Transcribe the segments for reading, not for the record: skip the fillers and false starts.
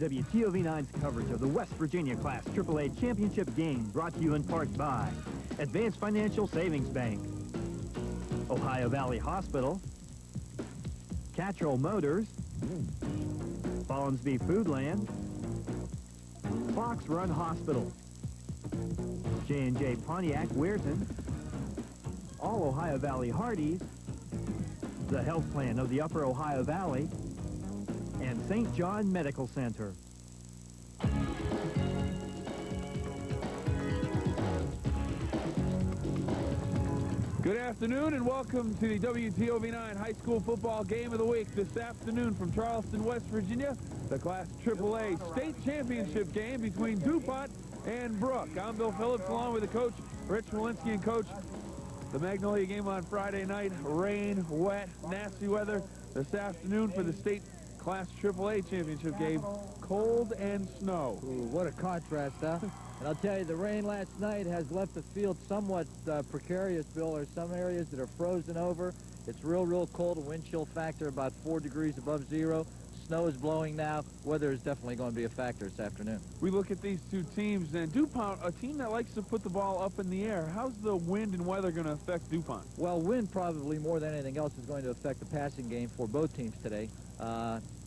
WTOV9's coverage of the West Virginia Class AAA Championship game brought to you in part by Advanced Financial Savings Bank, Ohio Valley Hospital, Catrol Motors, Follinsby Foodland, Fox Run Hospital, J&J Pontiac Weirton, All Ohio Valley Hardee's, the Health Plan of the Upper Ohio Valley, and St. John Medical Center. Good afternoon and welcome to the WTOV9 High School Football Game of the Week this afternoon from Charleston, West Virginia, the Class AAA State Championship game between DuPont and Brook. I'm Bill Phillips along with the coach, Rich Walensky, and coach. The Magnolia game on Friday night, rain, wet, nasty weather this afternoon for the State Class AAA Championship game, cold and snow. Ooh, what a contrast, huh? And I'll tell you, the rain last night has left the field somewhat precarious, Bill. There's some areas that are frozen over. It's real cold, a wind chill factor about 4 degrees above zero. Snow is blowing now. Weather is definitely going to be a factor this afternoon. We look at these two teams, and DuPont, a team that likes to put the ball up in the air. How's the wind and weather going to affect DuPont? Well, wind probably more than anything else is going to affect the passing game for both teams today.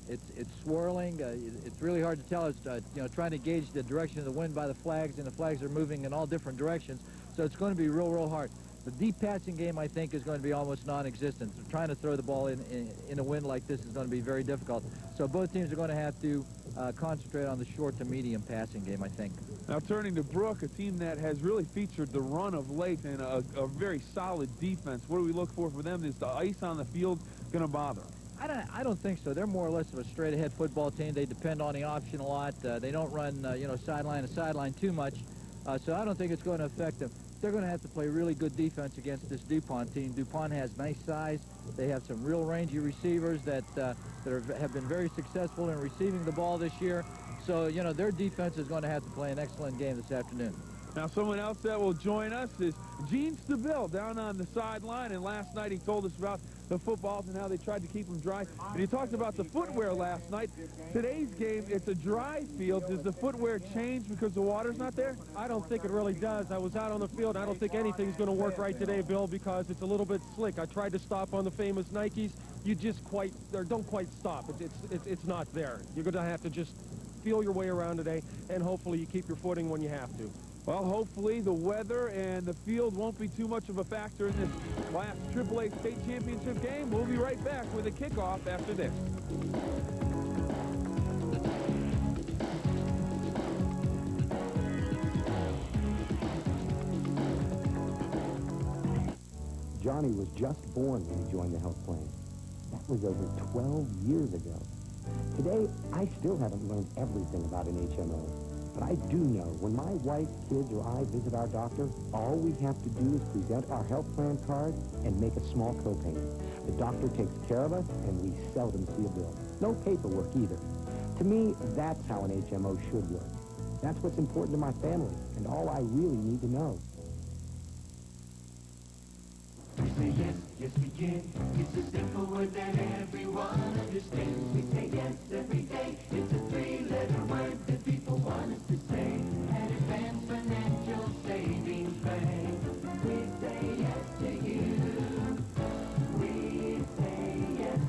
It's swirling. It's really hard to tell. It's trying to gauge the direction of the wind by the flags, and the flags are moving in all different directions. So it's going to be real hard. The deep passing game, I think, is going to be almost non-existent. So trying to throw the ball in a wind like this is going to be very difficult. So both teams are going to have to concentrate on the short to medium passing game, I think. Now turning to Brook, a team that has really featured the run of late and a very solid defense. What do we look for them? Is the ice on the field going to bother? I don't think so. They're more or less of a straight-ahead football team. They depend on the option a lot. They don't run, sideline to sideline too much. So I don't think it's going to affect them. They're going to have to play really good defense against this DuPont team. DuPont has nice size. They have some real rangy receivers that have been very successful in receiving the ball this year. So, their defense is going to have to play an excellent game this afternoon. Now, someone else that will join us is Gene Stabile down on the sideline. And last night he told us about the footballs and how they tried to keep them dry. And he talked about the footwear last night. Today's game, it's a dry field. Does the footwear change because the water's not there? I don't think it really does. I was out on the field. I don't think anything's going to work right today, Bill, because it's a little bit slick. I tried to stop on the famous Nikes. You just don't quite stop. It's not there. You're going to have to just feel your way around today, and hopefully you keep your footing when you have to. Well, hopefully the weather and the field won't be too much of a factor in this Class AAA State Championship game. We'll be right back with a kickoff after this. Johnny was just born when he joined the health plan. That was over 12 years ago. Today, I still haven't learned everything about an HMO. But I do know when my wife, kids, or I visit our doctor, all we have to do is present our health plan card and make a small copayment. The doctor takes care of us, and we seldom see a bill. No paperwork either. To me, that's how an HMO should work. That's what's important to my family, and all I really need to know. We say yes, yes we can. It's a simple word that everyone understands. We say yes every day. It's a 3-letter word that people want us to say. At Advanced Financial Savings Bank, we say yes to you. We say yes,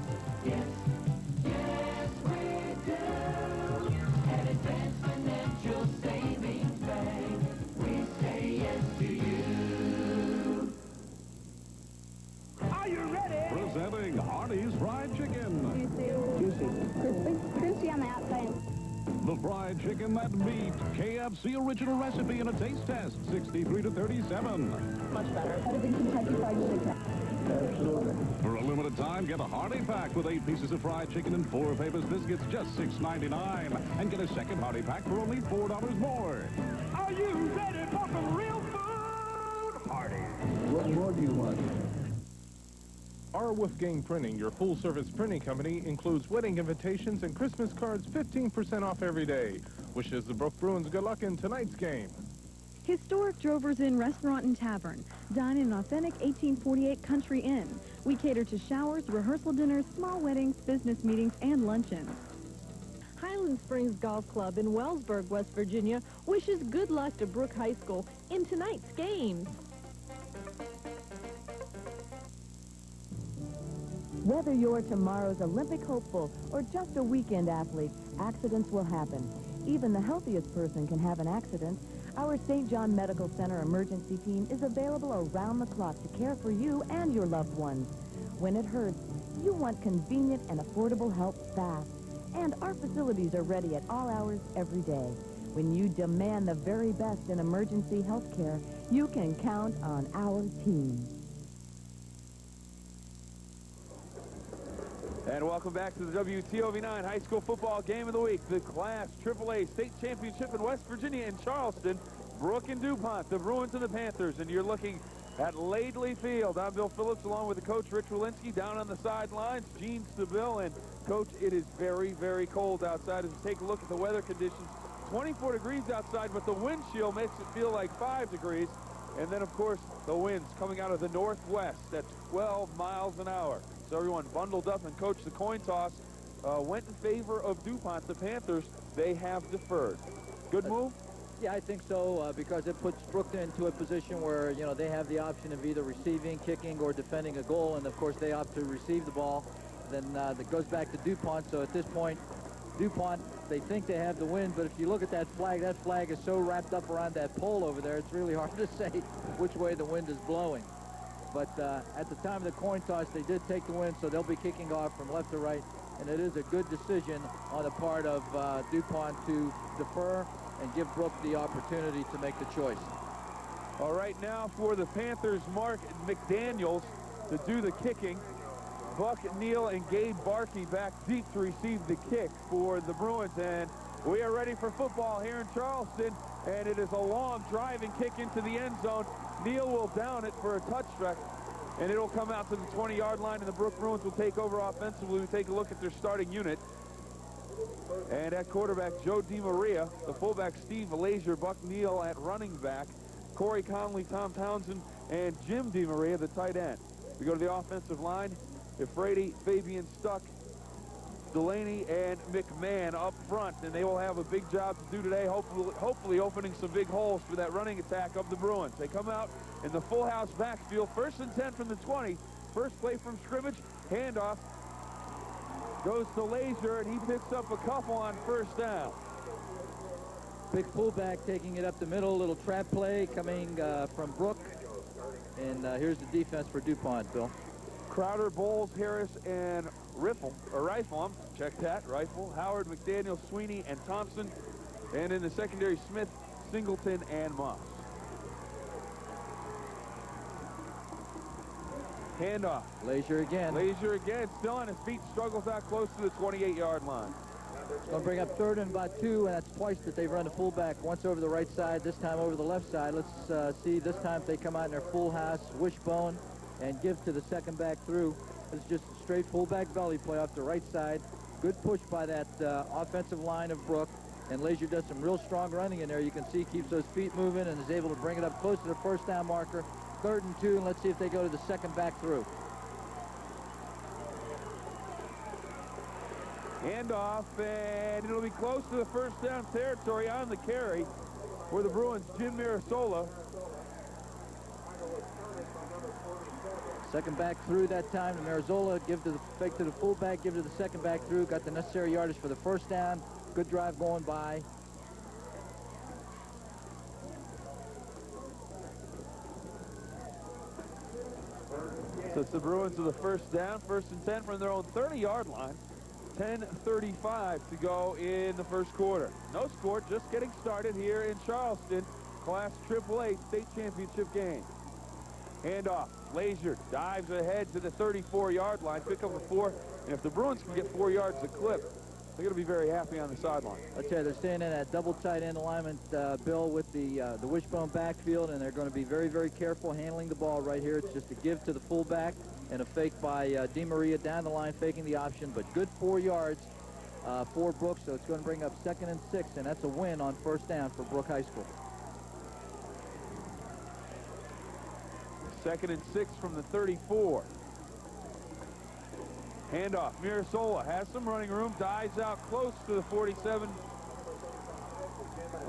yes, yes we do. At Advanced Financial Savings Bank, we say yes to you. Are you ready? Presenting Hardee's Fried Chicken. Juicy. Crispy on the outside. The fried chicken that beat KFC original recipe in a taste test, 63 to 37. Much better. Better than Kentucky Fried Chicken. Absolutely. For a limited time, get a Hardee pack with 8 pieces of fried chicken and 4 Famous biscuits, just $6.99. And get a second Hardee pack for only $4 more. Are you ready for some real food? Hardee. What more do you want? Our Wolfgang Printing, your full-service printing company, includes wedding invitations and Christmas cards 15% off every day. Wishes the Brook Bruins good luck in tonight's game. Historic Drovers Inn Restaurant and Tavern. Dine in an authentic 1848 Country Inn. We cater to showers, rehearsal dinners, small weddings, business meetings, and luncheons. Highly Golden Springs Golf Club in Wellsburg, West Virginia, wishes good luck to Brooke High School in tonight's games. Whether you're tomorrow's Olympic hopeful or just a weekend athlete, accidents will happen. Even the healthiest person can have an accident. Our St. John Medical Center emergency team is available around the clock to care for you and your loved ones. When it hurts, you want convenient and affordable help fast. And our facilities are ready at all hours every day. When you demand the very best in emergency health care, you can count on our team. And welcome back to the WTOV9 High School Football Game of the Week. The Class AAA State Championship in West Virginia in Charleston. Brooke and DuPont, the Bruins and the Panthers. And you're looking at Laidley Field. I'm Bill Phillips along with the coach Rich Walensky down on the sidelines. Gene Stabile. And coach, it is very, very cold outside. As we take a look at the weather conditions, 24 degrees outside, but the wind chill makes it feel like 5 degrees. And then, of course, the winds coming out of the northwest at 12 miles an hour. So everyone bundled up, and coach, the coin toss went in favor of DuPont. The Panthers, they have deferred. Good move? Yeah, I think so, because it puts Brooke into a position where, you know, they have the option of either receiving, kicking, or defending a goal, and of course they opt to receive the ball. Then that goes back to DuPont. So at this point, DuPont, they think they have the win, but if you look at that flag is so wrapped up around that pole over there, it's really hard to say which way the wind is blowing. But at the time of the coin toss, they did take the win, so they'll be kicking off from left to right. And it is a good decision on the part of DuPont to defer and give Brooke the opportunity to make the choice. All right, now for the Panthers, Mark McDaniels to do the kicking. Buck Neal and Gabe Barkey back deep to receive the kick for the Bruins. And we are ready for football here in Charleston. And it is a long driving kick into the end zone. Neal will down it for a touchback, and it'll come out to the 20-yard line, and the Brooke Bruins will take over offensively. We take a look at their starting unit. And at quarterback, Joe DiMaria. The fullback, Steve Lazier. Buck Neal at running back. Corey Conley, Tom Townsend, and Jim DiMaria, the tight end. We go to the offensive line. Ifrady, Fabian Stuck, Delaney, and McMahon up front, and they will have a big job to do today, hopefully opening some big holes for that running attack of the Bruins. They come out in the full house backfield, 1st and 10 from the 20. First play from scrimmage, handoff goes to Lazier, and he picks up a couple on 1st down. Big fullback taking it up the middle, little trap play coming from Brooke. And here's the defense for DuPont, Bill. Crowder, Bowles, Harris, and Rifle. Check that. Rifle, Howard, McDaniel, Sweeney, and Thompson. And in the secondary, Smith, Singleton, and Moss. Handoff. Lazier again. Lazier again, still on his feet, struggles out close to the 28-yard line. It's going to bring up 3rd and about 2, and that's twice that they've run the fullback. Once over the right side, this time over the left side. Let's see this time if they come out in their full house, wishbone, and give to the second back through. It's just a straight fullback belly play off the right side. Good push by that offensive line of Brooke. And Lazier does some real strong running in there. You can see keeps those feet moving and is able to bring it up close to the 1st down marker. 3rd and 2, and let's see if they go to the second back through. Handoff, and it'll be close to the 1st down territory on the carry for the Bruins, Jim Mirasola. Second back through that time to Mirasola, give to the fake to the fullback, give to the second back through, got the necessary yardage for the 1st down. Good drive going by. So it's the Bruins to the 1st down, 1st and 10 from their own 30-yard line. 10:35 to go in the 1st quarter. No score, just getting started here in Charleston. Class AAA State Championship game. Handoff. Lazier dives ahead to the 34-yard line, pick up a 4, and if the Bruins can get 4 yards a clip, they're going to be very happy on the sideline. I tell you, they're staying in that double tight end alignment, Bill, with the wishbone backfield, and they're going to be very, very careful handling the ball right here. It's just a give to the fullback and a fake by DiMaria down the line, faking the option, but good 4 yards for Brooke, so it's going to bring up 2nd and 6, and that's a win on 1st down for Brooke High School. 2nd and 6 from the 34. Handoff. Mirasola has some running room, dives out close to the 47.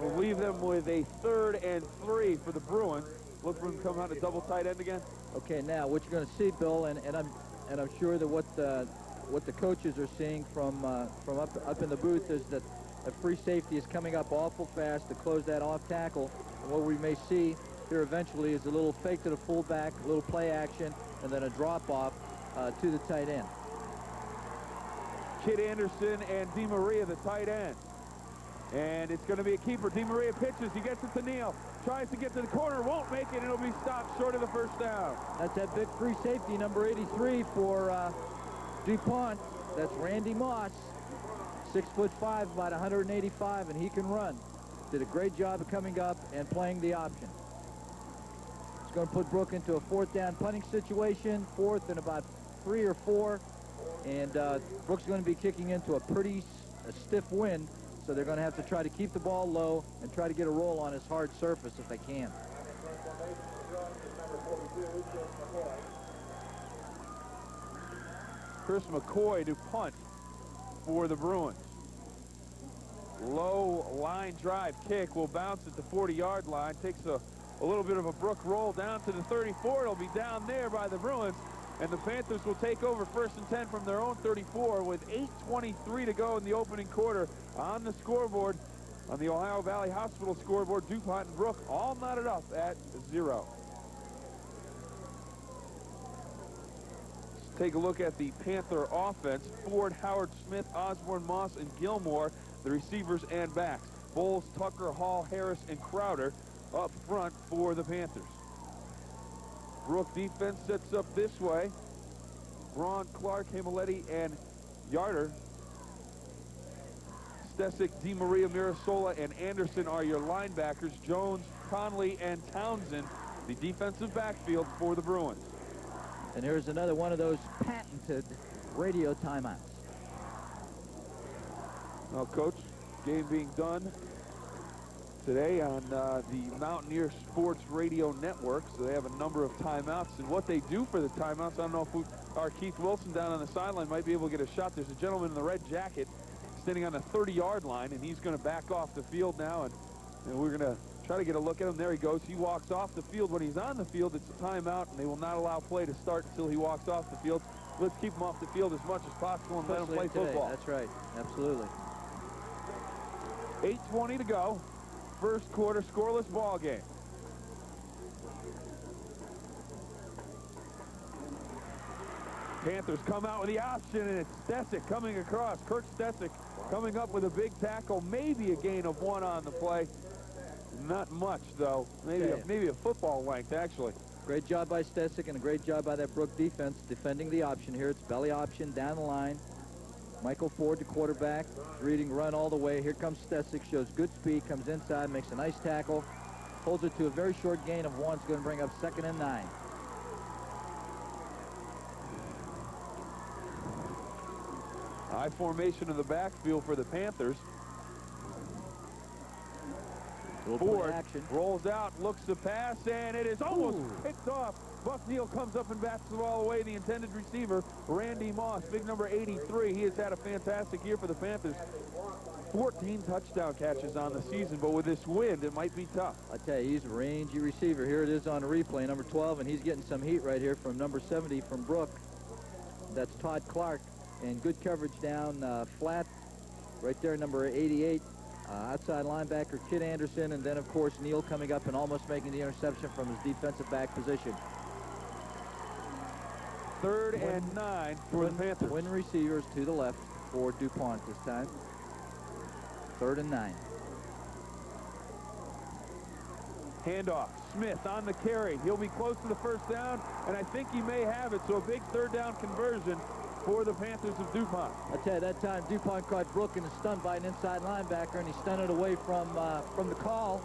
We'll leave them with a 3rd and 3 for the Bruins. Look for him to come out a double tight end again. Okay, now what you're going to see, Bill, and I'm sure that what the coaches are seeing from up in the booth is that a free safety is coming up awful fast to close that off tackle. And what we may see here eventually is a little fake to the fullback, a little play action, and then a drop off to the tight end. Kid Anderson and DeMaria, the tight end. And it's going to be a keeper. DeMaria pitches. He gets it to Neal. Tries to get to the corner. Won't make it. And it'll be stopped short of the first down. That's that big free safety, number 83 for DuPont. That's Randy Moss. 6'5", about 185, and he can run. Did a great job of coming up and playing the option. It's going to put Brooke into a 4th down punting situation. 4th and about 3 or 4. And Brooke's going to be kicking into a pretty stiff wind. So they're going to have to try to keep the ball low and try to get a roll on his hard surface if they can. Chris McCoy to punt for the Bruins. Low line drive kick will bounce at the 40-yard line. Takes a little bit of a Brooke roll down to the 34. It'll be down there by the Bruins. And the Panthers will take over 1st and 10 from their own 34 with 8:23 to go in the opening quarter. On the scoreboard, on the Ohio Valley Hospital scoreboard, DuPont and Brooke all knotted up at 0. Let's take a look at the Panther offense. Ford, Howard, Smith, Osborne, Moss, and Gilmore, the receivers and backs. Bowles, Tucker, Hall, Harris, and Crowder up front for the Panthers. Brooke defense sets up this way. Braun, Clark, Himaletti, and Yarder. Stesic, DeMaria, Mirasola, and Anderson are your linebackers. Jones, Conley, and Townsend, the defensive backfield for the Bruins. And here's another one of those patented radio timeouts. Now, Coach, game being done today on the Mountaineer Sports Radio Network, so they have a number of timeouts. And what they do for the timeouts, I don't know if our Keith Wilson down on the sideline might be able to get a shot. There's a gentleman in the red jacket standing on the 30-yard line, and he's going to back off the field now, and we're going to try to get a look at him. There he goes. He walks off the field. When he's on the field, it's a timeout, and they will not allow play to start until he walks off the field. Let's keep him off the field as much as possible and let him play football. That's right. Absolutely. 8:20 to go. First quarter, scoreless ball game. Panthers come out with the option, and it's Stesic coming across. Kirk Stesic coming up with a big tackle, maybe a gain of 1 on the play. Not much, though. Maybe a football length, actually. Great job by Stesic and a great job by that Brooke defense defending the option here. It's belly option down the line. Michael Ford, the quarterback, reading run all the way. Here comes Stesic, shows good speed, comes inside, makes a nice tackle, holds it to a very short gain of 1. It's going to bring up 2nd and 9. High formation of the backfield for the Panthers. Ford rolls out, looks to pass, and it is almost picked off. Buck Neal comes up and bats the ball away. The intended receiver, Randy Moss, big number 83. He has had a fantastic year for the Panthers. 14 touchdown catches on the season, but with this wind, it might be tough. I tell you, he's a rangy receiver. Here it is on a replay, number 12, and he's getting some heat right here from number 70 from Brooke. That's Todd Clark, and good coverage down flat right there, number 88. Outside linebacker Kid Anderson, and then, of course, Neal coming up and almost making the interception from his defensive back position. 3rd and 9 for the Panthers. Twin receivers to the left for DuPont this time. 3rd and 9. Handoff. Smith on the carry. He'll be close to the first down, and I think he may have it. So a big 3rd down conversion for the Panthers of DuPont. I tell you, that time DuPont caught Brooke in a stun by an inside linebacker, and he stunned it away from the call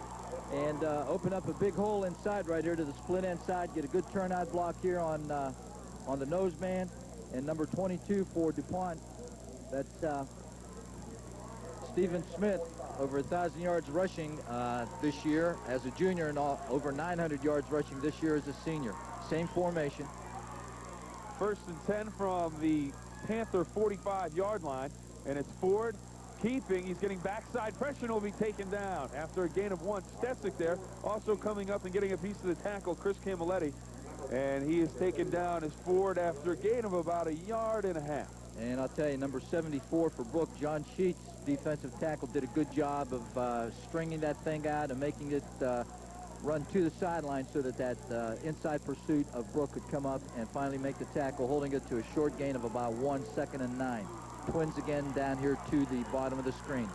and opened up a big hole inside right here to the split end side. Get a good turnout block here on the nose man, and number 22 for DuPont. That's Stephen Smith, over 1,000 yards rushing this year as a junior, and over 900 yards rushing this year as a senior. Same formation. 1st and 10 from the Panther 45-yard line, and it's Ford keeping. He's getting backside pressure and will be taken down after a gain of 1. Stesic there also coming up and getting a piece of the tackle, Chris Camilletti, and he is taken down as Ford after a gain of about 1.5 yards. And I'll tell you, number 74 for Brook, John Sheets, defensive tackle, did a good job of stringing that thing out and making it run to the sideline so that inside pursuit of Brook could come up and finally make the tackle, holding it to a short gain of about 1 2nd and 9. Twins again down here to the bottom of the screen.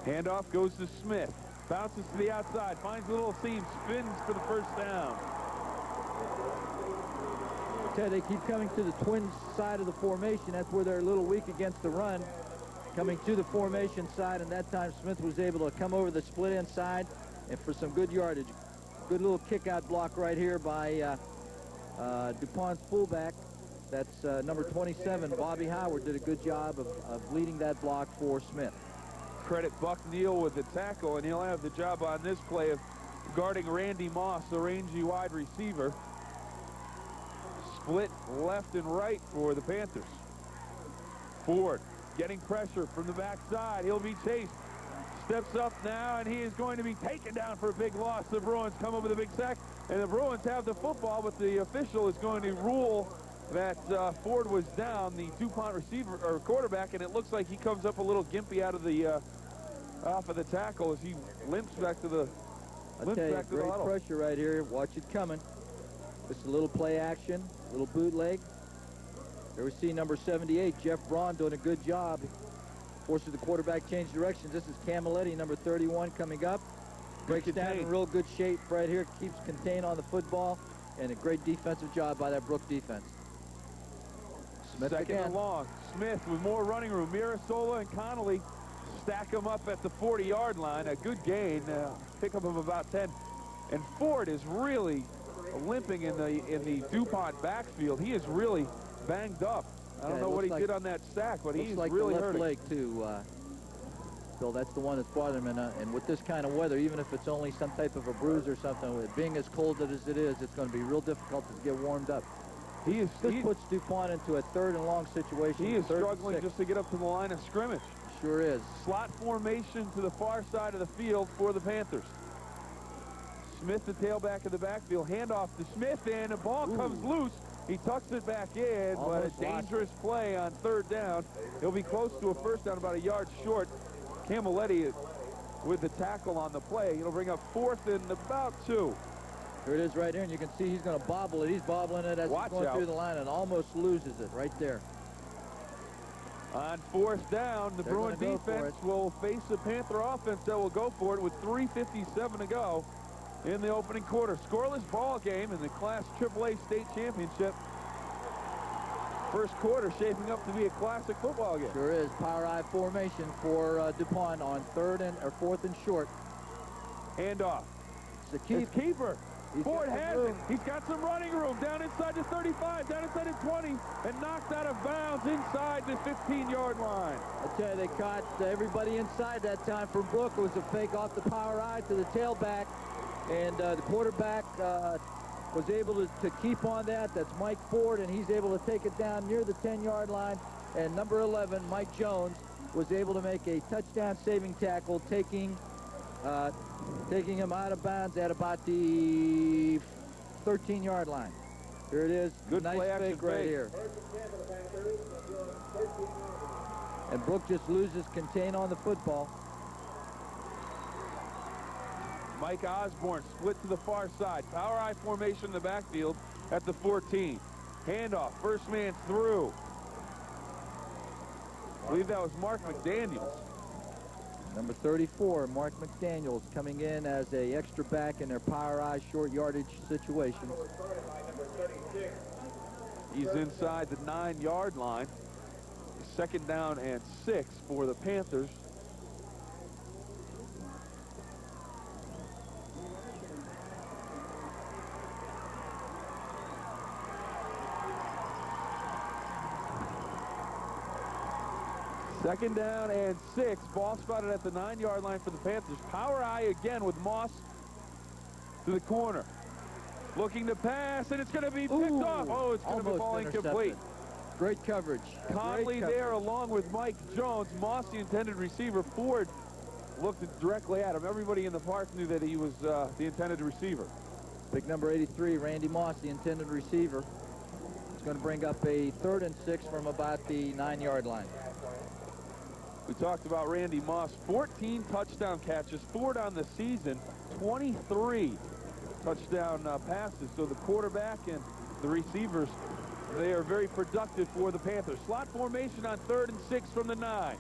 Handoff goes to Smith. Bounces to the outside, finds a little seam, spins for the first down. They keep coming to the Twins side of the formation. That's where they're a little weak against the run. Coming to the formation side, and that time Smith was able to come over the split inside and for some good yardage. Good little kick-out block right here by DuPont's fullback. That's number 27, Bobby Howard, did a good job of leading that block for Smith. Credit Buck Neal with the tackle, and he'll have the job on this play of guarding Randy Moss, the rangy wide receiver. Split left and right for the Panthers. Ford getting pressure from the backside. He'll be chased. Steps up now, and he is going to be taken down for a big loss. The Bruins come up with a big sack, and the Bruins have the football, but the official is going to rule that Ford was down, the DuPont receiver or quarterback, and it looks like he comes up a little gimpy out of the off of the tackle as he limps back to the Great pressure right here. Watch it coming. Just a little play action, little bootleg. There we see number 78, Jeff Braun, doing a good job. Forces the quarterback change directions. This is Camilletti, number 31, coming up. Breaks down in real good shape right here. Keeps contained on the football. And a great defensive job by that Brook defense. Smith Second again. and long. Smith with more running room. Mirasola and Connolly stack him up at the 40-yard line. A good gain. Pickup of about 10. And Ford is really limping in the DuPont backfield. He is really banged up. I don't know what he did on that sack, but he's like really the left hurting. leg too, Bill. That's the one that's bothering him. And with this kind of weather, even if it's only some type of a bruise or something, with it being as cold as it is, it's going to be real difficult to get warmed up. This puts DuPont into a 3rd and long situation. He is struggling just to get up to the line of scrimmage. Sure is. Slot formation to the far side of the field for the Panthers. Smith, the tailback of the backfield. Handoff to Smith, and the ball comes loose. He tucks it back in, Almost but a dangerous play on 3rd down. He'll be close to a first down, about 1 yard short. Camilletti with the tackle on the play. He'll bring up 4th and about 2. Here it is right here, and you can see he's going to bobble it. He's bobbling it as he's going through the line and almost loses it right there. On 4th down, the Bruin defense will face the Panther offense that will go for it with 3:57 to go in the opening quarter. Scoreless ball game in the Class AAA State Championship. First quarter shaping up to be a classic football game. Sure is. Power I formation for DuPont on 4th and short. Handoff. It's a keeper. Ford has it. He's got some running room down inside the 35, down inside the 20, and knocked out of bounds inside the 15-yard line. I tell you, they caught everybody inside that time from Brook. It was a fake off the power I to the tailback, and the quarterback was able to keep on that. That's Mike Ford, and he's able to take it down near the 10-yard line. And number 11, Mike Jones, was able to make a touchdown-saving tackle, taking him out of bounds at about the 13-yard line. Here it is. Good nice play action fake right here. And Brook just loses contain on the football. Mike Osborne split to the far side. Power I formation in the backfield at the 14. Handoff. First man through. I believe that was Mark McDaniels. Number 34, Mark McDaniels, coming in as a extra back in their power I short yardage situation. He's inside the 9-yard line. Second down and 6 for the Panthers. Second down and 6. Ball spotted at the 9-yard line for the Panthers. Power I again with Moss to the corner. Looking to pass, and it's going to be picked off. Oh, it's going to be falling incomplete. Great coverage. Conley there along with Mike Jones. Moss, the intended receiver. Ford looked directly at him. Everybody in the park knew that he was the intended receiver. Pick number 83, Randy Moss, the intended receiver. It's going to bring up a 3rd and 6 from about the 9-yard line. We talked about Randy Moss. 14 touchdown catches. Ford on the season. 23 touchdown passes. So the quarterback and the receivers, they are very productive for the Panthers. Slot formation on 3rd and 6 from the 9.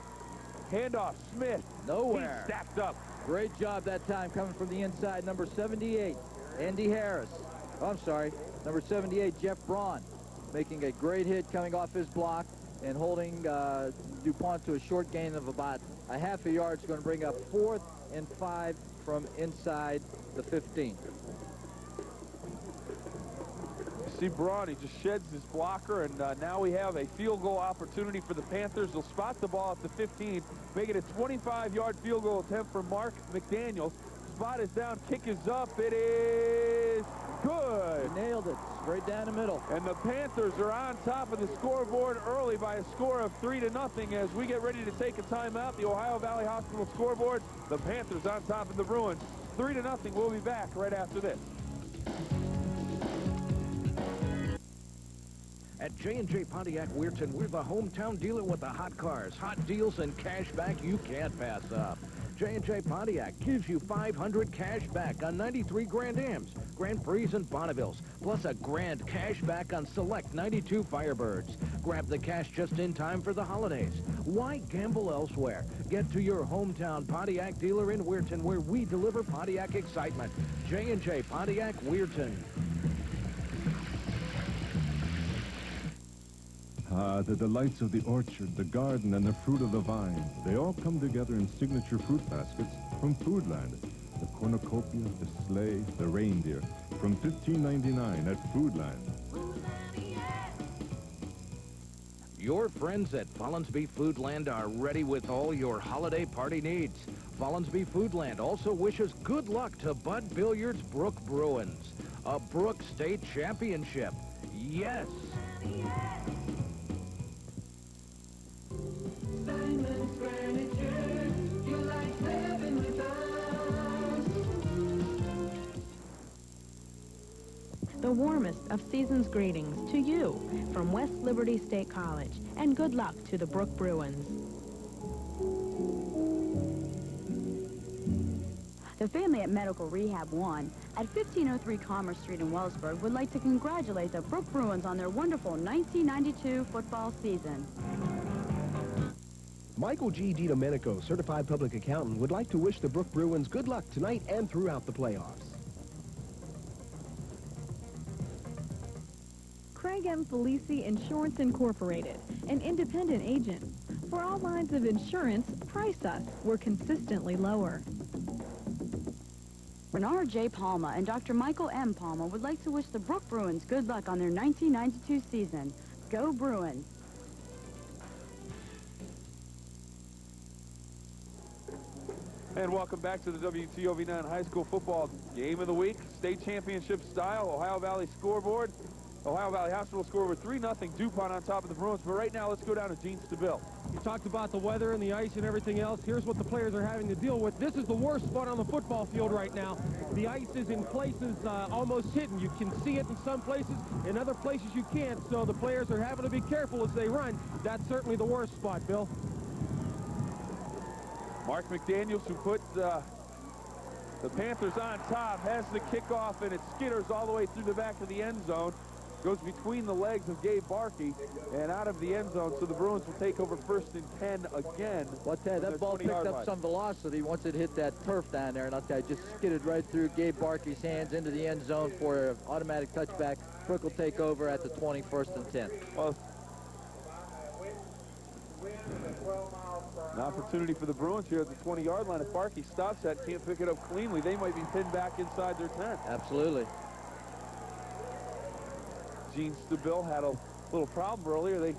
Handoff, Smith. Nowhere. He's stacked up. Great job that time coming from the inside. Number 78, Andy Harris. Oh, I'm sorry. Number 78, Jeff Braun, making a great hit coming off his block and holding DuPont to a short gain of about a half a yard. It's going to bring up 4th and 5 from inside the 15. See Braun, he just sheds his blocker, and now we have a field goal opportunity for the Panthers. They'll spot the ball at the 15, make it a 25-yard field goal attempt for Mark McDaniels. Spot is down, kick is up, it is good. He nailed it, straight down the middle. And the Panthers are on top of the scoreboard early by a score of 3-0 as we get ready to take a timeout. The Ohio Valley Hospital scoreboard, the Panthers on top of the Bruins. 3-0, we'll be back right after this. At J&J Pontiac Weirton, we're the hometown dealer with the hot cars, hot deals, and cash back you can't pass up. J&J Pontiac gives you $500 cash back on 93 Grand Ams, Grand Prix, and Bonnevilles, plus a grand cash back on select 92 Firebirds. Grab the cash just in time for the holidays. Why gamble elsewhere? Get to your hometown Pontiac dealer in Weirton, where we deliver Pontiac excitement. J&J Pontiac Weirton. Ah, the delights of the orchard, the garden, and the fruit of the vine. They all come together in signature fruit baskets from Foodland. The cornucopia, the sleigh, the reindeer, from $15.99 at Foodland. Your friends at Follinsby Foodland are ready with all your holiday party needs. Follinsby Foodland also wishes good luck to Bud Billiard's Brook Bruins. A Brook State Championship. Yes! Simon's Furniture, you like living with us. The warmest of season's greetings to you from West Liberty State College, and good luck to the Brook Bruins. The family at Medical Rehab 1 at 1503 Commerce Street in Wellsburg would like to congratulate the Brook Bruins on their wonderful 1992 football season. Michael G. DiDomenico, certified public accountant, would like to wish the Brook Bruins good luck tonight and throughout the playoffs. Craig M. Felici Insurance Incorporated, an independent agent. For all lines of insurance, price us. We're consistently lower. Bernard J. Palma and Dr. Michael M. Palma would like to wish the Brook Bruins good luck on their 1992 season. Go Bruins! And welcome back to the WTOV9 High School Football Game of the Week. State Championship style, Ohio Valley scoreboard. Ohio Valley Hospital scoreboard 3-0, DuPont on top of the Bruins. But right now, let's go down to Gene Stabile. You talked about the weather and the ice and everything else. Here's what the players are having to deal with. This is the worst spot on the football field right now. The ice is in places almost hidden. You can see it in some places. In other places, you can't. So the players are having to be careful as they run. That's certainly the worst spot, Bill. Mark McDaniels, who put the Panthers on top, has the kickoff, and it skitters all the way through the back of the end zone. Goes between the legs of Gabe Barkey and out of the end zone, so the Bruins will take over 1st and 10 again. Well, I'll tell you, that ball picked up some velocity once it hit that turf down there, and I'll tell you, just skidded right through Gabe Barkey's hands into the end zone for an automatic touchback. Brook will take over at the 21st and 10. Well, an opportunity for the Bruins here at the 20-yard line. If Barkey stops that, can't pick it up cleanly, they might be pinned back inside their 10. Absolutely. Gene Stabile had a little problem earlier. They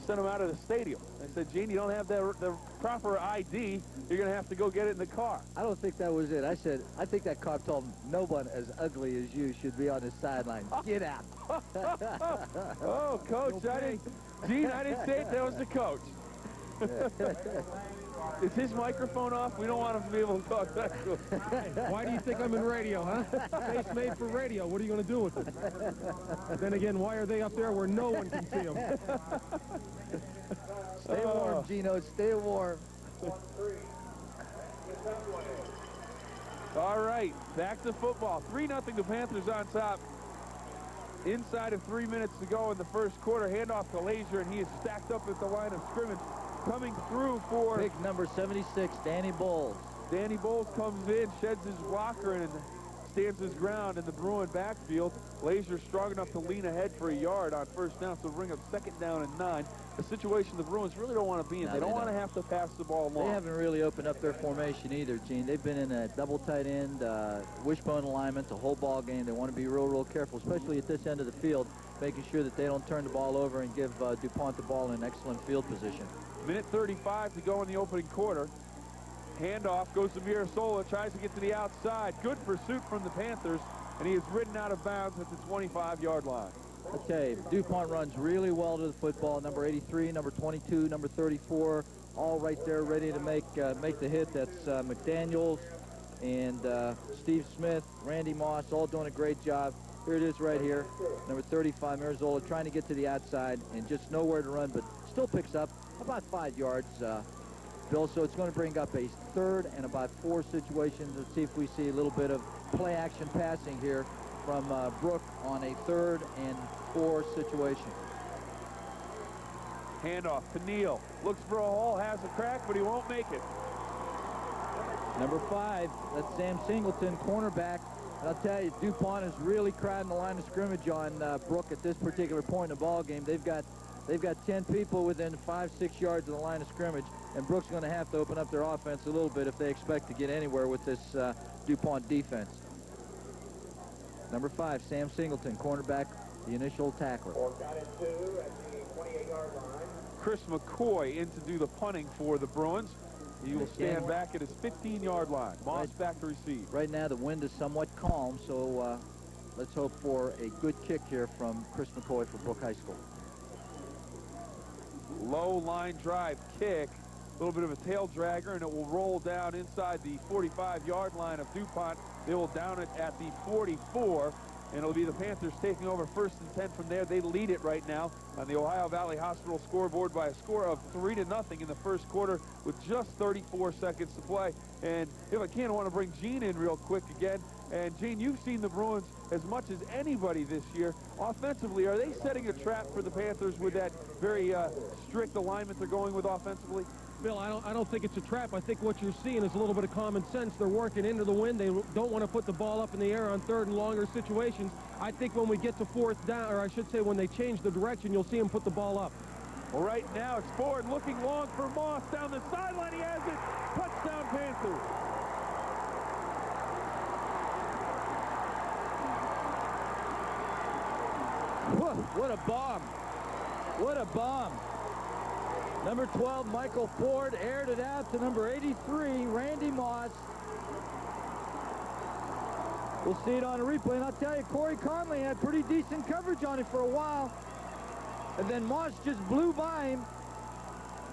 sent him out of the stadium. They said, Gene, you don't have the proper ID. You're going to have to go get it in the car. I don't think that was it. I said, I think that cop told him, no one as ugly as you should be on the sideline. Get out. Oh, Coach, Gene, I didn't say it. That was the coach. Is his microphone off? We don't want him to be able to talk back to us. Why do you think I'm in radio, huh? Face made for radio. What are you going to do with it? Then again, why are they up there where no one can see them? Stay warm, Gino. Stay warm. All right, back to football. 3-0 the Panthers on top. Inside of 3 minutes to go in the first quarter. Handoff to Lazier, and he is stacked up at the line of scrimmage. Coming through for... Pick number 76, Danny Bowles. Danny Bowles comes in, sheds his blocker, and stands his ground in the Bruin backfield. Lazier strong enough to lean ahead for a yard on first down, so bring up 2nd down and 9. A situation the Bruins really don't want to be in. No, they don't want to have to pass the ball long. They haven't really opened up their formation either, Gene. They've been in a double tight end, wishbone alignment the whole ball game. They want to be real careful, especially at this end of the field, making sure that they don't turn the ball over and give DuPont the ball in excellent field position. Minute 35 to go in the opening quarter. Handoff goes to Mirasola, tries to get to the outside. Good pursuit from the Panthers, and he is ridden out of bounds at the 25-yard line. Okay, DuPont runs really well to the football. Number 83, number 22, number 34, all right there ready to make the hit. That's McDaniels and Steve Smith, Randy Moss, all doing a great job. Here it is right here. Number 35, Mirasola, trying to get to the outside and just nowhere to run, but still picks up about 5 yards, Bill. So it's going to bring up a 3rd and about 4 situations. Let's see if we see a little bit of play-action passing here from Brook on a 3rd and 4 situation. Handoff to Neal. Looks for a hole, has a crack, but he won't make it. Number 5, that's Sam Singleton, cornerback. And I'll tell you, DuPont is really crowding the line of scrimmage on Brook at this particular point in the ball game. They've got 10 people within 5-6 yards of the line of scrimmage, and Brook's going to have to open up their offense a little bit if they expect to get anywhere with this DuPont defense. Number 5, Sam Singleton, cornerback, the initial tackler. 4th down and 2 at the 28-yard line. Chris McCoy in to do the punting for the Bruins. He will stand back at his 15-yard line. Moss back to receive. Right now the wind is somewhat calm, so let's hope for a good kick here from Chris McCoy for Brook High School. Low line drive kick. A little bit of a tail dragger, and it will roll down inside the 45-yard line of DuPont. They will down it at the 44, and it'll be the Panthers taking over 1st and 10 from there. They lead it right now on the Ohio Valley Hospital scoreboard by a score of 3-0 in the first quarter with just 34 seconds to play. And if I can, I want to bring Gene in real quick again. And Gene, you've seen the Bruins as much as anybody this year. Offensively, are they setting a trap for the Panthers with that very strict alignment they're going with offensively? Bill, I don't think it's a trap. I think what you're seeing is a little bit of common sense. They're working into the wind. They don't want to put the ball up in the air on 3rd and longer situations. I think when we get to 4th down, or I should say when they change the direction, you'll see them put the ball up. Well, right now it's Ford looking long for Moss down the sideline. He has it. Touchdown, Panthers. What a bomb. What a bomb. Number 12, Michael Ford, aired it out to number 83, Randy Moss. We'll see it on a replay, and I'll tell you, Corey Conley had pretty decent coverage on it for a while. And then Moss just blew by him,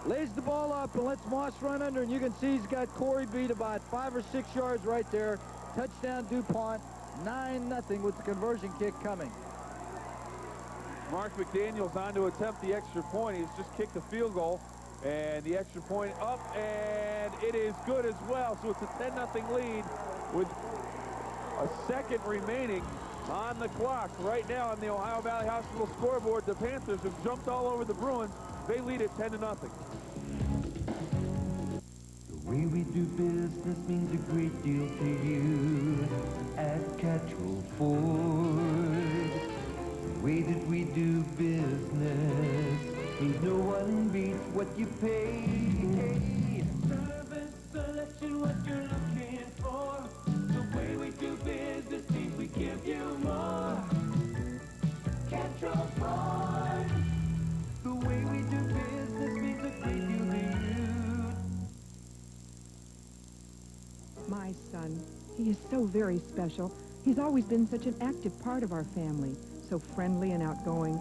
lays the ball up, and lets Moss run under, and you can see he's got Corey beat about 5 or 6 yards right there. Touchdown DuPont, 9-0 with the conversion kick coming. Mark McDaniels on to attempt the extra point. He's just kicked the field goal, and the extra point up, and it is good as well. So it's a 10-0 lead with a second remaining on the clock. Right now on the Ohio Valley Hospital scoreboard, the Panthers have jumped all over the Bruins. They lead it 10-0. The way we do business means a great deal to you at Catrol Ford. The way that we do business means no one beats what you pay. Service, selection, what you're looking for. The way we do business means we give you more. Catrol Ford. The way we do business. He is so very special. He's always been such an active part of our family, so friendly and outgoing.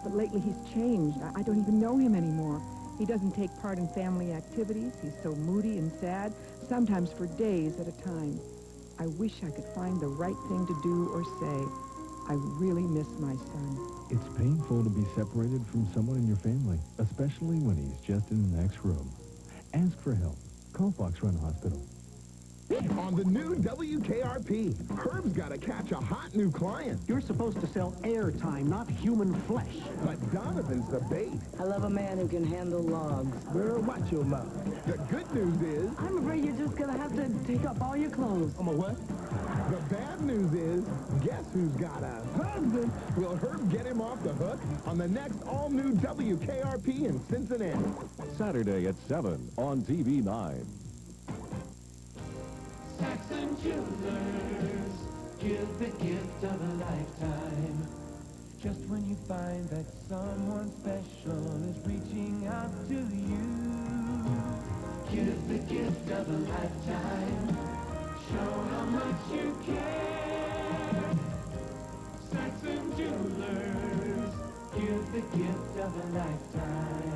But lately he's changed. I don't even know him anymore. He doesn't take part in family activities. He's so moody and sad, sometimes for days at a time. I wish I could find the right thing to do or say. I really miss my son. It's painful to be separated from someone in your family, especially when he's just in the next room. Ask for help. Call Fox Run Hospital. On the new WKRP, Herb's got to catch a hot new client. You're supposed to sell airtime, not human flesh. But Donovan's the bait. I love a man who can handle logs. Girl, watch your mouth. The good news is... I'm afraid you're just going to have to take up all your clothes. I'm a what? The bad news is, guess who's got a husband? Will Herb get him off the hook on the next all-new WKRP in Cincinnati? Saturday at 7 on TV 9. Saxon Jewelers, give the gift of a lifetime. Just when you find that someone special is reaching out to you, give the gift of a lifetime. Show how much you care. Saxon Jewelers, give the gift of a lifetime.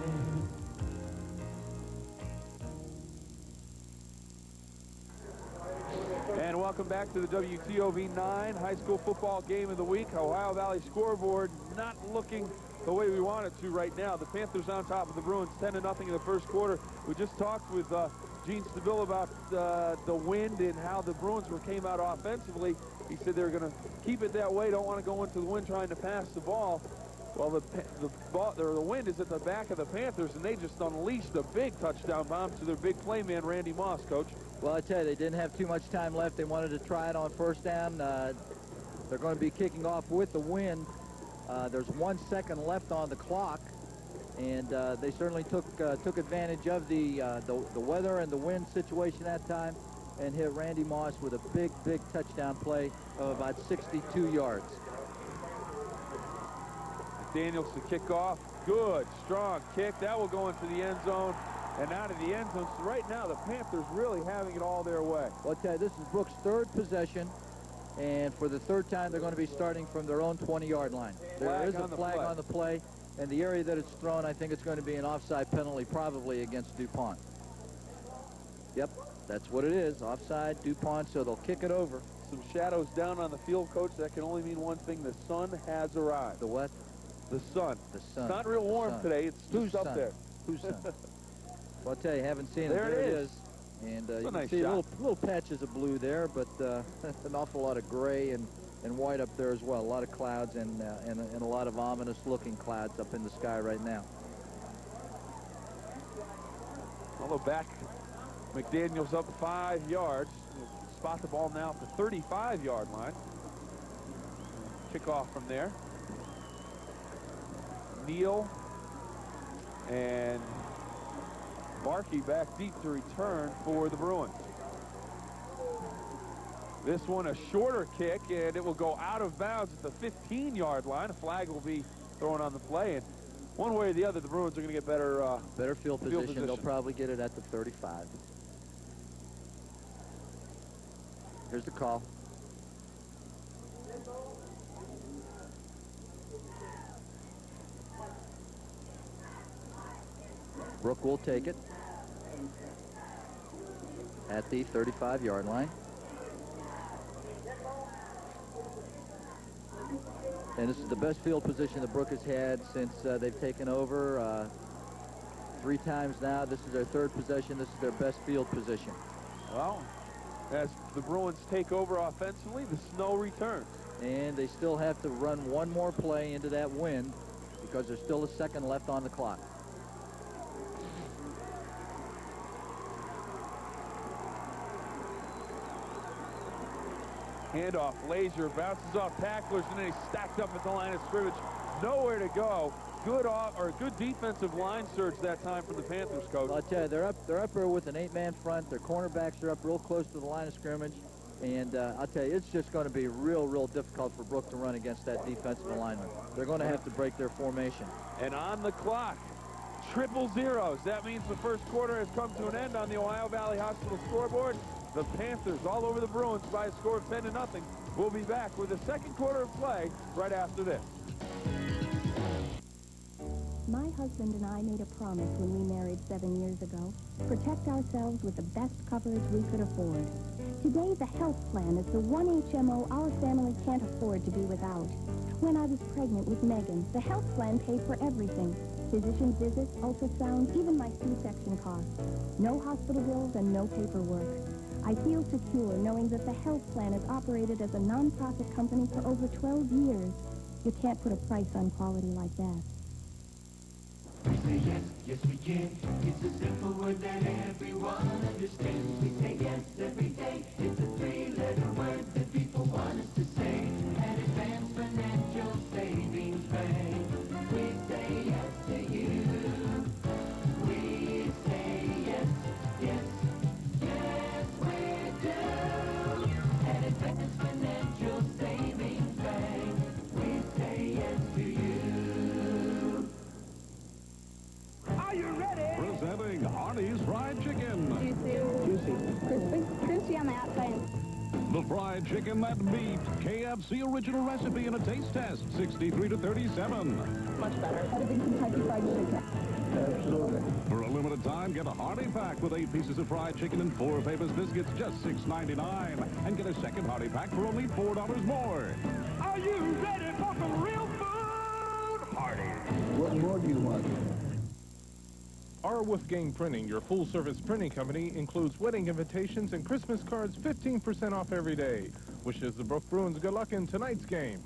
And welcome back to the WTOV 9 high school football game of the week. Ohio Valley scoreboard not looking the way we want it to right now. The Panthers on top of the Bruins 10-0 in the first quarter. We just talked with Gene Stabile about the wind and how the Bruins came out offensively. He said they're going to keep it that way, don't want to go into the wind trying to pass the ball. Well, the wind is at the back of the Panthers, and they just unleashed a big touchdown bomb to their big playman, Randy Moss, Coach. Well, I tell you, they didn't have too much time left. They wanted to try it on first down. They're going to be kicking off with the wind. There's 1 second left on the clock, and they certainly took advantage of the weather and the wind situation that time and hit Randy Moss with a big touchdown play of about 62 yards. Daniels to kick off. Good, strong kick. That will go into the end zone and out of the end zone. So right now, the Panthers really having it all their way. Well, I'll tell you, this is Brooks' third possession, and for the third time, they're going to be starting from their own 20-yard line. There is a flag on the play, and the area that it's thrown, I think it's going to be an offside penalty, probably against DuPont. Yep, that's what it is, offside, DuPont, so they'll kick it over. Some shadows down on the field, Coach. That can only mean one thing. The sun has arrived. The what? The sun. The sun. It's not real warm today. It's just up there. Whose sun? Well, I'll tell you, haven't seen it. There it is. And you can see little patches of blue there, but an awful lot of gray and white up there as well. A lot of clouds and a lot of ominous-looking clouds up in the sky right now. Although back, McDaniel's up 5 yards. We'll spot the ball now at the 35-yard line. Kick off from there. Neal and Markey back deep to return for the Bruins. This one a shorter kick, and it will go out of bounds at the 15-yard line. A flag will be thrown on the play, and one way or the other, the Bruins are going to get better field position. They'll probably get it at the 35. Here's the call. Brooke will take it at the 35-yard line. And this is the best field position that Brooke has had since they've taken over 3 times now. This is their 3rd possession. This is their best field position. Well, as the Bruins take over offensively, the snow returns. And they still have to run one more play into that wind because there's still a second left on the clock. Handoff, Lazier bounces off tacklers, and then he's stacked up at the line of scrimmage. Nowhere to go. Good defensive line surge that time from the Panthers, Coach. Well, I'll tell you, they're up there with an 8-man front. Their cornerbacks are up real close to the line of scrimmage. And I'll tell you, it's just going to be real difficult for Brooke to run against that defensive alignment. They're going to have to break their formation. And on the clock, 000. That means the first quarter has come to an end on the Ohio Valley Hospital scoreboard. the Panthers all over the Bruins by a score of 10-0. We'll be back with the second quarter of play right after this. My husband and I made a promise when we married 7 years ago. Protect ourselves with the best coverage we could afford. Today, the health plan is the one HMO our family can't afford to be without. When I was pregnant with Megan, the health plan paid for everything. Physician visits, ultrasounds, even my C-section costs. No hospital bills and no paperwork. I feel secure knowing that the health plan has operated as a non-profit company for over 12 years. You can't put a price on quality like that. We say yes, yes we can. It's a simple word that everyone understands. We say yes every day. It's a three-letter word that people want us to say. At Advanced Financial Savings Bank, we say yes to you. We say yes, yes, yes we do. At Advanced Financial Savings Bank, we say yes to you. Are you ready? Presenting Arnie's Fried Chicken. Juicy. Crispy. Crispy on the outside. The fried chicken that beat KFC original recipe in a taste test, 63 to 37. Much better. Better than Kentucky Fried Chicken. Absolutely. For a limited time, get a hearty pack with 8 pieces of fried chicken and 4 Papers biscuits, just $6.99. And get a second hearty pack for only $4 more. Are you ready for some real food? Hardy. What more do you want? Our Wolfgang Printing, your full-service printing company, includes wedding invitations and Christmas cards 15% off every day. Wishes the Brook Bruins good luck in tonight's game.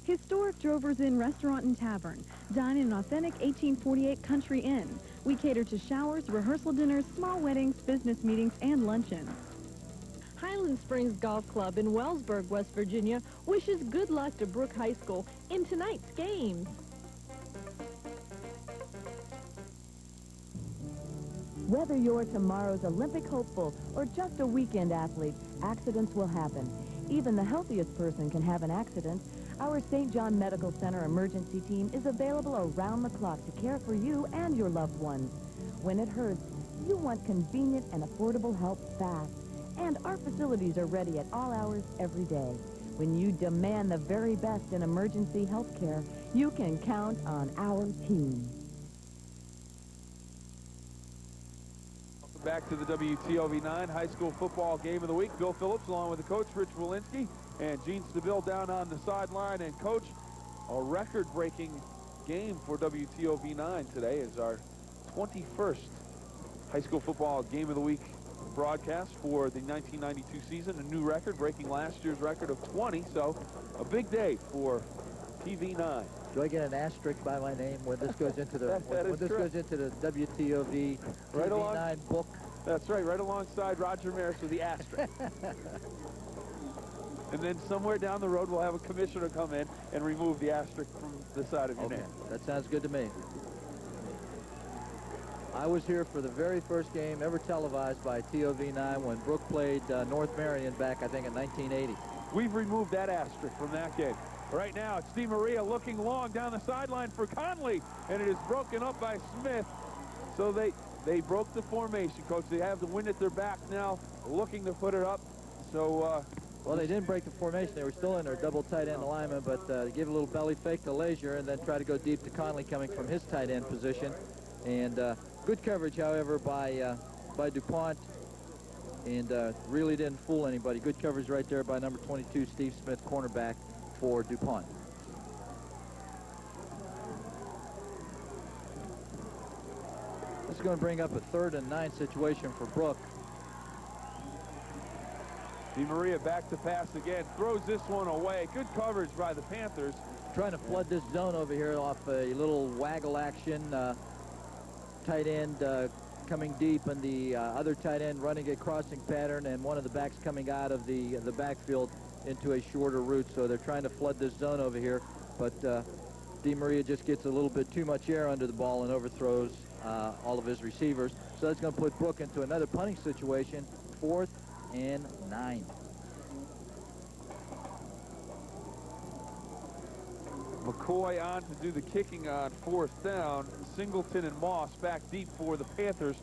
Historic Drovers Inn Restaurant and Tavern. Dine in an authentic 1848 Country Inn. We cater to showers, rehearsal dinners, small weddings, business meetings, and luncheons. Highland Springs Golf Club in Wellsburg, West Virginia wishes good luck to Brook High School in tonight's games. Whether you're tomorrow's Olympic hopeful or just a weekend athlete, accidents will happen. Even the healthiest person can have an accident. Our St. John Medical Center emergency team is available around the clock to care for you and your loved ones. When it hurts, you want convenient and affordable help fast. And our facilities are ready at all hours every day. When you demand the very best in emergency health care, you can count on our team. Back to the WTOV9 High School Football Game of the Week. Bill Phillips along with the coach, Rich Walensky, and Gene Stabile down on the sideline. And, Coach, a record-breaking game for WTOV9 today is our 21st High School Football Game of the Week broadcast for the 1992 season. A new record, breaking last year's record of 20. So, a big day for TV9. Do I get an asterisk by my name when this goes into the when this goes into the WTOV right TV9 book? That's right, right alongside Roger Maris with the asterisk. And then somewhere down the road, we'll have a commissioner come in and remove the asterisk from the side of your name. That sounds good to me. I was here for the very first game ever televised by TOV9 when Brook played North Marion back, I think, in 1980. We've removed that asterisk from that game. Right now, it's DiMaria looking long down the sideline for Conley, and it is broken up by Smith. So they broke the formation, Coach. They have the wind at their back now, looking to put it up. So, well, they didn't break the formation. They were still in their double tight end alignment, but they gave a little belly fake to Leisure and then try to go deep to Conley coming from his tight end position. And good coverage, however, by DuPont, and really didn't fool anybody. Good coverage right there by number 22, Steve Smith, cornerback for DuPont. This is going to bring up a 3rd and 9 situation for Brook. DiMaria back to pass again, throws this one away. Good coverage by the Panthers. Trying to flood this zone over here off a little waggle action. Tight end coming deep, and the other tight end running a crossing pattern, and one of the backs coming out of the backfield into a shorter route. So they're trying to flood this zone over here, but DiMaria just gets a little bit too much air under the ball and overthrows all of his receivers. So that's going to put Brook into another punting situation, 4th and 9. McCoy on to do the kicking on 4th down. Singleton and Moss back deep for the Panthers.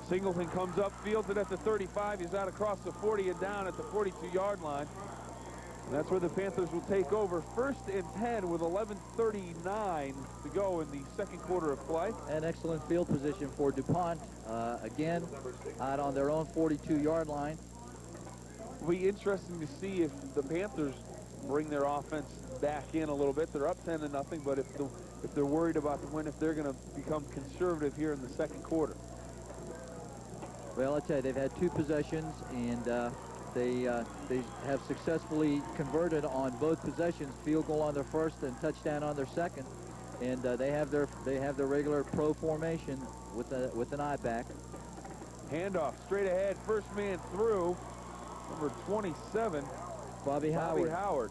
Singleton comes up, fields it at the 35. He's out across the 40 and down at the 42-yard line. And that's where the Panthers will take over. 1st and 10 with 11:39 to go in the second quarter of play. An excellent field position for DuPont. Again, out on their own 42-yard line. It'll be interesting to see if the Panthers bring their offense back in a little bit. They're up 10-0, but if they're worried about the win, if they're going to become conservative here in the second quarter. Well, I tell you, they've had 2 possessions, and they have successfully converted on both possessions. Field goal on their first and touchdown on their second, and they have their regular pro formation with an eye back. Handoff straight ahead, first man through, number 27, Bobby Howard.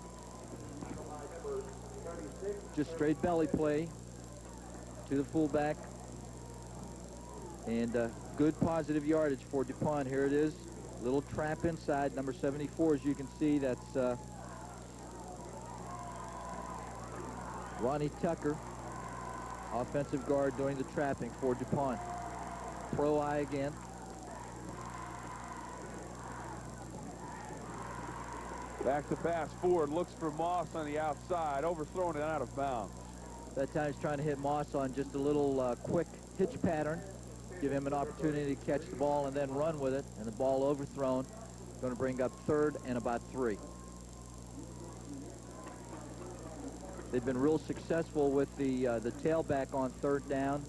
Just straight belly play to the fullback, and good positive yardage for DuPont. Here it is. Little trap inside, number 74, as you can see. That's Ronnie Tucker, offensive guard, doing the trapping for DuPont. Pro eye again. Back to pass. Ford looks for Moss on the outside, overthrown and out of bounds. That time he's trying to hit Moss on just a little quick hitch pattern. Give him an opportunity to catch the ball and then run with it, and the ball overthrown. Going to bring up 3rd and about 3. They've been real successful with the tailback on 3rd down,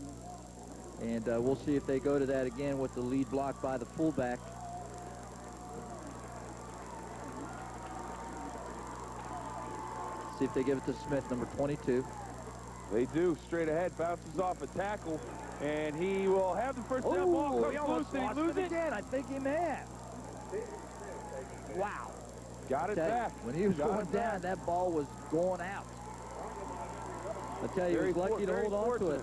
and we'll see if they go to that again with the lead block by the fullback. See if they give it to Smith, number 22. They do. Straight ahead, bounces off a tackle, and he will have the first down. Ball comes loose. Did he lose it? Again. I think he may have. Wow. Got it back. When he was going down, that ball was going out. I tell you, he was lucky to hold on to it.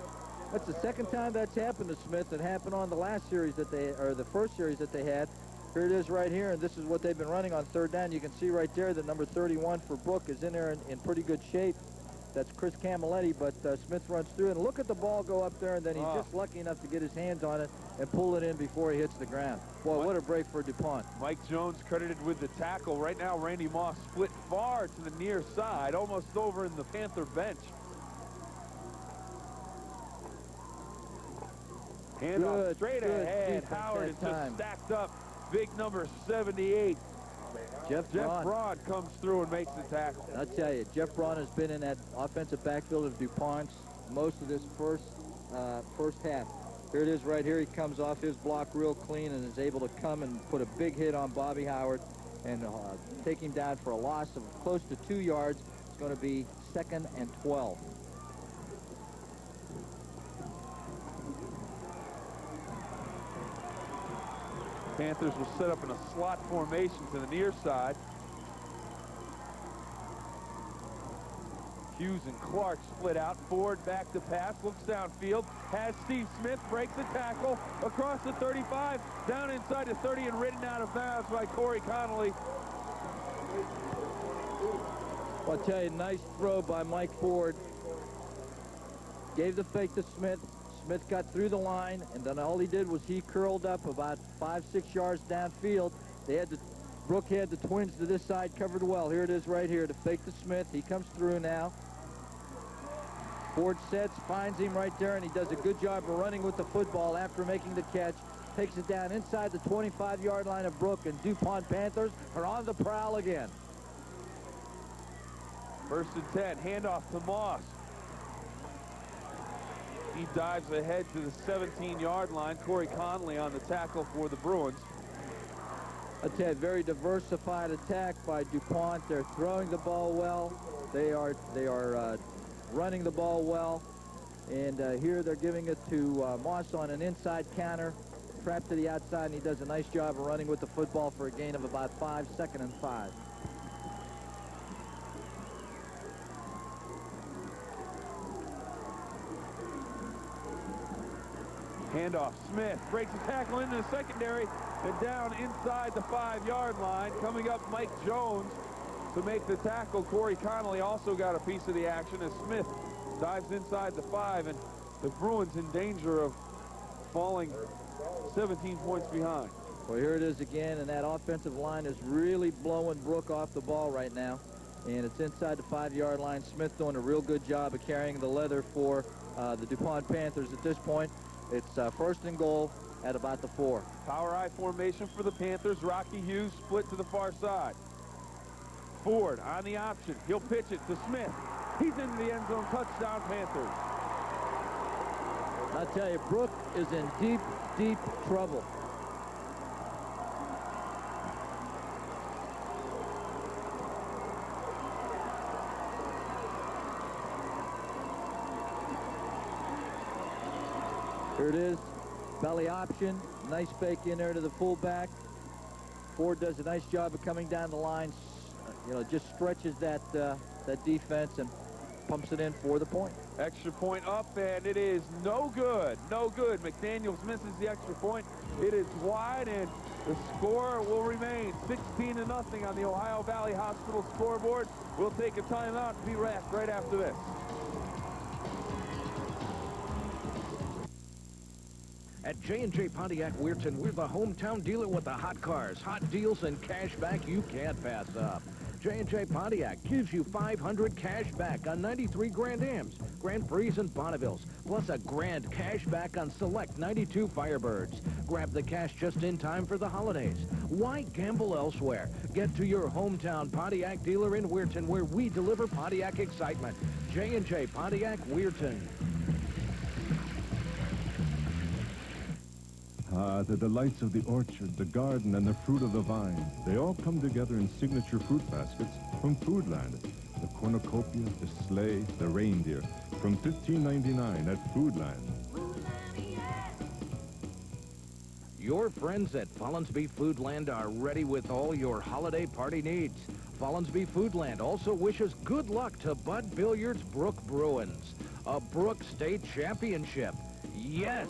That's the second time that's happened to Smith. It happened on the last series that the first series that they had. Here it is right here, and this is what they've been running on 3rd down. You can see right there that number 31 for Brook is in there in pretty good shape. That's Chris Camilletti, but Smith runs through, and look at the ball go up there, and then he's just lucky enough to get his hands on it and pull it in before he hits the ground. Boy, what a break for DuPont. Mike Jones credited with the tackle. Right now, Randy Moss split far to the near side, almost over in the Panther bench. Handoff straight ahead. Howard is just stacked up. Big number 78. Jeff Braun comes through and makes the tackle. I'll tell you, Jeff Braun has been in that offensive backfield of DuPont's most of this first half. Here it is right here. He comes off his block real clean and is able to come and put a big hit on Bobby Howard and take him down for a loss of close to 2 yards. It's going to be 2nd and 12. Panthers will set up in a slot formation to the near side. Hughes and Clark split out. Ford back to pass, looks downfield, has Steve Smith, breaks the tackle across the 35, down inside the 30 and ridden out of bounds by Corey Connolly. I'll tell you, nice throw by Mike Ford. Gave the fake to Smith. Smith got through the line, and then all he did was he curled up about 5-6 yards downfield. Brook had the twins to this side covered well. Here it is right here to fake to Smith. He comes through now. Ford sets, finds him right there, and he does a good job of running with the football after making the catch. Takes it down inside the 25-yard line of Brook, and DuPont Panthers are on the prowl again. 1st and 10, handoff to Moss. He dives ahead to the 17-yard line. Corey Connolly on the tackle for the Bruins. I tell you, very diversified attack by DuPont. They're throwing the ball well. They are running the ball well. And here they're giving it to Moss on an inside counter. Trap to the outside, and he does a nice job of running with the football for a gain of about 5, 2nd and 5. Handoff, Smith breaks the tackle into the secondary and down inside the 5-yard line. Coming up, Mike Jones to make the tackle. Corey Connolly also got a piece of the action as Smith dives inside the 5 and the Bruins in danger of falling 17 points behind. Well, here it is again, and that offensive line is really blowing Brook off the ball right now. And it's inside the 5-yard line. Smith doing a real good job of carrying the leather for the DuPont Panthers at this point. It's first and goal at about the 4. Power I formation for the Panthers. Rocky Hughes split to the far side. Ford on the option. He'll pitch it to Smith. He's into the end zone. Touchdown, Panthers. I tell you, Brook is in deep, deep trouble. Here it is, belly option, nice fake in there to the fullback. Ford does a nice job of coming down the line, just stretches that defense and pumps it in for the point. Extra point up, and it is no good. No good. McDaniels misses the extra point. It is wide, and the score will remain 16-0 on the Ohio Valley Hospital scoreboard. We'll take a timeout and be back right after this. At J&J Pontiac Weirton, we're the hometown dealer with the hot cars, hot deals, and cash back you can't pass up. J&J Pontiac gives you $500 cash back on 93 Grand Ams, Grand Prix, and Bonnevilles, plus a grand cash back on select 92 Firebirds. Grab the cash just in time for the holidays. Why gamble elsewhere? Get to your hometown Pontiac dealer in Weirton, where we deliver Pontiac excitement. J&J Pontiac Weirton. Ah, the delights of the orchard, the garden, and the fruit of the vine. They all come together in signature fruit baskets from Foodland. The cornucopia, the sleigh, the reindeer, from $15.99 at Foodland. Your friends at Follinsby Foodland are ready with all your holiday party needs. Follinsby Foodland also wishes good luck to Bud Billiard's Brook Bruins. A Brook State Championship. Yes!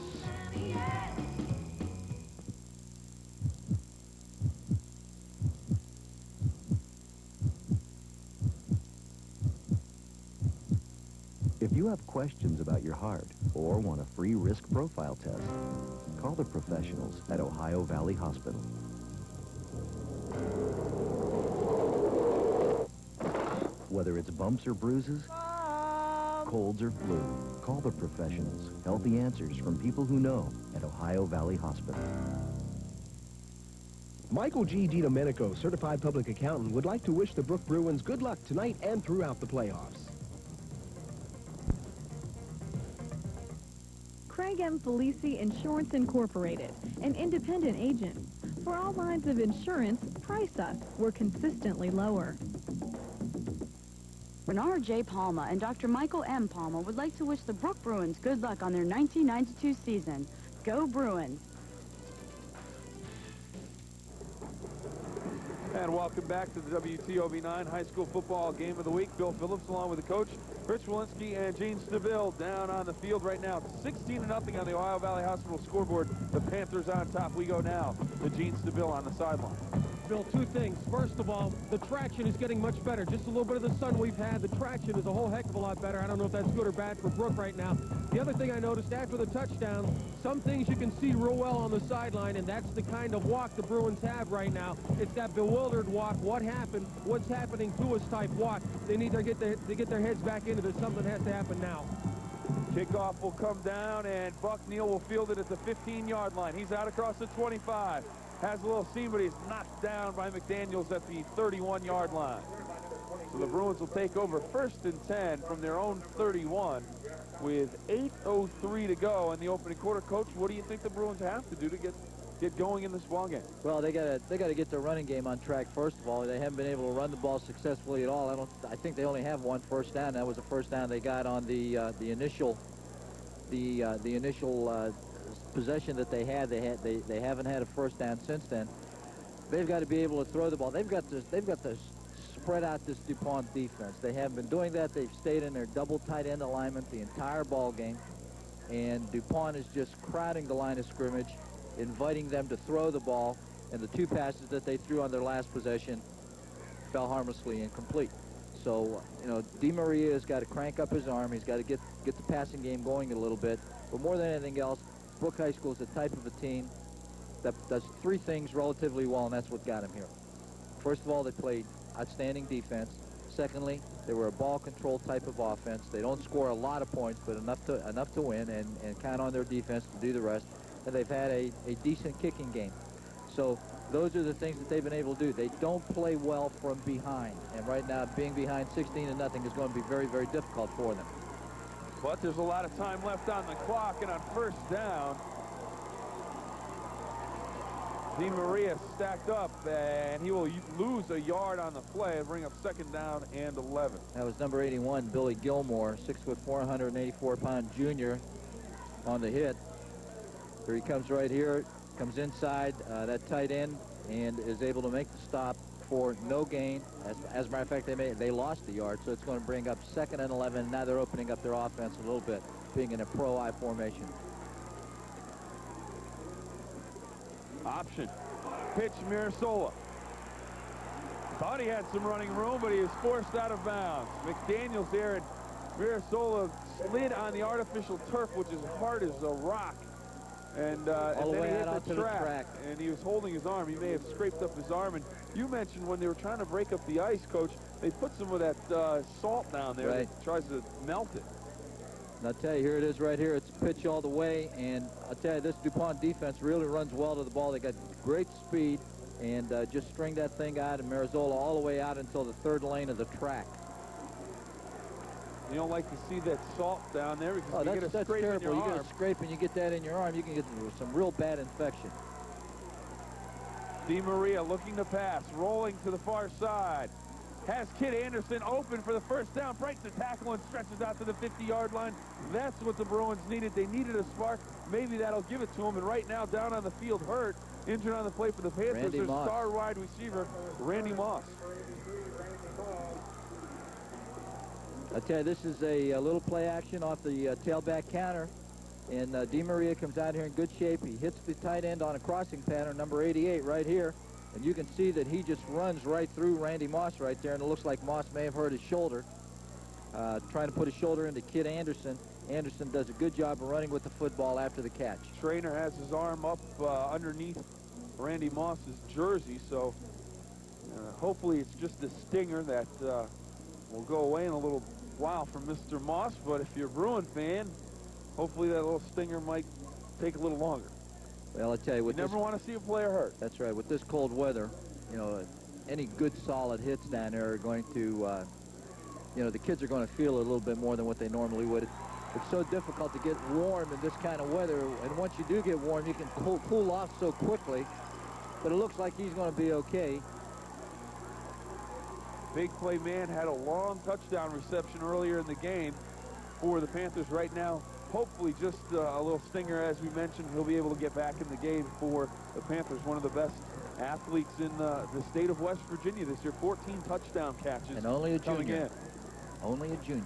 If you have questions about your heart or want a free risk profile test, call the professionals at Ohio Valley Hospital. Whether it's bumps or bruises, colds or flu, call the professionals. Healthy answers from people who know at Ohio Valley Hospital. Michael G. DiDomenico, certified public accountant, would like to wish the Brook Bruins good luck tonight and throughout the playoffs. Craig M. Felici Insurance Incorporated, an independent agent. For all lines of insurance, price us. We're consistently lower. Bernard J. Palma and Dr. Michael M. Palma would like to wish the Brook Bruins good luck on their 1992 season. Go Bruins! And welcome back to the WTOV9 High School Football Game of the Week. Bill Phillips along with the coach, Rich Walensky and Gene Stabile down on the field right now. 16-0 on the Ohio Valley Hospital scoreboard. The Panthers on top. We go now to Gene Stabile on the sideline. Bill, two things. First of all, the traction is getting much better. Just a little bit of the sun we've had, the traction is a whole heck of a lot better. I don't know if that's good or bad for Brook right now. The other thing I noticed after the touchdown, some things you can see real well on the sideline, and that's the kind of walk the Bruins have right now. It's that bewildered walk. What happened? What's happening to us type walk. They need to get their heads back into this. Something has to happen now. Kickoff will come down, and Buck Neal will field it at the 15-yard line. He's out across the 25. Has a little seam, but he's knocked down by McDaniels at the 31-yard line. So the Bruins will take over 1st and 10 from their own 31 with 8:03 to go in the opening quarter. Coach, what do you think the Bruins have to do to get going in this ballgame? Well, they got to get their running game on track. First of all, they haven't been able to run the ball successfully at all. I think they only have one first down. That was the first down they got on the initial possession that they had. They haven't had a first down since then. They've got to be able to throw the ball. They've got to spread out this DuPont defense. They haven't been doing that. They've stayed in their double tight end alignment the entire ball game, and DuPont is just crowding the line of scrimmage, inviting them to throw the ball, and the two passes that they threw on their last possession fell harmlessly incomplete. So, you know, DiMaria has got to crank up his arm. He's got to get the passing game going a little bit. But more than anything else, Brooke High School is the type of a team that does three things relatively well, and that's what got him here. First of all, they played outstanding defense. Secondly, they were a ball control type of offense. They don't score a lot of points, but enough to win and count on their defense to do the rest. And they've had a decent kicking game. So those are the things that they've been able to do. They don't play well from behind. And right now, being behind 16-0 is going to be very, very difficult for them. But there's a lot of time left on the clock, and on first down, DiMaria stacked up, and he will lose a yard on the play and bring up second down and 11. That was number 81, Billy Gilmore, 6'4", 184-pound junior on the hit. Here he comes right here, comes inside that tight end, and is able to make the stop for no gain. As a matter of fact, they lost a yard, so it's going to bring up second and 11. Now they're opening up their offense a little bit, being in a pro-I formation. Option. Pitch, Mirasola. Thought he had some running room, but he was forced out of bounds. McDaniels there, and Mirasola slid on the artificial turf, which is hard as a rock. And then he hit the track, and he was holding his arm. He may have scraped up his arm. And you mentioned when they were trying to break up the ice, Coach, they put some of that salt down there that tries to melt it. And I'll tell you, here it is right here. It's pitch all the way, and I'll tell you, this DuPont defense really runs well to the ball. They got great speed, and just string that thing out, and Mirasola all the way out until the third lane of the track. You don't like to see that salt down there because you get a scrape terrible. in your arm. You get a scrape and you get that in your arm, you can get some real bad infection. DiMaria looking to pass, rolling to the far side. Has Kid Anderson open for the first down, breaks the tackle and stretches out to the 50-yard line. That's what the Bruins needed. They needed a spark. Maybe that'll give it to them. And right now, down on the field, hurt, injured on the play for the Panthers, their star wide receiver, Randy Moss. I tell you, this is a little play action off the tailback counter. And DiMaria comes out here in good shape. He hits the tight end on a crossing pattern, number 88 right here. And you can see that he just runs right through Randy Moss right there, and it looks like Moss may have hurt his shoulder. Trying to put his shoulder into Kid Anderson. Anderson does a good job of running with the football after the catch. Trainer has his arm up underneath Randy Moss's jersey, so hopefully it's just a stinger that will go away in a little while from Mr. Moss. But if you're a Bruin fan, hopefully that little stinger might take a little longer. Well, I tell you, you never want to see a player hurt. That's right. With this cold weather, you know, any good solid hits down there are going to, you know, the kids are going to feel it a little bit more than what they normally would. It's so difficult to get warm in this kind of weather, and once you do get warm, you can cool off so quickly. But it looks like he's going to be okay. Big play man had a long touchdown reception earlier in the game for the Panthers. Right now, hopefully just a little stinger, as we mentioned. He'll be able to get back in the game for the Panthers. One of the best athletes in the state of West Virginia this year. 14 touchdown catches. And only a coming junior. in. Only a junior.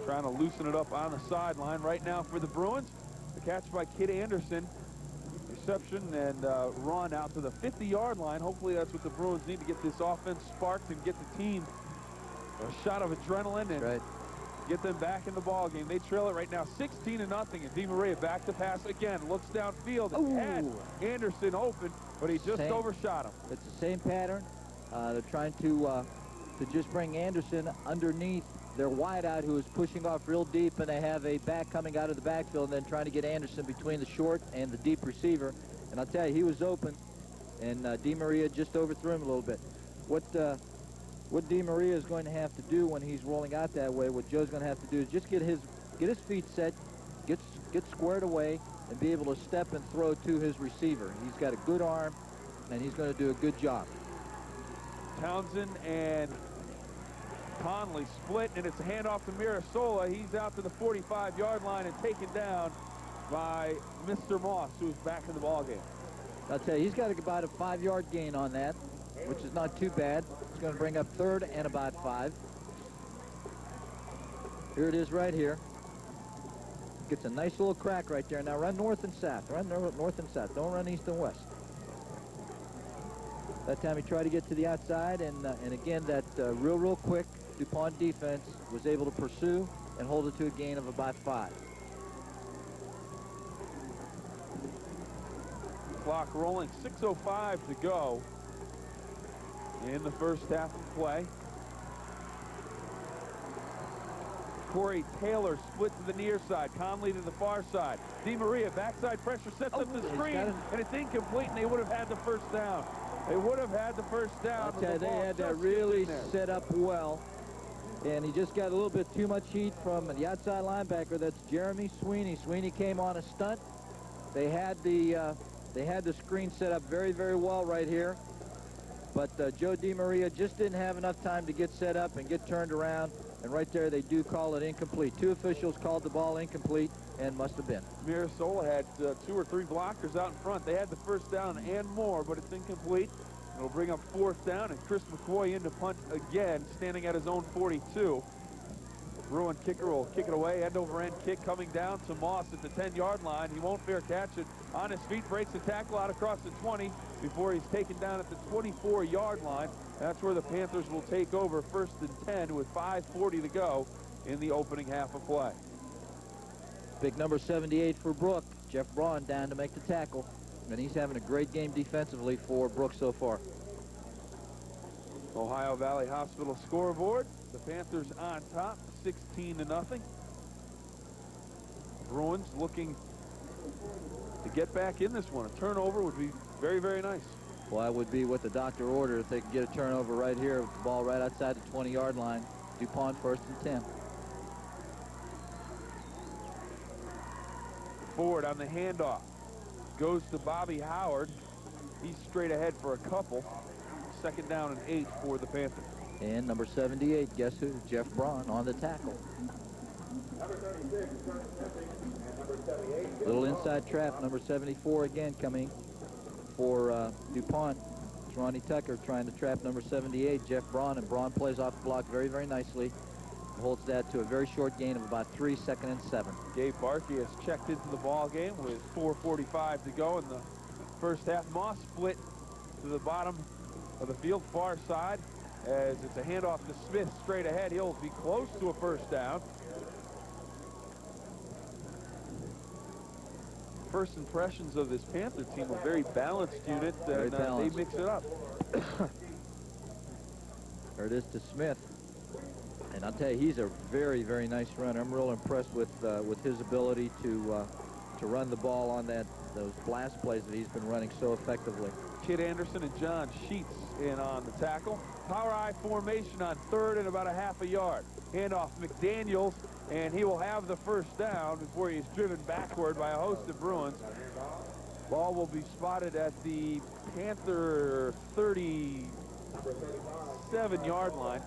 Trying to loosen it up on the sideline right now for the Bruins. The catch by Kid Anderson. Reception and run out to the 50-yard line. Hopefully that's what the Bruins need to get this offense sparked and get the team a shot of adrenaline and get them back in the ball game. They trail it right now 16-0, and DiMaria back to pass again. Looks downfield and had Anderson open, but he just overshot him. It's the same pattern. They're trying to just bring Anderson underneath their wideout, who is pushing off real deep, and they have a back coming out of the backfield, and then trying to get Anderson between the short and the deep receiver. And I'll tell you, he was open, and DiMaria just overthrew him a little bit. What DiMaria is going to have to do when he's rolling out that way, what Joe's going to have to do is just get his feet set, get squared away, and be able to step and throw to his receiver. He's got a good arm, and he's going to do a good job. Townsend and Conley split, and it's a handoff to Mirasola. He's out to the 45-yard line and taken down by Mr. Moss, who's back in the ballgame. I'll tell you, he's got about a 5-yard gain on that, which is not too bad. It's going to bring up third and about 5. Here it is right here. Gets a nice little crack right there. Now run north and south. Run north and south. Don't run east and west. That time he tried to get to the outside, and again, that real quick DuPont defense was able to pursue and hold it to a gain of about 5. Clock rolling, 6:05 to go in the first half of play. Corey Taylor split to the near side. Conley to the far side. DiMaria, backside pressure, sets up the screen, and it's incomplete, and they would have had the first down. They would have had the first down. I'll tell you, they had that really set up well, and he just got a little bit too much heat from the outside linebacker. That's Jeremy Sweeney. Sweeney came on a stunt. They had the screen set up very well right here, but Joe DiMaria just didn't have enough time to get set up and get turned around, and right there they do call it incomplete. 2 officials called the ball incomplete and must have been. Mirasola had 2 or 3 blockers out in front. They had the first down and more, but it's incomplete. It'll bring up 4th down, and Chris McCoy in to punt again, standing at his own 42. Bruin kicker will kick it away, end-over-end kick coming down to Moss at the 10-yard line. He won't fair catch it. On his feet, breaks the tackle out across the 20 before he's taken down at the 24-yard line. That's where the Panthers will take over 1st and 10 with 5:40 to go in the opening half of play. Big number 78 for Brook. Jeff Braun down to make the tackle, and he's having a great game defensively for Brook so far. Ohio Valley Hospital scoreboard. The Panthers on top, 16-0. Bruins looking to get back in this one. A turnover would be very nice. Well, that would be what the doctor ordered if they could get a turnover right here with the ball right outside the 20-yard line. DuPont 1st and 10. Ford on the handoff. Goes to Bobby Howard. He's straight ahead for a couple. 2nd down and 8 for the Panthers. And number 78, guess who? Jeff Braun on the tackle. Little inside trap, number 74 again coming for DuPont. It's Ronnie Tucker trying to trap number 78, Jeff Braun, and Braun plays off the block very nicely. Holds that to a very short gain of about 3, 2nd and 7. Gabe Barkey has checked into the ball game with 4:45 to go in the first half. Moss split to the bottom of the field, far side, as it's a handoff to Smith straight ahead. He'll be close to a first down. First impressions of this Panther team, a very balanced unit, and they mix it up. There it is to Smith. And I'll tell you, he's a very nice runner. I'm real impressed with his ability to run the ball on those blast plays that he's been running so effectively. Kid Anderson and John Sheets in on the tackle. Power I formation on 3rd and about a half a yard. Handoff McDaniels, and he will have the first down before he's driven backward by a host of Bruins. Ball will be spotted at the Panther 37-yard line.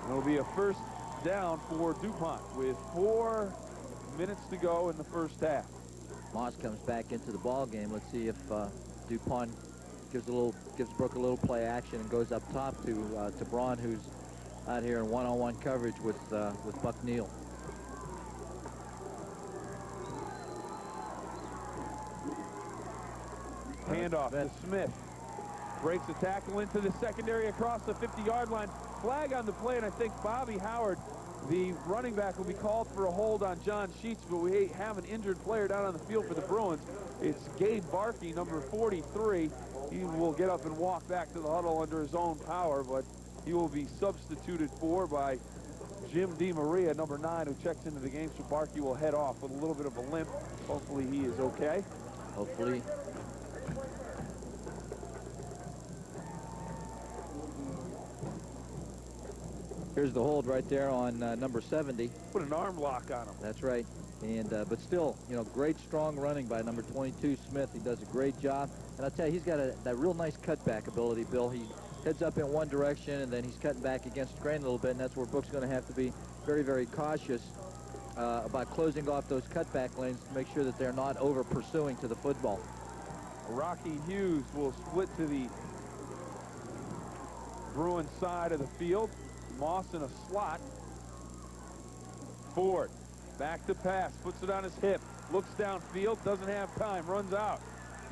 It'll be a first down for DuPont with 4 minutes to go in the first half. Moss comes back into the ball game. Let's see if DuPont gives Brook a little play action and goes up top to Braun, who's out here in one-on-one coverage with Buck Neal. Handoff to Smith. Breaks the tackle into the secondary across the 50-yard line. Flag on the play, and I think Bobby Howard, the running back, will be called for a hold on John Sheets, but we have an injured player down on the field for the Bruins. It's Gabe Barkey, number 43. He will get up and walk back to the huddle under his own power, but he will be substituted for by Jim DiMaria, number 9, who checks into the game, so Barkey will head off with a little bit of a limp. Hopefully he is okay. Hopefully. Here's the hold right there on number 70. Put an arm lock on him. That's right. And but still, you know, great strong running by number 22 Smith. He does a great job. And I'll tell you, he's got that real nice cutback ability, Bill. He heads up in one direction, and then he's cutting back against the grain a little bit, and that's where Brook's going to have to be very cautious about closing off those cutback lanes to make sure that they're not over pursuing to the football. Rocky Hughes will split to the Bruin side of the field. Moss in a slot. Ford back to pass, puts it on his hip, looks downfield, doesn't have time, runs out.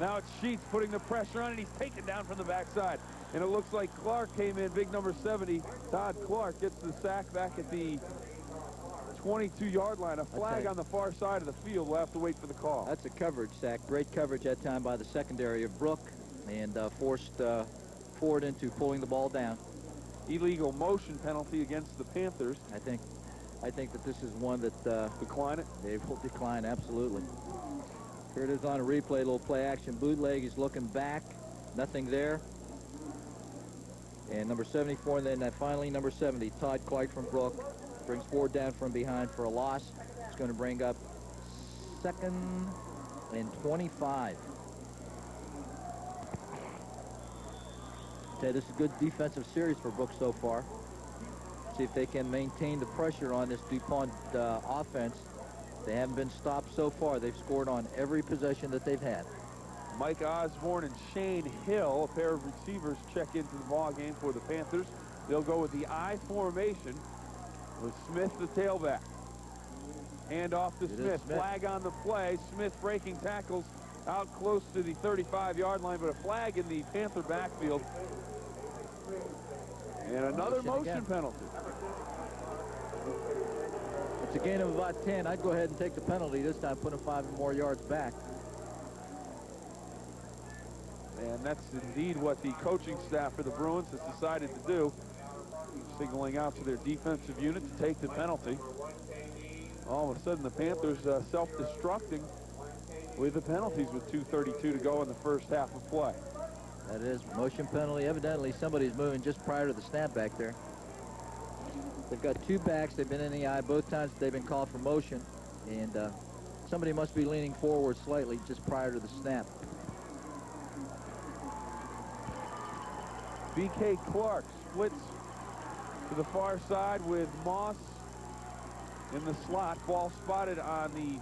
Now it's Sheets putting the pressure on, and he's taken down from the backside. And it looks like Clark came in, big number 70. Todd Clark gets the sack back at the 22-yard line. A flag on the far side of the field. We'll have to wait for the call. That's a coverage sack. Great coverage that time by the secondary of Brook, and forced Ford into pulling the ball down. Illegal motion penalty against the Panthers. I think that this is one that decline it. They will decline, absolutely. Here it is on a replay, a little play action bootleg. He's looking back, nothing there. And number 74, and then finally number 70, Todd Clark from Brook, brings Ford down from behind for a loss. It's going to bring up 2nd and 25. Okay, this is a good defensive series for Brook so far. See if they can maintain the pressure on this DuPont offense. They haven't been stopped so far. They've scored on every possession that they've had. Mike Osborne and Shane Hill, a pair of receivers, check into the ball game for the Panthers. They'll go with the I formation with Smith, the tailback. Hand off to Smith. Flag on the play. Smith breaking tackles out close to the 35-yard line, but a flag in the Panther backfield. And another motion penalty. It's a gain of about 10. I'd go ahead and take the penalty this time, put him 5 more yards back. And that's indeed what the coaching staff for the Bruins has decided to do, signaling out to their defensive unit to take the penalty. All of a sudden, the Panthers self-destructing with the penalties with 2:32 to go in the first half of play. That is motion penalty. Evidently, somebody's moving just prior to the snap back there. They've got 2 backs. They've been in the eye both times they've been called for motion. And somebody must be leaning forward slightly just prior to the snap. B.K. Clark splits to the far side with Moss in the slot. Ball spotted on the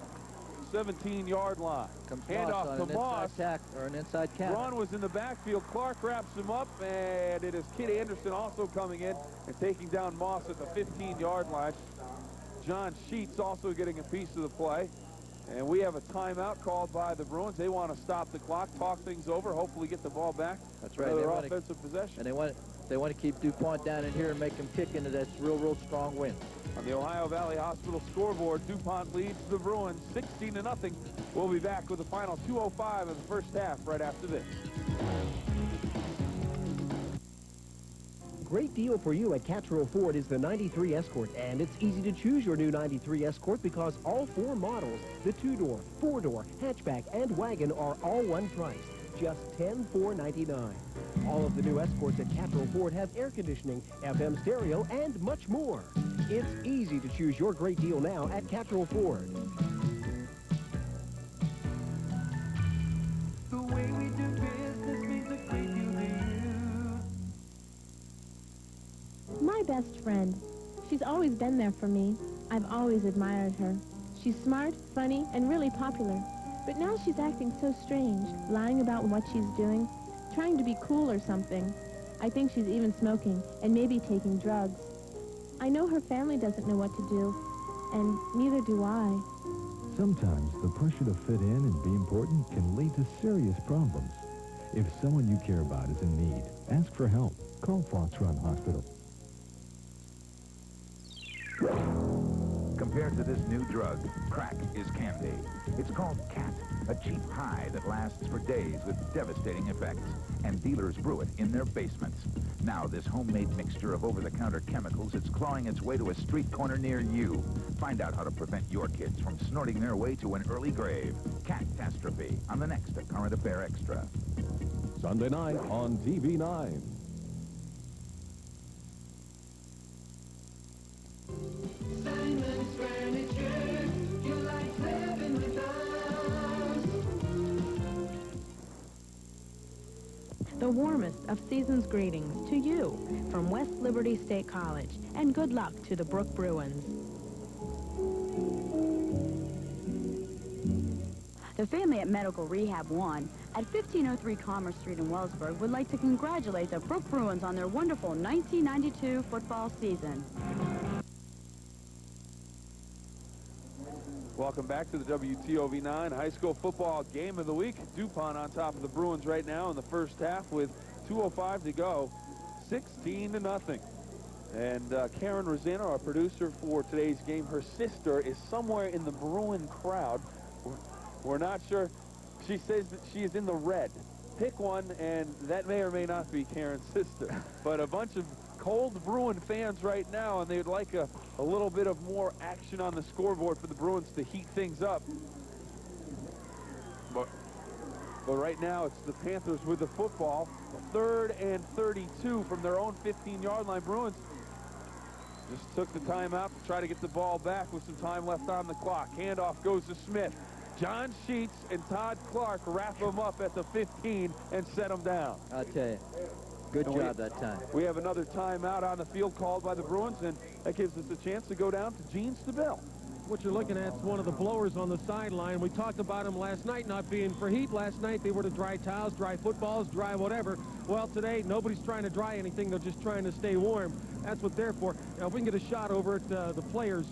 17-yard line. Handoff to Moss. Or an inside cap. Braun was in the backfield. Clark wraps him up, and it is Kid Anderson also coming in and taking down Moss at the 15-yard line. John Sheets also getting a piece of the play. And we have a timeout called by the Bruins. They want to stop the clock, talk things over, hopefully get the ball back. That's right. Another offensive possession. And they want to keep DuPont down in here and make them kick into that real strong win. On the Ohio Valley Hospital scoreboard, DuPont leads the Bruins 16-0. We'll be back with the final 2:05 of the first half right after this. Great deal for you at Catrell Ford is the 93 Escort, and it's easy to choose your new 93 Escort because all 4 models, the 2-door, 4-door, hatchback, and wagon are all one price, just $10,499. All of the new Escorts at Catrell Ford have air conditioning, FM stereo, and much more. It's easy to choose your great deal now at Catrell Ford. The way we do business means a great deal to you. My best friend. She's always been there for me. I've always admired her. She's smart, funny, and really popular. But now she's acting so strange, lying about what she's doing, trying to be cool or something. I think she's even smoking, and maybe taking drugs. I know her family doesn't know what to do, and neither do I. Sometimes the pressure to fit in and be important can lead to serious problems. If someone you care about is in need, ask for help. Call Fox Run Hospital. Compared to this new drug, crack is candy. It's called Cat, a cheap high that lasts for days with devastating effects. And dealers brew it in their basements. Now this homemade mixture of over-the-counter chemicals is clawing its way to a street corner near you. Find out how to prevent your kids from snorting their way to an early grave. Catastrophe on the next Current Affair Extra. Sunday night on TV9. Simon's Furniture, you like living with us. The warmest of season's greetings to you from West Liberty State College, and good luck to the Brook Bruins. The family at Medical Rehab 1 at 1503 Commerce Street in Wellsburg would like to congratulate the Brook Bruins on their wonderful 1992 football season. Welcome back to the WTOV9 High School Football Game of the Week. DuPont on top of the Bruins right now in the first half with 2:05 to go, 16-0. And Karen Rosano, our producer for today's game, her sister is somewhere in the Bruin crowd. We're not sure. She says that she is in the red. Pick one, and that may or may not be Karen's sister. But a bunch of cold Bruin fans right now, and they'd like a little bit of more action on the scoreboard for the Bruins to heat things up. But right now, it's the Panthers with the football. 3rd and 32 from their own 15-yard line. Bruins just took the timeout to try to get the ball back with some time left on the clock. Handoff goes to Smith. John Sheets and Todd Clark wrap him up at the 15 and set him down. I'll tell you, good job that time. We have another timeout on the field called by the Bruins, and that gives us a chance to go down to Gene Stabile. What you're looking at is one of the blowers on the sideline. We talked about him last night not being for heat. Last night they were to dry towels, dry footballs, dry whatever. Well, today nobody's trying to dry anything. They're just trying to stay warm. That's what they're for. Now, if we can get a shot over at the players.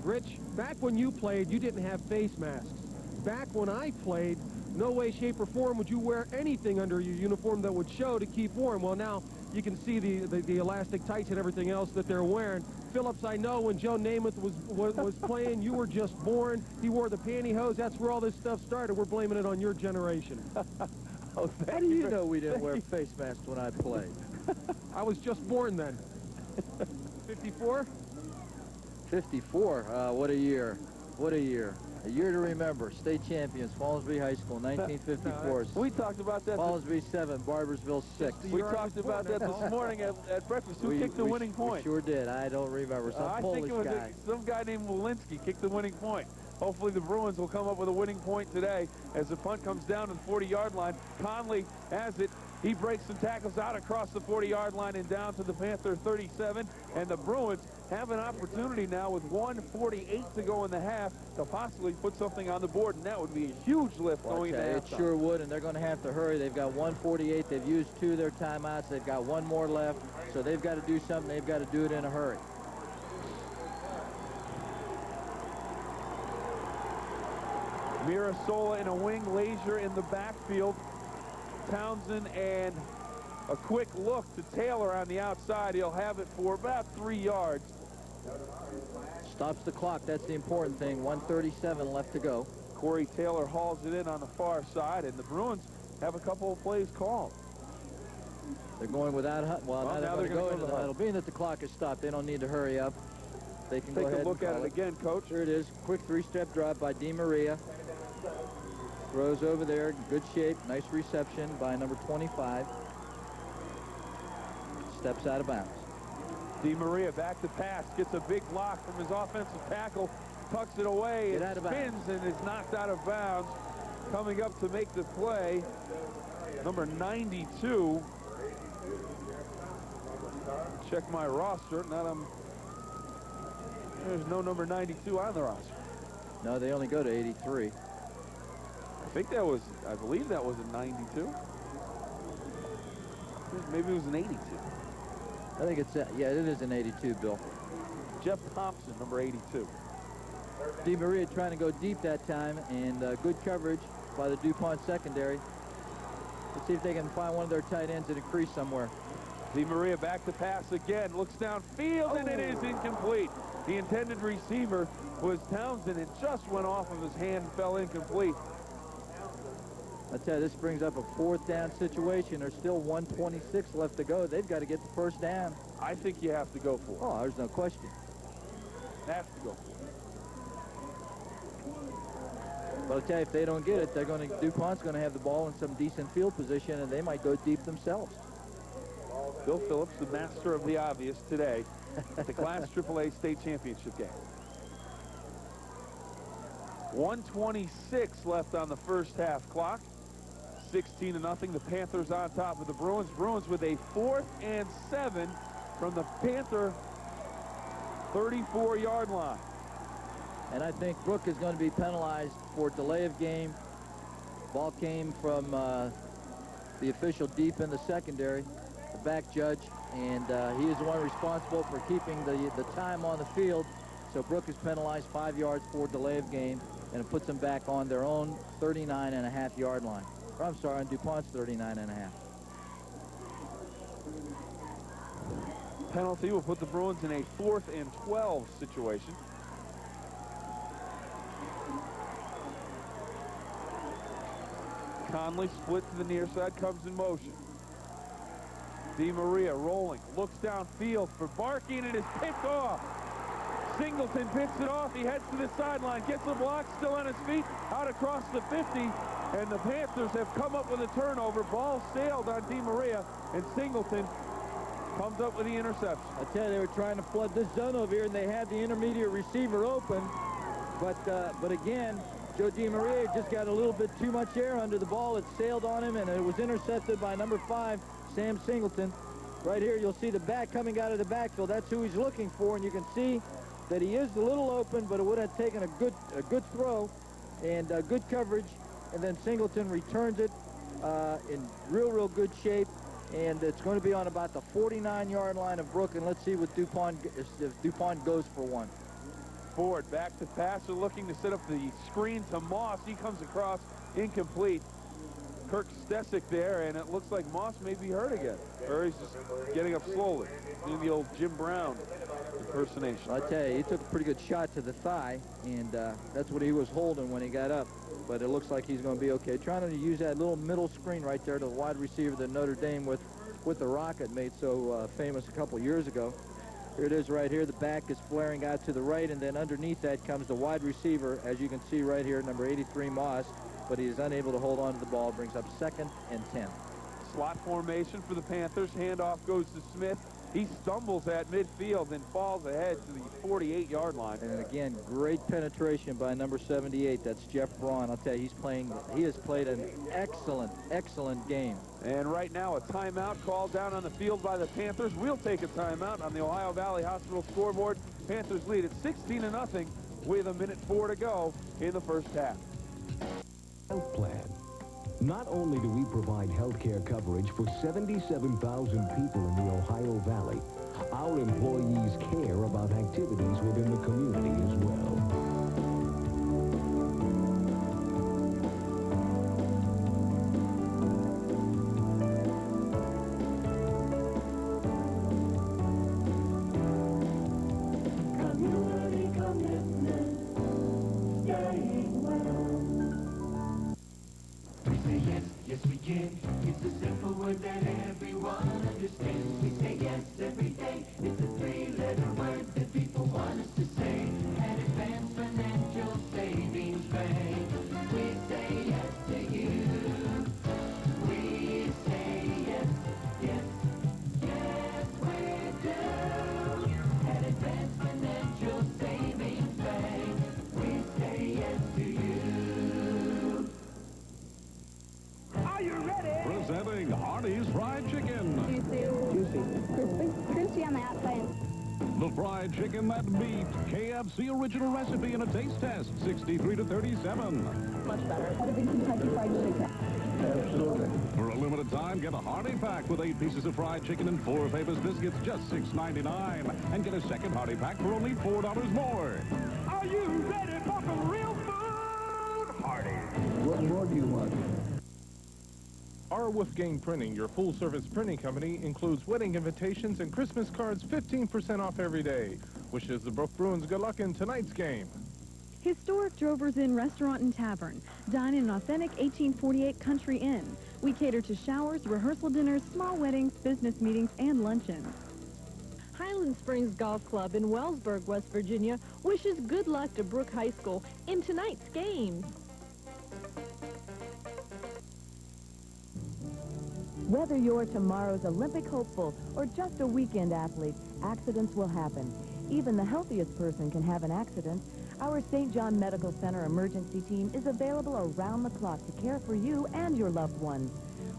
Rich, back when you played, you didn't have face masks. Back when I played, no way, shape, or form would you wear anything under your uniform that would show to keep warm. Well, now you can see the elastic tights and everything else that they're wearing. Phillips, I know when Joe Namath was playing, you were just born. He wore the pantyhose. That's where all this stuff started. We're blaming it on your generation. Oh, how do you know we didn't wear face masks when I played? I was just born then. 54? 54. What a year. What a year. A year to remember. State champions, Fallsview High School, 1954. We talked about that. Fallsview 7, Barbersville 6. We talked about that this morning at breakfast. Who kicked the winning point? We sure did. I don't remember. Some Polish guy. Some guy named Walensky kicked the winning point. Hopefully the Bruins will come up with a winning point today as the punt comes down to the 40-yard line. Conley has it. He breaks some tackles out across the 40-yard line and down to the Panther 37. And the Bruins have an opportunity now with 1:48 to go in the half to possibly put something on the board, and that would be a huge lift going into halftime. It sure would, and they're going to have to hurry. They've got 1:48. They've used 2 of their timeouts. They've got 1 more left, so they've got to do something. They've got to do it in a hurry. Mirasola in a wing, Lazier in the backfield. Townsend and a quick look to Taylor on the outside. He'll have it for about 3 yards. Stops the clock. That's the important thing. 1:37 left to go. Corey Taylor hauls it in on the far side, and the Bruins have a couple of plays called. They're going without Hunt. Well, now they're going to go into the huddle. Being that the clock is stopped, they don't need to hurry up. They can go ahead and take a look at it again, Coach. Here it is. Quick 3-step drop by DeMaria. Throws over there. Good shape. Nice reception by number 25. Steps out of bounds. DeMaria back to pass. Gets a big block from his offensive tackle. Tucks it away. It spins and is knocked out of bounds. Coming up to make the play, number 92. Check my roster. There's no number 92 on the roster. No, they only go to 83. I believe that was a 92. Maybe it was an 82. I think it's, yeah, it is an 82, Bill. Jeff Thompson, number 82. DeMaria trying to go deep that time, and good coverage by the DuPont secondary. Let's see if they can find one of their tight ends and increase somewhere. DeMaria back to pass again. Looks downfield, and it is incomplete. The intended receiver was Townsend. It just went off of his hand and fell incomplete. I tell you, this brings up a 4th down situation. There's still 1:26 left to go. They've got to get the first down. I think you have to go for it. Oh, there's no question. Have to go for it. But I'll tell you, if they don't get it, DuPont's going to have the ball in some decent field position, and they might go deep themselves. Bill Phillips, the master of the obvious today at the Class AAA State Championship game. 1:26 left on the first half clock. 16-0. The Panthers on top of the Bruins. Bruins with a 4th and 7 from the Panther 34-yard line. And I think Brooke is going to be penalized for delay of game. Ball came from the official deep in the secondary, the back judge, and he is the one responsible for keeping the time on the field. So Brook is penalized 5 yards for delay of game, and it puts them back on their own 39.5-yard line. Or, I'm sorry, on DuPont's 39.5. Penalty will put the Bruins in a 4th and 12 situation. Conley split to the near side, comes in motion. Di Maria rolling, looks downfield for Barkey, and it is picked off. Singleton picks it off. He heads to the sideline, gets the block, still on his feet, out across the 50, and the Panthers have come up with a turnover. Ball sailed on Di Maria, and Singleton comes up with the interception. I tell you, they were trying to flood this zone over here, and they had the intermediate receiver open. But again, Joe Di Maria just got a little bit too much air under the ball. It sailed on him, and it was intercepted by number 5, Sam Singleton. Right here, you'll see the back coming out of the backfield. That's who he's looking for, and you can see that he is a little open, but it would have taken a good throw and good coverage. And then Singleton returns it in real good shape. And it's going to be on about the 49-yard line of Brook, and let's see what DuPont, if DuPont goes for one. Ford back to passer, looking to set up the screen to Moss. He comes across incomplete. Kirk Stesick there, and it looks like Moss may be hurt again. Or he's just getting up slowly. Doing the old Jim Brown impersonation. I tell you, he took a pretty good shot to the thigh, and that's what he was holding when he got up. But it looks like he's going to be okay. Trying to use that little middle screen right there to the wide receiver that Notre Dame with the Rocket made so famous a couple years ago. Here it is right here. The back is flaring out to the right, and then underneath that comes the wide receiver, as you can see right here, number 83, Moss. But he is unable to hold on to the ball. Brings up 2nd and 10. Slot formation for the Panthers. Handoff goes to Smith. He stumbles at midfield and falls ahead to the 48-yard line. And again, great penetration by number 78. That's Jeff Braun. I'll tell you, he has played an excellent game. And right now, a timeout called down on the field by the Panthers. We'll take a timeout on the Ohio Valley Hospital scoreboard. Panthers lead at 16-0 with 1:04 to go in the first half. Health plan. Not only do we provide health care coverage for 77,000 people in the Ohio Valley, our employees care about activities within the community as well. Community commitment, staying well. We say yes, yes we can. It's a simple word that everyone understands. We say yes every day. It's a 3-letter word that people want us to say. At Advanced Financial Savings Bank, we say yes to you. We say yes, yes, yes we do. At Advanced Financial Savings Bank, we say yes to you. Are you ready? Presenting Hardee's Fried Chicken. Juicy. Crispy. Crispy on the outside. The fried chicken that beat KFC original recipe in a taste test, 63 to 37. Much better. What a big Kentucky Fried Chicken. Absolutely. For a limited time, get a Hardy Pack with 8 pieces of fried chicken and 4 Famous biscuits, just $6.99. And get a second Hardy Pack for only $4 more. Are you ready for some real food? Hardee's. What more do you want? Our Wolfgang Printing, your full-service printing company, includes wedding invitations and Christmas cards 15% off every day. Wishes the Brook Bruins good luck in tonight's game. Historic Drovers Inn Restaurant and Tavern. Dine in an authentic 1848 Country Inn. We cater to showers, rehearsal dinners, small weddings, business meetings, and luncheons. Highland Springs Golf Club in Wellsburg, West Virginia wishes good luck to Brook High School in tonight's game. Whether you're tomorrow's Olympic hopeful or just a weekend athlete, accidents will happen. Even the healthiest person can have an accident. Our St. John Medical Center emergency team is available around the clock to care for you and your loved ones.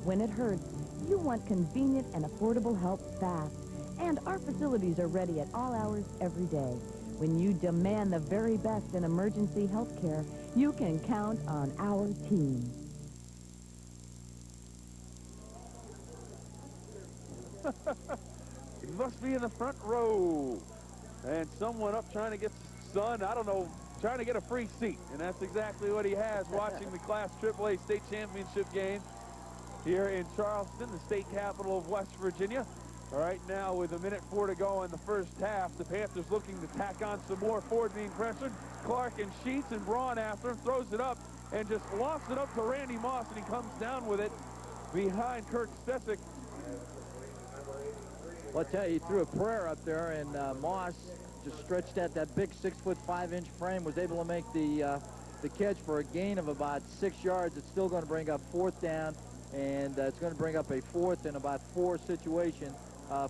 When it hurts, you want convenient and affordable help fast. And our facilities are ready at all hours every day. When you demand the very best in emergency health care, you can count on our team. He must be in the front row. And someone up trying to get son, I don't know, trying to get a free seat. And that's exactly what he has watching the Class AAA state championship game here in Charleston, the state capital of West Virginia. All right, now with 1:04 to go in the first half, the Panthers looking to tack on some more. Ford being pressured. Clark and Sheets and Braun after him, throws it up and just lofts it up to Randy Moss, and he comes down with it behind Kirk Stesick. Well, I tell you, he threw a prayer up there, and Moss just stretched at that big 6'5" frame, was able to make the catch for a gain of about 6 yards. It's still going to bring up 4th down, and it's going to bring up a 4th and about 4 situation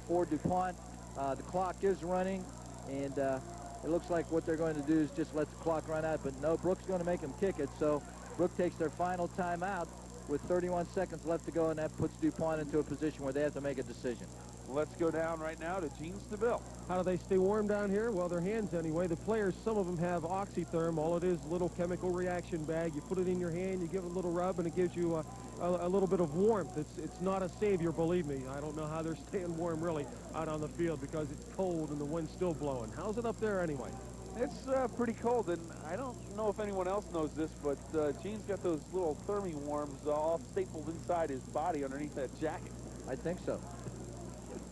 for DuPont. The clock is running, and it looks like what they're going to do is just let the clock run out, but no, Brooks going to make them kick it. So Brook takes their final timeout with 31 seconds left to go, and that puts DuPont into a position where they have to make a decision. Let's go down right now to Gene Stabile. How do they stay warm down here? Well, their hands anyway. The players, some of them have Oxytherm. All it is, a little chemical reaction bag. You put it in your hand, you give it a little rub, and it gives you a little bit of warmth. It's not a savior, believe me. I don't know how they're staying warm, really, out on the field because it's cold and the wind's still blowing. How's it up there anyway? It's pretty cold, and I don't know if anyone else knows this, but Gene's got those little thermi-warms all stapled inside his body underneath that jacket. I think so.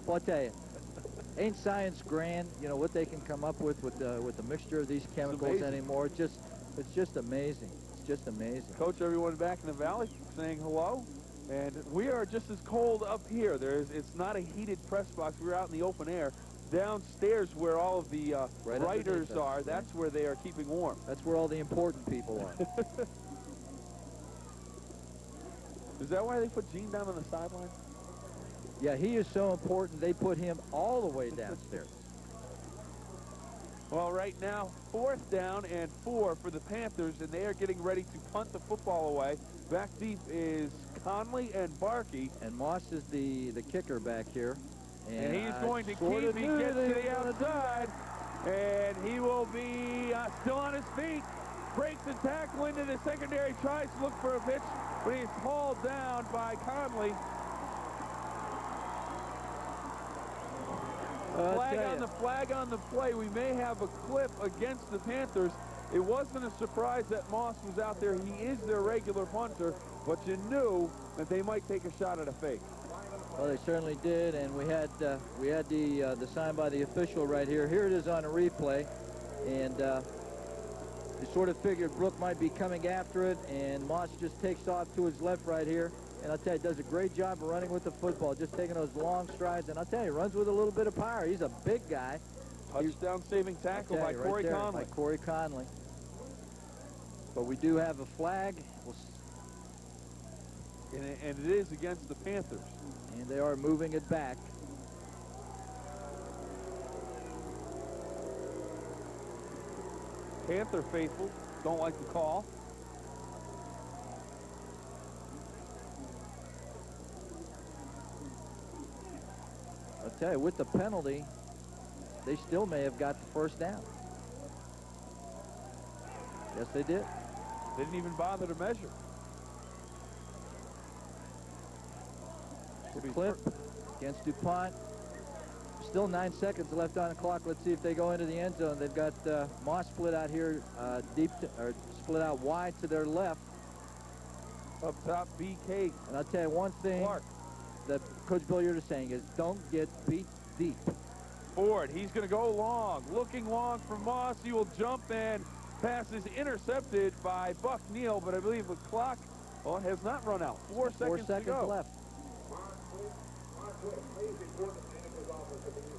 Well, I tell you, ain't science grand? You know what they can come up with the mixture of these chemicals anymore. It's just amazing. It's just amazing. Coach, everyone back in the valley saying hello, and we are just as cold up here. It's not a heated press box. We're out in the open air. Downstairs where all of the writers are, that's where they are keeping warm. That's where all the important people are. Is that why they put Gene down on the sideline? Yeah, he is so important, they put him all the way downstairs. Well, right now, 4th down and 4 for the Panthers, and they are getting ready to punt the football away. Back deep is Conley and Barkey. And Moss is the kicker back here. And he's going to keep, he gets to the outside, and he will be still on his feet. Breaks the tackle into the secondary, tries to look for a pitch, but he's hauled down by Conley. Flag on the play. We may have a clip against the Panthers. It wasn't a surprise that Moss was out there. He is their regular punter, but you knew that they might take a shot at a fake. Well, they certainly did, and we had the sign by the official right here. Here it is on a replay, and you sort of figured Brook might be coming after it, and Moss just takes off to his left right here. And I'll tell you, does a great job of running with the football, just taking those long strides. And I'll tell you, runs with a little bit of power. He's a big guy. Touchdown saving tackle by Corey Conley. By Corey Conley. But we do have a flag. And it is against the Panthers. And they are moving it back. Panther faithful don't like the call. I'll tell you, with the penalty, they still may have got the 1st down. Yes, they did. They didn't even bother to measure. The clip against DuPont. Still 9 seconds left on the clock. Let's see if they go into the end zone. They've got Moss split out here split out wide to their left. Up top, BK. And I'll tell you one thing. Clark. That Coach Billiard is saying is don't get beat deep. Ford, he's going to go long. Looking long for Moss. He will jump, and pass is intercepted by Buck Neal, but I believe the clock has not run out. 4 seconds to go. Left.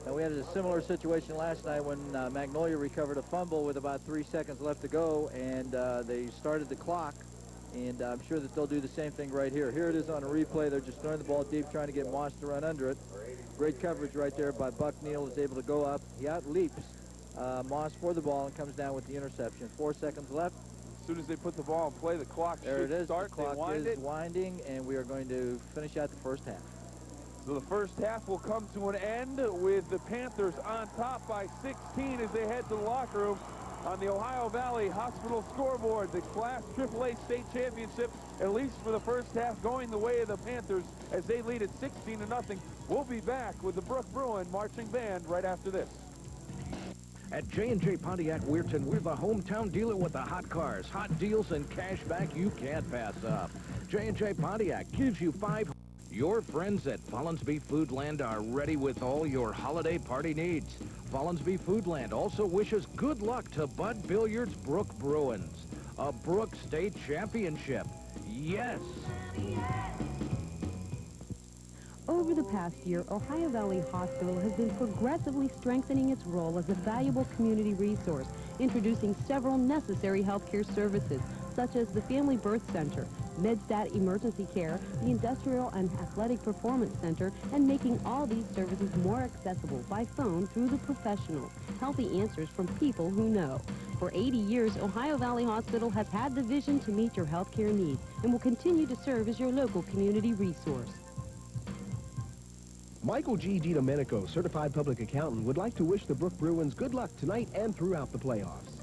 And we had a similar situation last night when Magnolia recovered a fumble with about 3 seconds left to go, and they started the clock. And I'm sure that they'll do the same thing right here. Here it is on a replay. They're just throwing the ball deep, trying to get Moss to run under it. Great coverage right there by Buck Neal. Is able to go up. He outleaps Moss for the ball and comes down with the interception. 4 seconds left. As soon as they put the ball in play, the clock should start. The clock is winding, and we are going to finish out the 1st half. So the 1st half will come to an end with the Panthers on top by 16 as they head to the locker room. On the Ohio Valley Hospital scoreboard, the Class AAA state championship, at least for the 1st half, going the way of the Panthers as they lead at 16-0. We'll be back with the Brook Bruin Marching Band right after this. At J&J Pontiac Weirton, we're the hometown dealer with the hot cars, hot deals, and cash back you can't pass up. J&J Pontiac gives you Your friends at Follinsby Foodland are ready with all your holiday party needs. Follinsby Foodland also wishes good luck to Bud Billiard's Brook Bruins. A Brook State Championship. Yes! Over the past year, Ohio Valley Hospital has been progressively strengthening its role as a valuable community resource, introducing several necessary healthcare services, such as the Family Birth Center, MedStat Emergency Care, the Industrial and Athletic Performance Center, and making all these services more accessible by phone through the professionals. Healthy answers from people who know. For 80 years, Ohio Valley Hospital has had the vision to meet your healthcare needs and will continue to serve as your local community resource. Michael G. DiDomenico, certified public accountant, would like to wish the Brook Bruins good luck tonight and throughout the playoffs.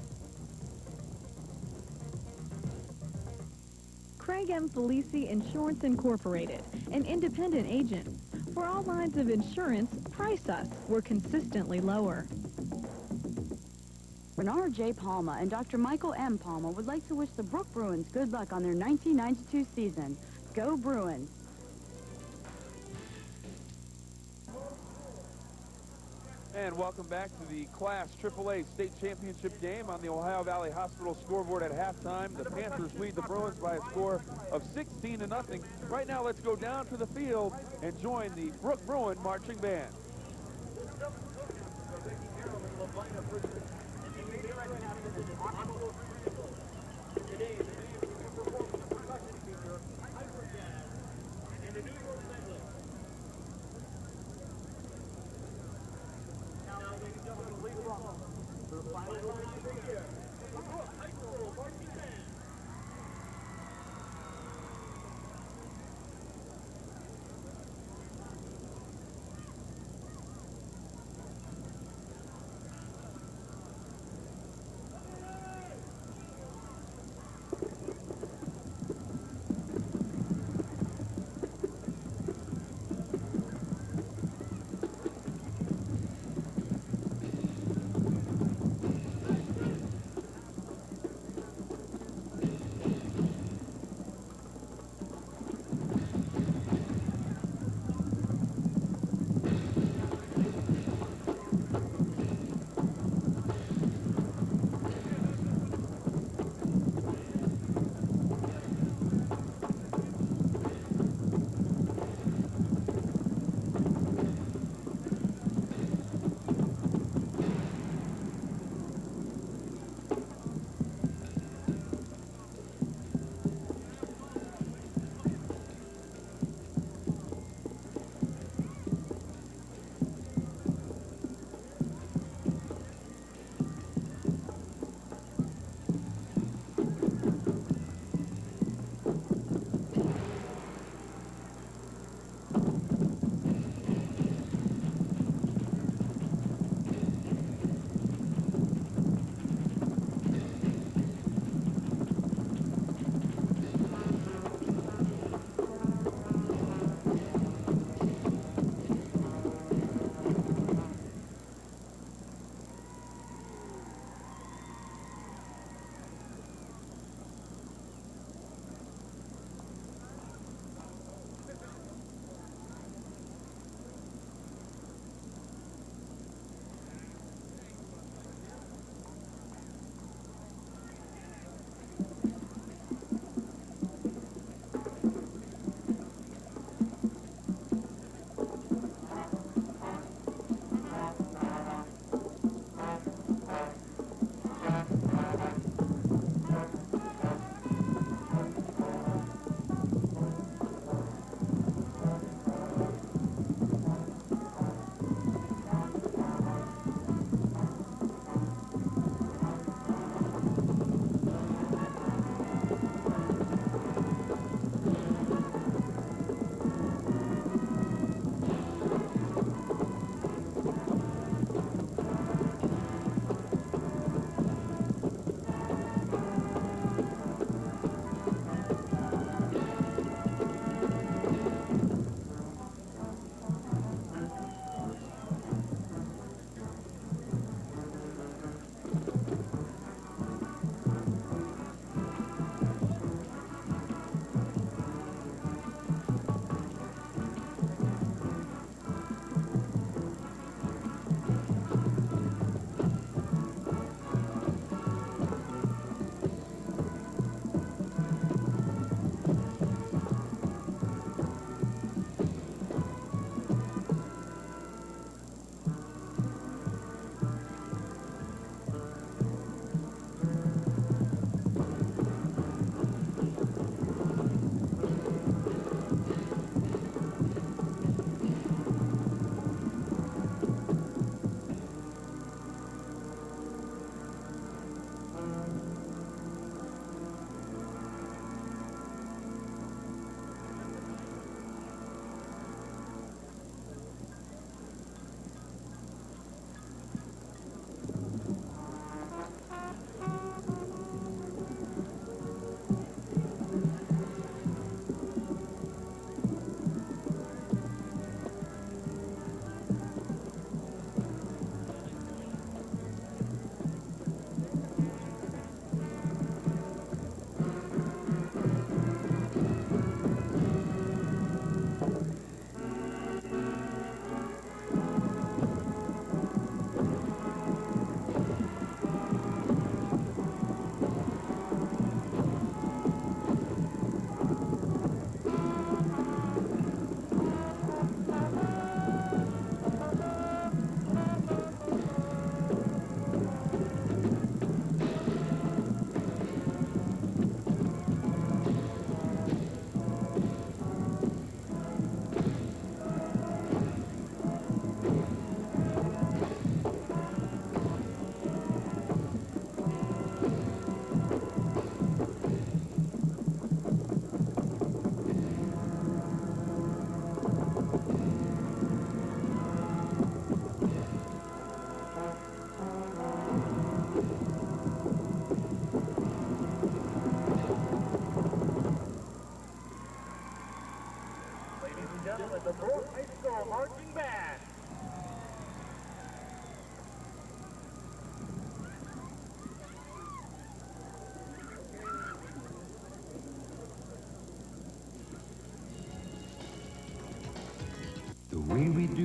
Craig M. Felici Insurance Incorporated, an independent agent. For all lines of insurance, price us. We're consistently lower. Bernard J. Palma and Dr. Michael M. Palma would like to wish the Brook Bruins good luck on their 1992 season. Go Bruins! And welcome back to the Class AAA State Championship game on the Ohio Valley Hospital scoreboard at halftime. The Panthers lead the Bruins by a score of 16-0. Right now, let's go down to the field and join the Brook Bruin Marching Band.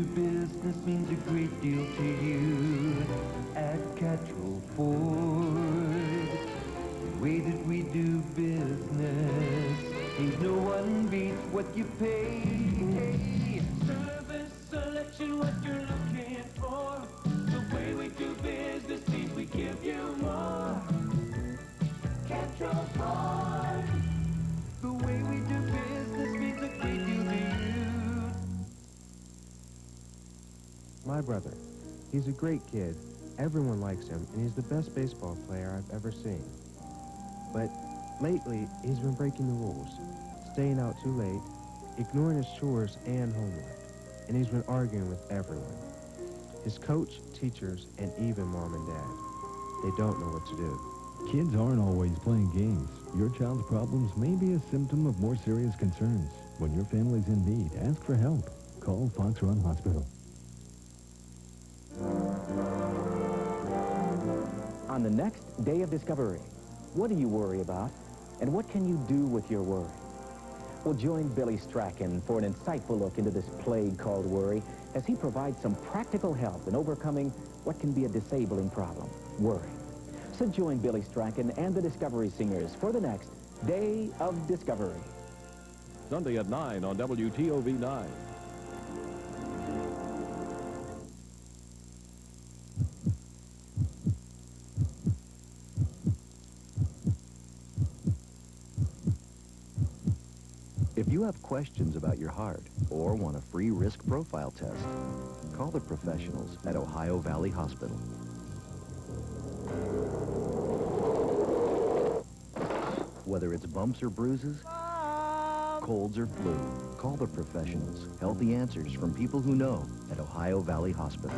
do business means a great deal to you at Catrol Ford. The way that we do business means no one beats what you pay. Service, selection, what you're looking for. The way we do business means we give you more. Catrol Ford. The way we do business means a great deal to you. My brother. He's a great kid. Everyone likes him, and he's the best baseball player I've ever seen. But lately, he's been breaking the rules, staying out too late, ignoring his chores and homework, and he's been arguing with everyone. His coach, teachers, and even mom and dad. They don't know what to do. Kids aren't always playing games. Your child's problems may be a symptom of more serious concerns. When your family's in need, ask for help. Call Fox Run Hospital. On the next day of discovery, what do you worry about, and what can you do with your worry? Well, join Billy Strachan for an insightful look into this plague called worry as he provides some practical help in overcoming what can be a disabling problem, worry. So join Billy Strachan and the Discovery Singers for the next Day of Discovery. Sunday at 9 on WTOV 9. If you have questions about your heart or want a free risk profile test, call the professionals at Ohio Valley Hospital. Whether it's bumps or bruises, colds or flu, call the professionals. Healthy answers from people who know at Ohio Valley Hospital.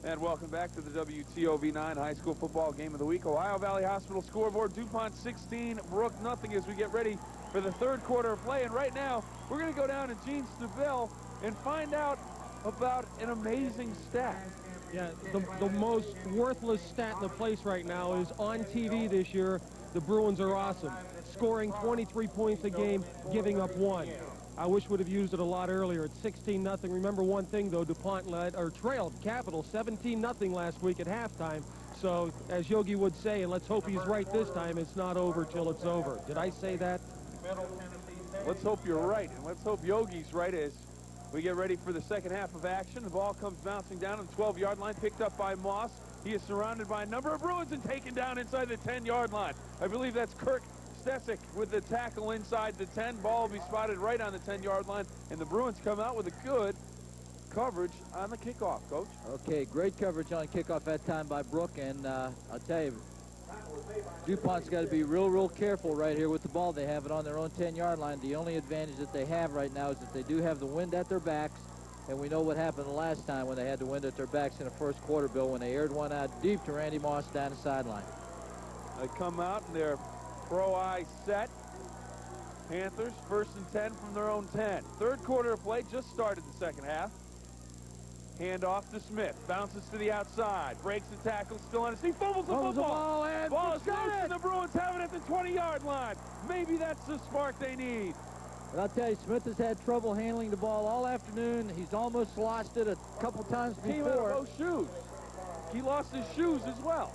And welcome back to the WTOV9 High School Football Game of the Week. Ohio Valley Hospital scoreboard, DuPont 16, Brook nothing as we get ready for the third quarter of play. And right now, we're going to go down to Gene Stabile and find out about an amazing stat. Yeah, the most worthless stat in the place right now is on TV this year, the Bruins are awesome. Scoring 23 points a game, giving up 1. I wish we'd have used it a lot earlier. It's 16-0. Remember one thing, though, DuPont trailed Capital 17-0 last week at halftime. So, as Yogi would say, and let's hope he's right this time, it's not over till it's over. Did I say that? Let's hope you're right, and let's hope Yogi's right as we get ready for the second half of action. The ball comes bouncing down on the 12-yard line, picked up by Moss. He is surrounded by a number of Bruins and taken down inside the 10-yard line. I believe that's Kirk Stesic with the tackle inside the 10. Ball will be spotted right on the 10-yard line, and the Bruins come out with a good coverage on the kickoff, Coach. Okay, great coverage on kickoff that time by Brook, and I'll tell you, DuPont's got to be real careful right here with the ball. They have it on their own 10-yard line. The only advantage that they have right now is that they do have the wind at their backs, and we know what happened the last time when they had the wind at their backs in the first quarter, Bill, when they aired one out deep to Randy Moss down the sideline. They come out and they're pro-eye set. Panthers 1st and 10 from their own 10. Third quarter of play just started the second half. Handoff to Smith. Bounces to the outside. Breaks the tackle. Still on his feet. Fumbles the football. Ball is loose and the Bruins have it at the 20-yard line. Maybe that's the spark they need. But I'll tell you, Smith has had trouble handling the ball all afternoon. He's almost lost it a couple times before. Came out of both shoes. He lost his shoes as well.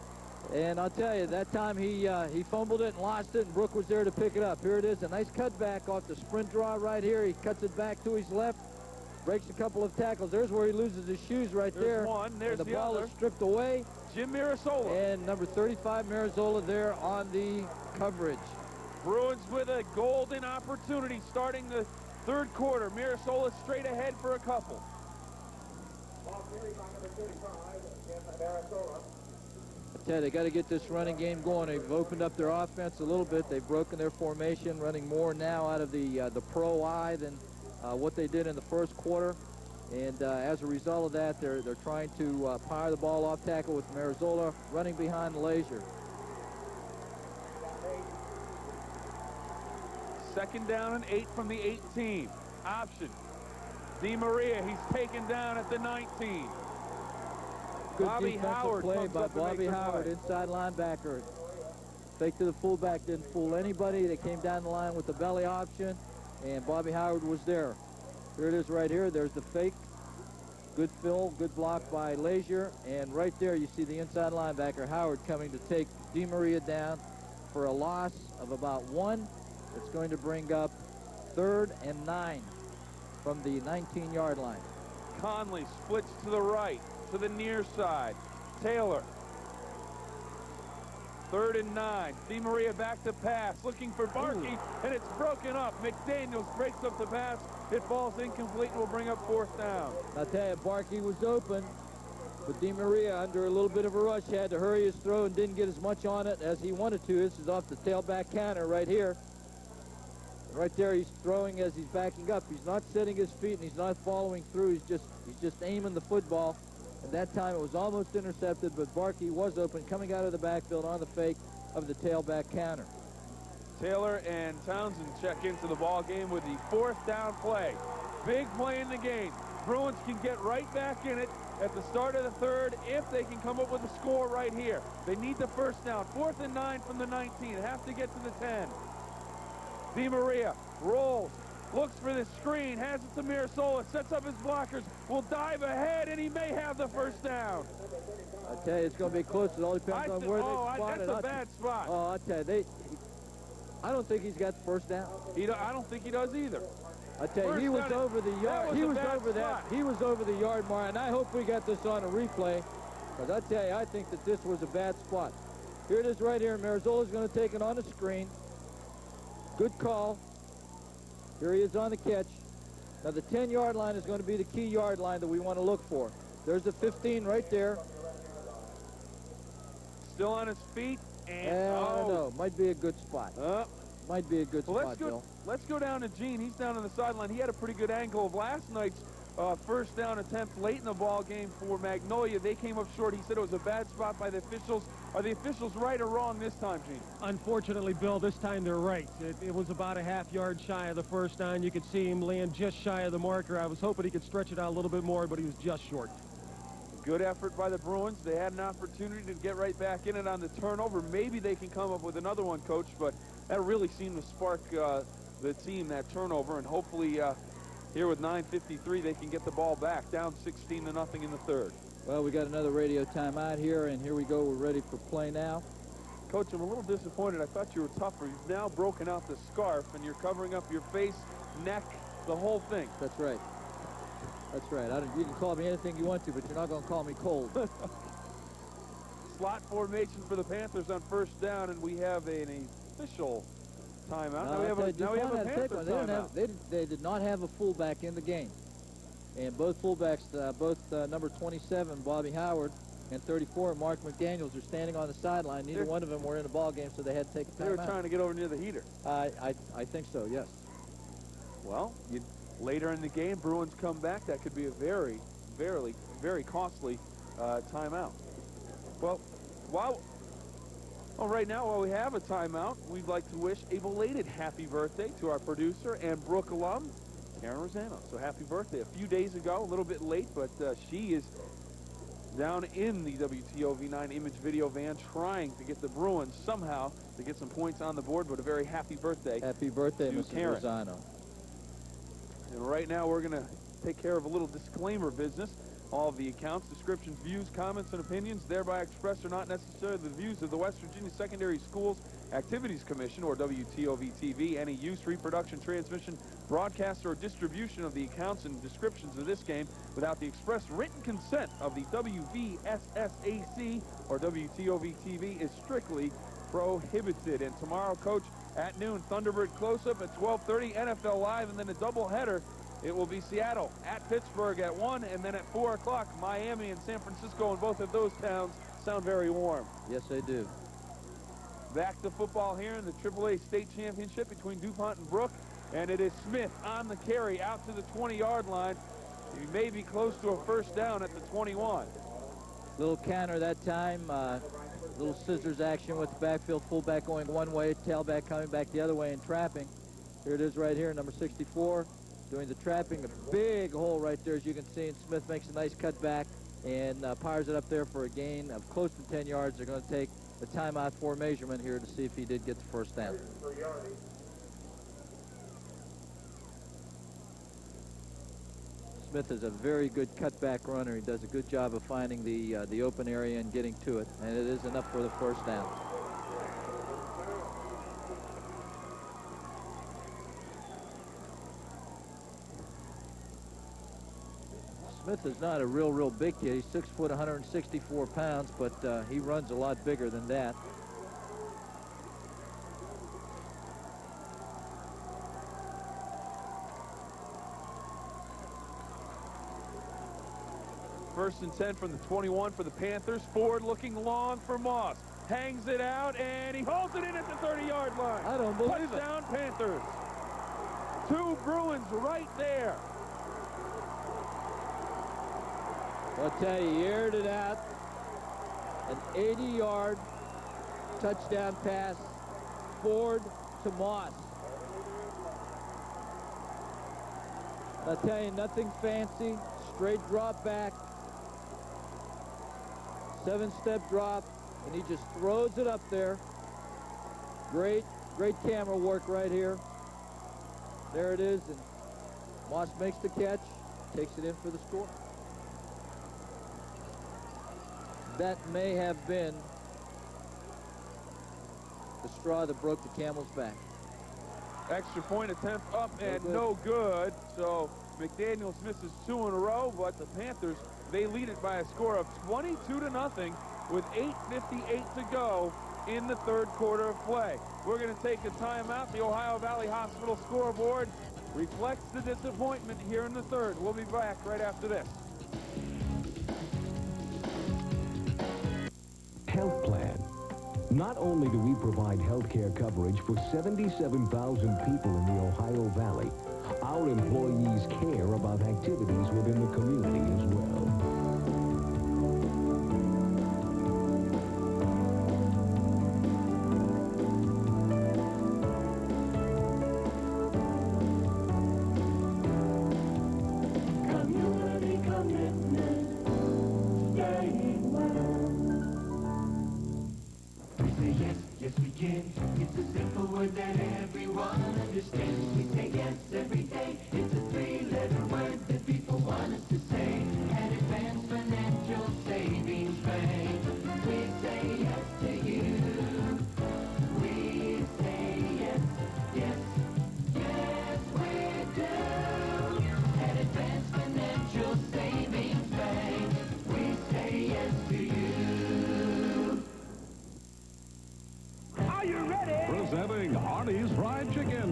And I'll tell you, that time he fumbled it and lost it, and Brook was there to pick it up. Here it is, a nice cutback off the sprint draw right here. He cuts it back to his left, breaks a couple of tackles. There's where he loses his shoes right there. There's one. There's and the the ball other. is stripped away. Jim Mirasola. And number 35, Mirasola, there on the coverage. Bruins with a golden opportunity starting the third quarter. Mirasola straight ahead for a couple. Yeah, they got to get this running game going. They've opened up their offense a little bit. They've broken their formation, running more now out of the pro eye than what they did in the first quarter. And as a result of that, they're trying to fire the ball off tackle with Mirasola running behind Lazier. Second down and 8 from the 18. Option. Di Maria, he's taken down at the 19. Good Bobby defensive Howard play comes by up to make Bobby the Howard, play. inside linebacker. Fake to the fullback, didn't fool anybody. They came down the line with the belly option, and Bobby Howard was there. Here it is right here. There's the fake. Good fill, good block by Lazier. And right there you see the inside linebacker, Howard, coming to take DeMaria down for a loss of about 1. It's going to bring up 3rd and 9 from the 19-yard line. Conley splits to the right, to the near side. Taylor. 3rd and 9. DeMaria back to pass, looking for Barkey, and it's broken up. McDaniels breaks up the pass. It falls incomplete and will bring up 4th down. I'll tell you, Barkey was open, but DeMaria, under a little bit of a rush, had to hurry his throw and didn't get as much on it as he wanted to. This is off the tailback counter right here. Right there, he's throwing as he's backing up. He's not setting his feet and he's not following through. He's just aiming the football. At that time, it was almost intercepted, but Barkey was open, coming out of the backfield on the fake of the tailback counter. Taylor and Townsend check into the ball game with the 4th down play. Big play in the game. Bruins can get right back in it at the start of the 3rd if they can come up with a score right here. They need the 1st down. 4th and 9 from the 19. Have to get to the 10. DeMaria rolls, looks for the screen, has it to Mirasola, sets up his blockers, will dive ahead, and he may have the 1st down. I tell you, it's going to be close. It all depends on where they spot it. That's a bad spot. Oh, I tell you, I don't think he's got the 1st down. I don't think he does either. I tell you, he was over the yard. He was over the yard mark, and I hope we got this on a replay, because I tell you, I think that this was a bad spot. Here it is right here. Marzola's going to take it on the screen. Good call. Here he is on the catch. Now the 10-yard line is going to be the key yard line that we want to look for. There's the 15 right there. Still on his feet. And I don't know. Might be a good spot. Might be a good spot, Bill. Let's go down to Gene. He's down on the sideline. He had a pretty good angle of last night's 1st down attempt late in the ball game for Magnolia. They came up short. He said it was a bad spot by the officials. Are the officials right or wrong this time, Gene? Unfortunately, Bill, this time they're right. It was about a half-yard shy of the 1st down. You could see him land just shy of the marker. I was hoping he could stretch it out a little bit more, but he was just short. Good effort by the Bruins. They had an opportunity to get right back in it on the turnover. Maybe they can come up with another one, Coach, but that really seemed to spark the team, that turnover, and hopefully here with 9:53 they can get the ball back, down 16-0 in the 3rd. Well, we got another radio timeout here, and here we go. We're ready for play now. Coach, I'm a little disappointed. I thought you were tougher. You've now broken out the scarf, and you're covering up your face, neck, the whole thing. That's right. That's right. You can call me anything you want to, but you're not going to call me cold. Slot formation for the Panthers on 1st down, and we have an official timeout. Now we have a Panthers timeout. They did not have a fullback in the game. And both fullbacks, number 27, Bobby Howard, and 34, Mark McDaniels, are standing on the sideline. Neither one of them were in the ball game, so they had to take a timeout. They were trying to get over near the heater. I think so, yes. Well, later in the game, Bruins come back. That could be a very, very, very costly timeout. Well, right now, while we have a timeout, we'd like to wish a belated happy birthday to our producer and Brook alum, Karen Rosano. So happy birthday. A few days ago, a little bit late, but she is down in the WTOV9 image video van trying to get the Bruins somehow to get some points on the board, but a very happy birthday. Happy birthday, to Mrs. Karen. Rosano. And right now, we're going to take care of a little disclaimer business. All of the accounts, descriptions, views, comments, and opinions thereby expressed are not necessarily the views of the West Virginia Secondary Schools Activities Commission, or WTOV-TV. Any use, reproduction, transmission, broadcast, or distribution of the accounts and descriptions of this game without the express written consent of the WVSSAC or WTOV-TV is strictly prohibited. And tomorrow, Coach, at noon, Thunderbird close-up at 12:30, NFL Live, and then a doubleheader. It will be Seattle at Pittsburgh at 1, and then at 4 o'clock, Miami and San Francisco, and both of those towns sound very warm. Yes, they do. Back to football here in the AAA state championship between DuPont and Brook, and it is Smith on the carry out to the 20-yard line. He may be close to a 1st down at the 21. Little counter that time. Little scissors action with the backfield, fullback going one way, tailback coming back the other way and trapping. Here it is right here, number 64. Doing the trapping, a big hole right there, as you can see, and Smith makes a nice cut back and powers it up there for a gain of close to 10 yards. They're going to take the timeout for measurement here to see if he did get the 1st down. Smith is a very good cutback runner. He does a good job of finding the open area and getting to it, and it is enough for the first down. Smith is not a real big kid. He's 6 foot, 164 pounds, but he runs a lot bigger than that. First and 10 from the 21 for the Panthers. Ford looking long for Moss. Hangs it out, and he holds it in at the 30-yard line. I don't believe it. Touchdown, Panthers. 2 Bruins right there. I'll tell you, he aired it out. An 80-yard touchdown pass. Ford to Moss. I'll tell you, nothing fancy. Straight drop back. 7-step drop, and he just throws it up there. Great camera work right here. There it is, and Moss makes the catch, takes it in for the score. That may have been the straw that broke the camel's back. Extra point attempt up and no good. So McDaniels misses 2 in a row, but the Panthers, they lead it by a score of 22-0 with 8:58 to go in the third quarter of play. We're going to take a timeout. The Ohio Valley Hospital scoreboard reflects the disappointment here in the third. We'll be back right after this. Health plan. Not only do we provide health care coverage for 77,000 people in the Ohio Valley, our employees care about activities within the community as well. Community commitment, staying well. We say yes, yes we can. It's a simple word that everyone understands. We say yes every day. It's a 3-letter word that people want us to say. At Advanced Financial Savings Bank, we say yes to you. We say yes, yes, yes we do. At Advanced Financial Savings Bank, we say yes to you. Are you ready? Presenting Arnie's Fried Chicken.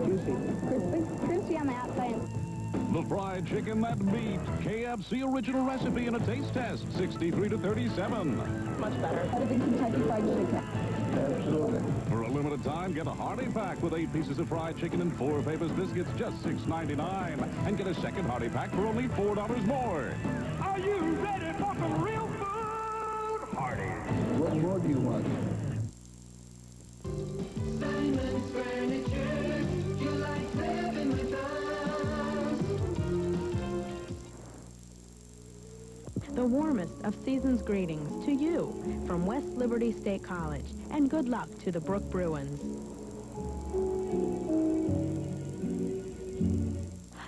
Juicy. Crispy. Crispy on the outside. The fried chicken that beat KFC original recipe in a taste test, 63-37. Much better. Better than Kentucky Fried Chicken. Absolutely. For a limited time, get a hearty pack with 8 pieces of fried chicken and 4 Papers biscuits, just $6.99. And get a second hearty pack for only $4 more. Are you ready for some real food? Hardy. What more do you want? Simon's Furniture, you like living with us. The warmest of season's greetings to you from West Liberty State College, and good luck to the Brook Bruins.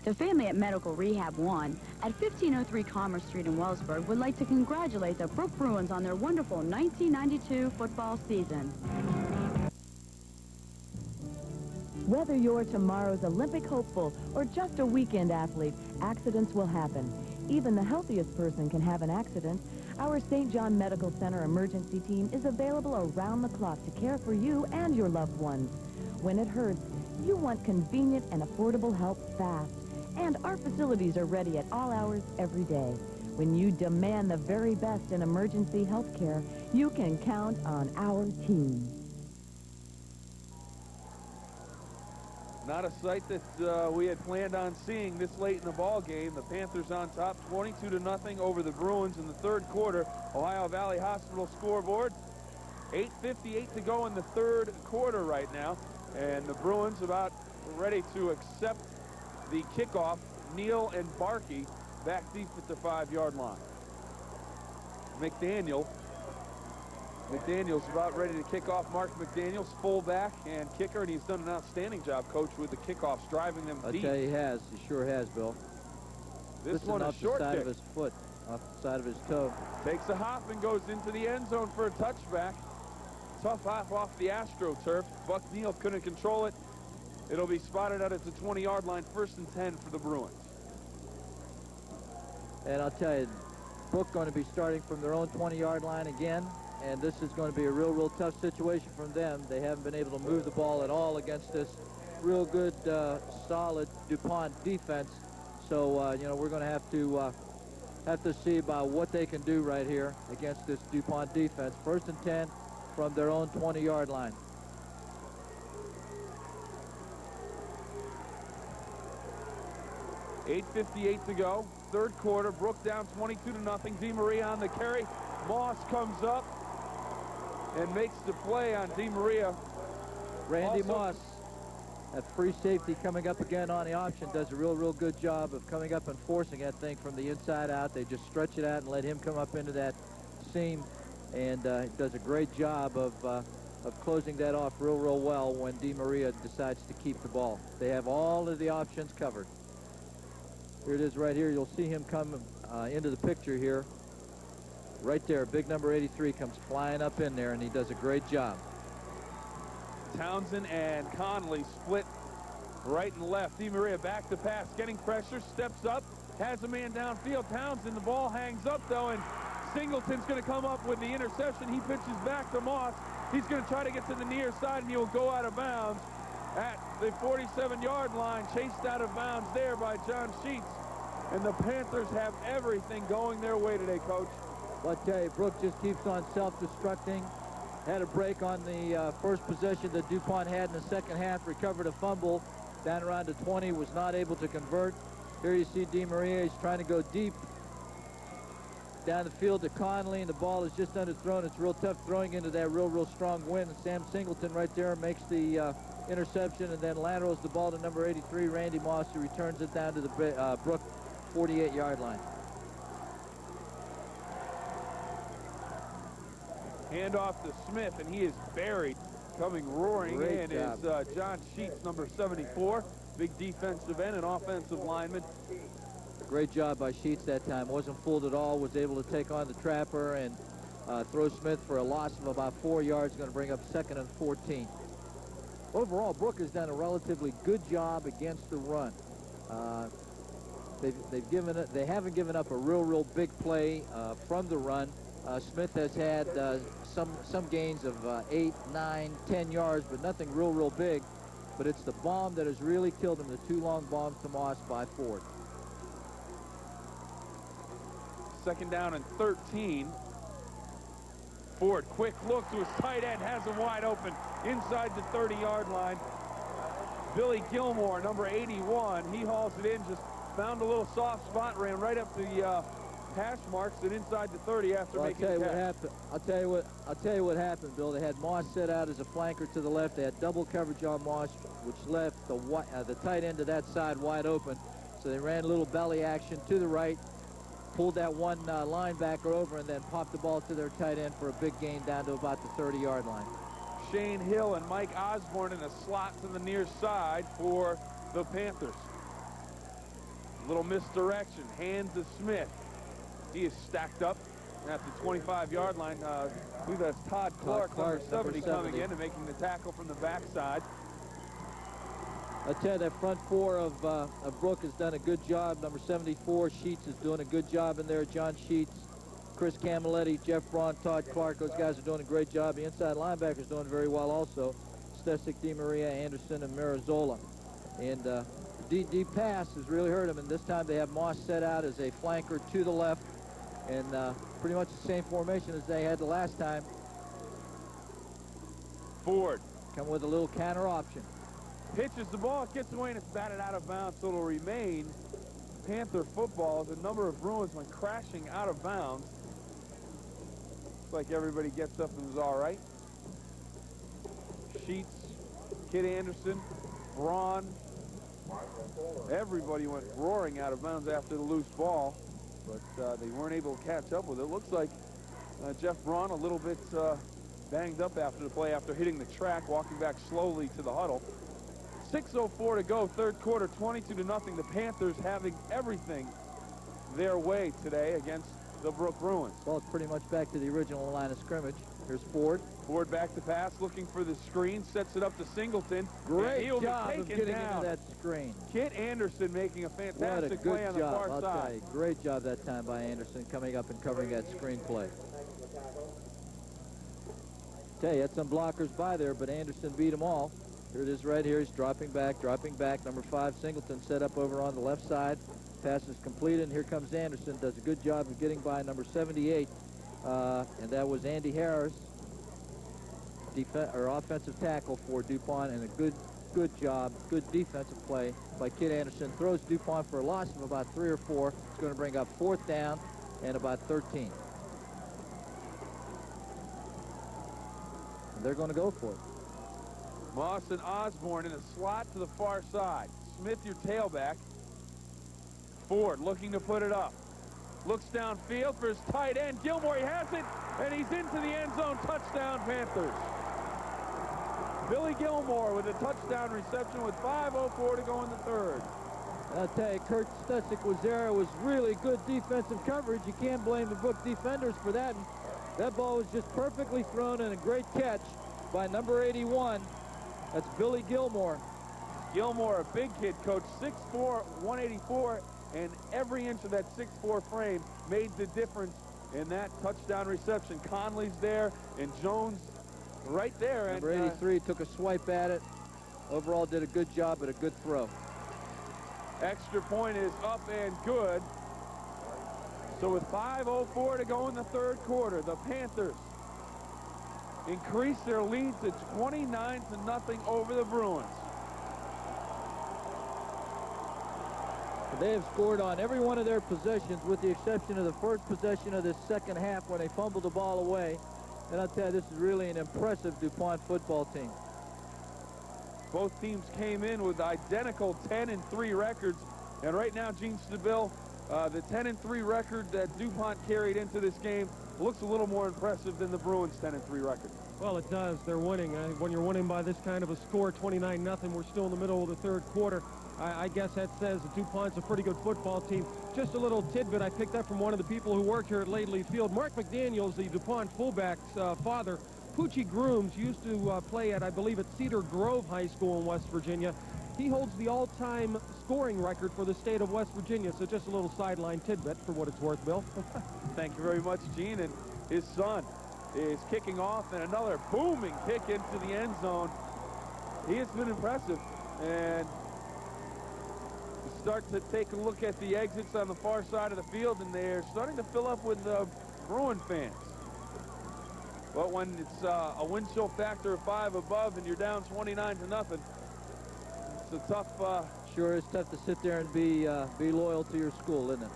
The family at Medical Rehab 1 at 1503 Commerce Street in Wellsburg would like to congratulate the Brook Bruins on their wonderful 1992 football season. Whether you're tomorrow's Olympic hopeful or just a weekend athlete, accidents will happen. Even the healthiest person can have an accident. Our St. John Medical Center emergency team is available around the clock to care for you and your loved ones. When it hurts, you want convenient and affordable help fast. And our facilities are ready at all hours every day. When you demand the very best in emergency health care, you can count on our team. Not a sight that we had planned on seeing this late in the ball game. The Panthers on top, 22-0 over the Bruins in the third quarter. Ohio Valley Hospital scoreboard. 8:58 to go in the third quarter right now, and the Bruins about ready to accept the kickoff. Neal and Barkey back deep at the 5-yard line. McDaniels about ready to kick off. Mark McDaniels, fullback and kicker, and he's done an outstanding job, Coach, with the kickoffs, driving them deep. I'll tell you, he has. He sure has, Bill. This one off a short the side kick. of his foot, off the side of his toe. Takes a hop and goes into the end zone for a touchback. Tough hop off the AstroTurf. Buck Neal couldn't control it. It'll be spotted out at the 20-yard line, 1st and 10 for the Bruins. And I'll tell you, Brook going to be starting from their own 20-yard line again, and this is going to be a real tough situation from them. They haven't been able to move the ball at all against this real good, solid DuPont defense. So, you know, we're going to have to see about what they can do right here against this DuPont defense. 1st and 10 from their own 20-yard line. $8:58 to go. 3rd quarter. Brook down 22-0. DeMaria on the carry. Moss comes up and makes the play on DeMaria. Randy Moss, that free safety coming up again on the option, does a real good job of coming up and forcing that thing from the inside out. They just stretch it out and let him come up into that seam, and he does a great job of closing that off real well when DeMaria decides to keep the ball. They have all of the options covered. Here it is right here. You'll see him come into the picture here. Right there, big number 83 comes flying up in there, and he does a great job. Townsend and Conley split right and left. DeMaria back to pass, getting pressure, steps up, has a man downfield. Townsend, the ball hangs up, though, and Singleton's going to come up with the interception. He pitches back to Moss. He's going to try to get to the near side, and he'll go out of bounds at the 47-yard line, chased out of bounds there by John Sheets. And the Panthers have everything going their way today, Coach. Well, I tell you, Brook just keeps on self-destructing. Had a break on the first possession that DuPont had in the second half, recovered a fumble down around the 20, was not able to convert. Here you see DeMaria, he's trying to go deep down the field to Conley, and the ball is just underthrown. It's real tough throwing into that real strong wind, and Sam Singleton right there makes the interception, and then laterals the ball to number 83, Randy Moss, who returns it down to the Brook 48-yard line. Handoff to Smith, and he is buried. Coming roaring in is John Sheets, number 74. Big defensive end and offensive lineman. Great job by Sheets that time. Wasn't fooled at all. Was able to take on the trapper and throw Smith for a loss of about 4 yards. Going to bring up 2nd and 14. Overall, Brook has done a relatively good job against the run. They haven't given up a real big play from the run. Smith has had some gains of 8, 9, 10 yards, but nothing real big. But it's the bomb that has really killed him, the 2 long bombs to Moss by Ford. 2nd down and 13. Ford, quick look to his tight end, has him wide open inside the 30-yard line. Billy Gilmore, number 81, he hauls it in, just found a little soft spot, ran right up the hash marks and inside the 30 after making the catch. I'll tell you what happened, Bill. They had Moss set out as a flanker to the left. They had double coverage on Moss, which left the tight end to that side wide open. So they ran a little belly action to the right, pulled that one linebacker over, and then popped the ball to their tight end for a big gain down to about the 30-yard line. Shane Hill and Mike Osborne in a slot to the near side for the Panthers. Little misdirection, hand to Smith. He is stacked up at the 25-yard line. I believe that's Todd Clark, number 70, coming in and making the tackle from the backside. I tell you, that front four of Brook has done a good job. Number 74, Sheets, is doing a good job in there. John Sheets, Chris Camilletti, Jeff Braun, Todd Clark, those guys are doing a great job. The inside linebackers doing very well also. Stesic, DeMaria, Anderson, and Marizola. And deep pass has really hurt him, and this time they have Moss set out as a flanker to the left, and pretty much the same formation as they had the last time. Ford come with a little counter option. Pitches the ball, it gets away, and it's batted out of bounds, so it'll remain Panther football. The number of Bruins went crashing out of bounds. Looks like everybody gets up and was all right. Sheets, Kid Anderson, Braun, everybody went roaring out of bounds after the loose ball, but they weren't able to catch up with it. Looks like Jeff Braun a little bit banged up after the play, after hitting the track, walking back slowly to the huddle. 6:04 to go, 3rd quarter, 22-0. The Panthers having everything their way today against the Brook Bruins. Well, it's pretty much back to the original line of scrimmage. Here's Ford. Ford back to pass, looking for the screen, sets it up to Singleton. Great he'll job be of taken getting down. into that screen. Kit Anderson making a What a fantastic good play on the job, far I'll side. tell you. Great job that time by Anderson coming up and covering that screen play. Tell you, had some blockers by there, but Anderson beat them all. Here it is right here. He's dropping back. Number 5, Singleton, set up over on the left side. Pass is completed, and here comes Anderson. Does a good job of getting by number 78, and that was Andy Harris, offensive tackle for DuPont, and a good job, good defensive play by Kit Anderson. Throws DuPont for a loss of about 3 or 4. It's going to bring up 4th down and about 13. And they're going to go for it. Moss and Osborne in a slot to the far side. Smith, your tailback. Ford looking to put it up. Looks downfield for his tight end. Gilmore, he has it, and he's into the end zone. Touchdown, Panthers. Billy Gilmore with a touchdown reception with 5:04 to go in the third. I'll tell you, Kurt Stusick was there. It was really good defensive coverage. You can't blame the Brook defenders for that. And that ball was just perfectly thrown and a great catch by number 81. That's Billy Gilmore. Gilmore, a big kid, coach, 6'4", 184, and every inch of that 6'4" frame made the difference in that touchdown reception. Conley's there, and Jones right there. Number 83 took a swipe at it. Overall did a good job, but a good throw. Extra point is up and good. So with 5:04 to go in the third quarter, the Panthers increase their lead to 29-0 over the Bruins. They have scored on every one of their possessions with the exception of the first possession of this second half when they fumbled the ball away. And I'll tell you, this is really an impressive DuPont football team. Both teams came in with identical 10-3 records. And right now, Gene Stabile, the 10-3 record that DuPont carried into this game looks a little more impressive than the Bruins' 10-3 record. Well, it does. They're winning. When you're winning by this kind of a score, 29-0, we're still in the middle of the third quarter. I guess that says that DuPont's a pretty good football team. Just a little tidbit I picked up from one of the people who worked here at Laidley Field. Mark McDaniels, the DuPont fullback's father, Poochie Grooms, used to play at, I believe, at Cedar Grove High School in West Virginia. He holds the all-time scoring record for the state of West Virginia. So just a little sideline tidbit for what it's worth, Bill. Thank you very much, Gene. And his son is kicking off, and another booming kick into the end zone. He has been impressive. And start to take a look at the exits on the far side of the field, and they're starting to fill up with Bruin fans. But when it's a wind chill factor of 5 above and you're down 29-0, it's a tough. Sure is tough to sit there and be loyal to your school, isn't it?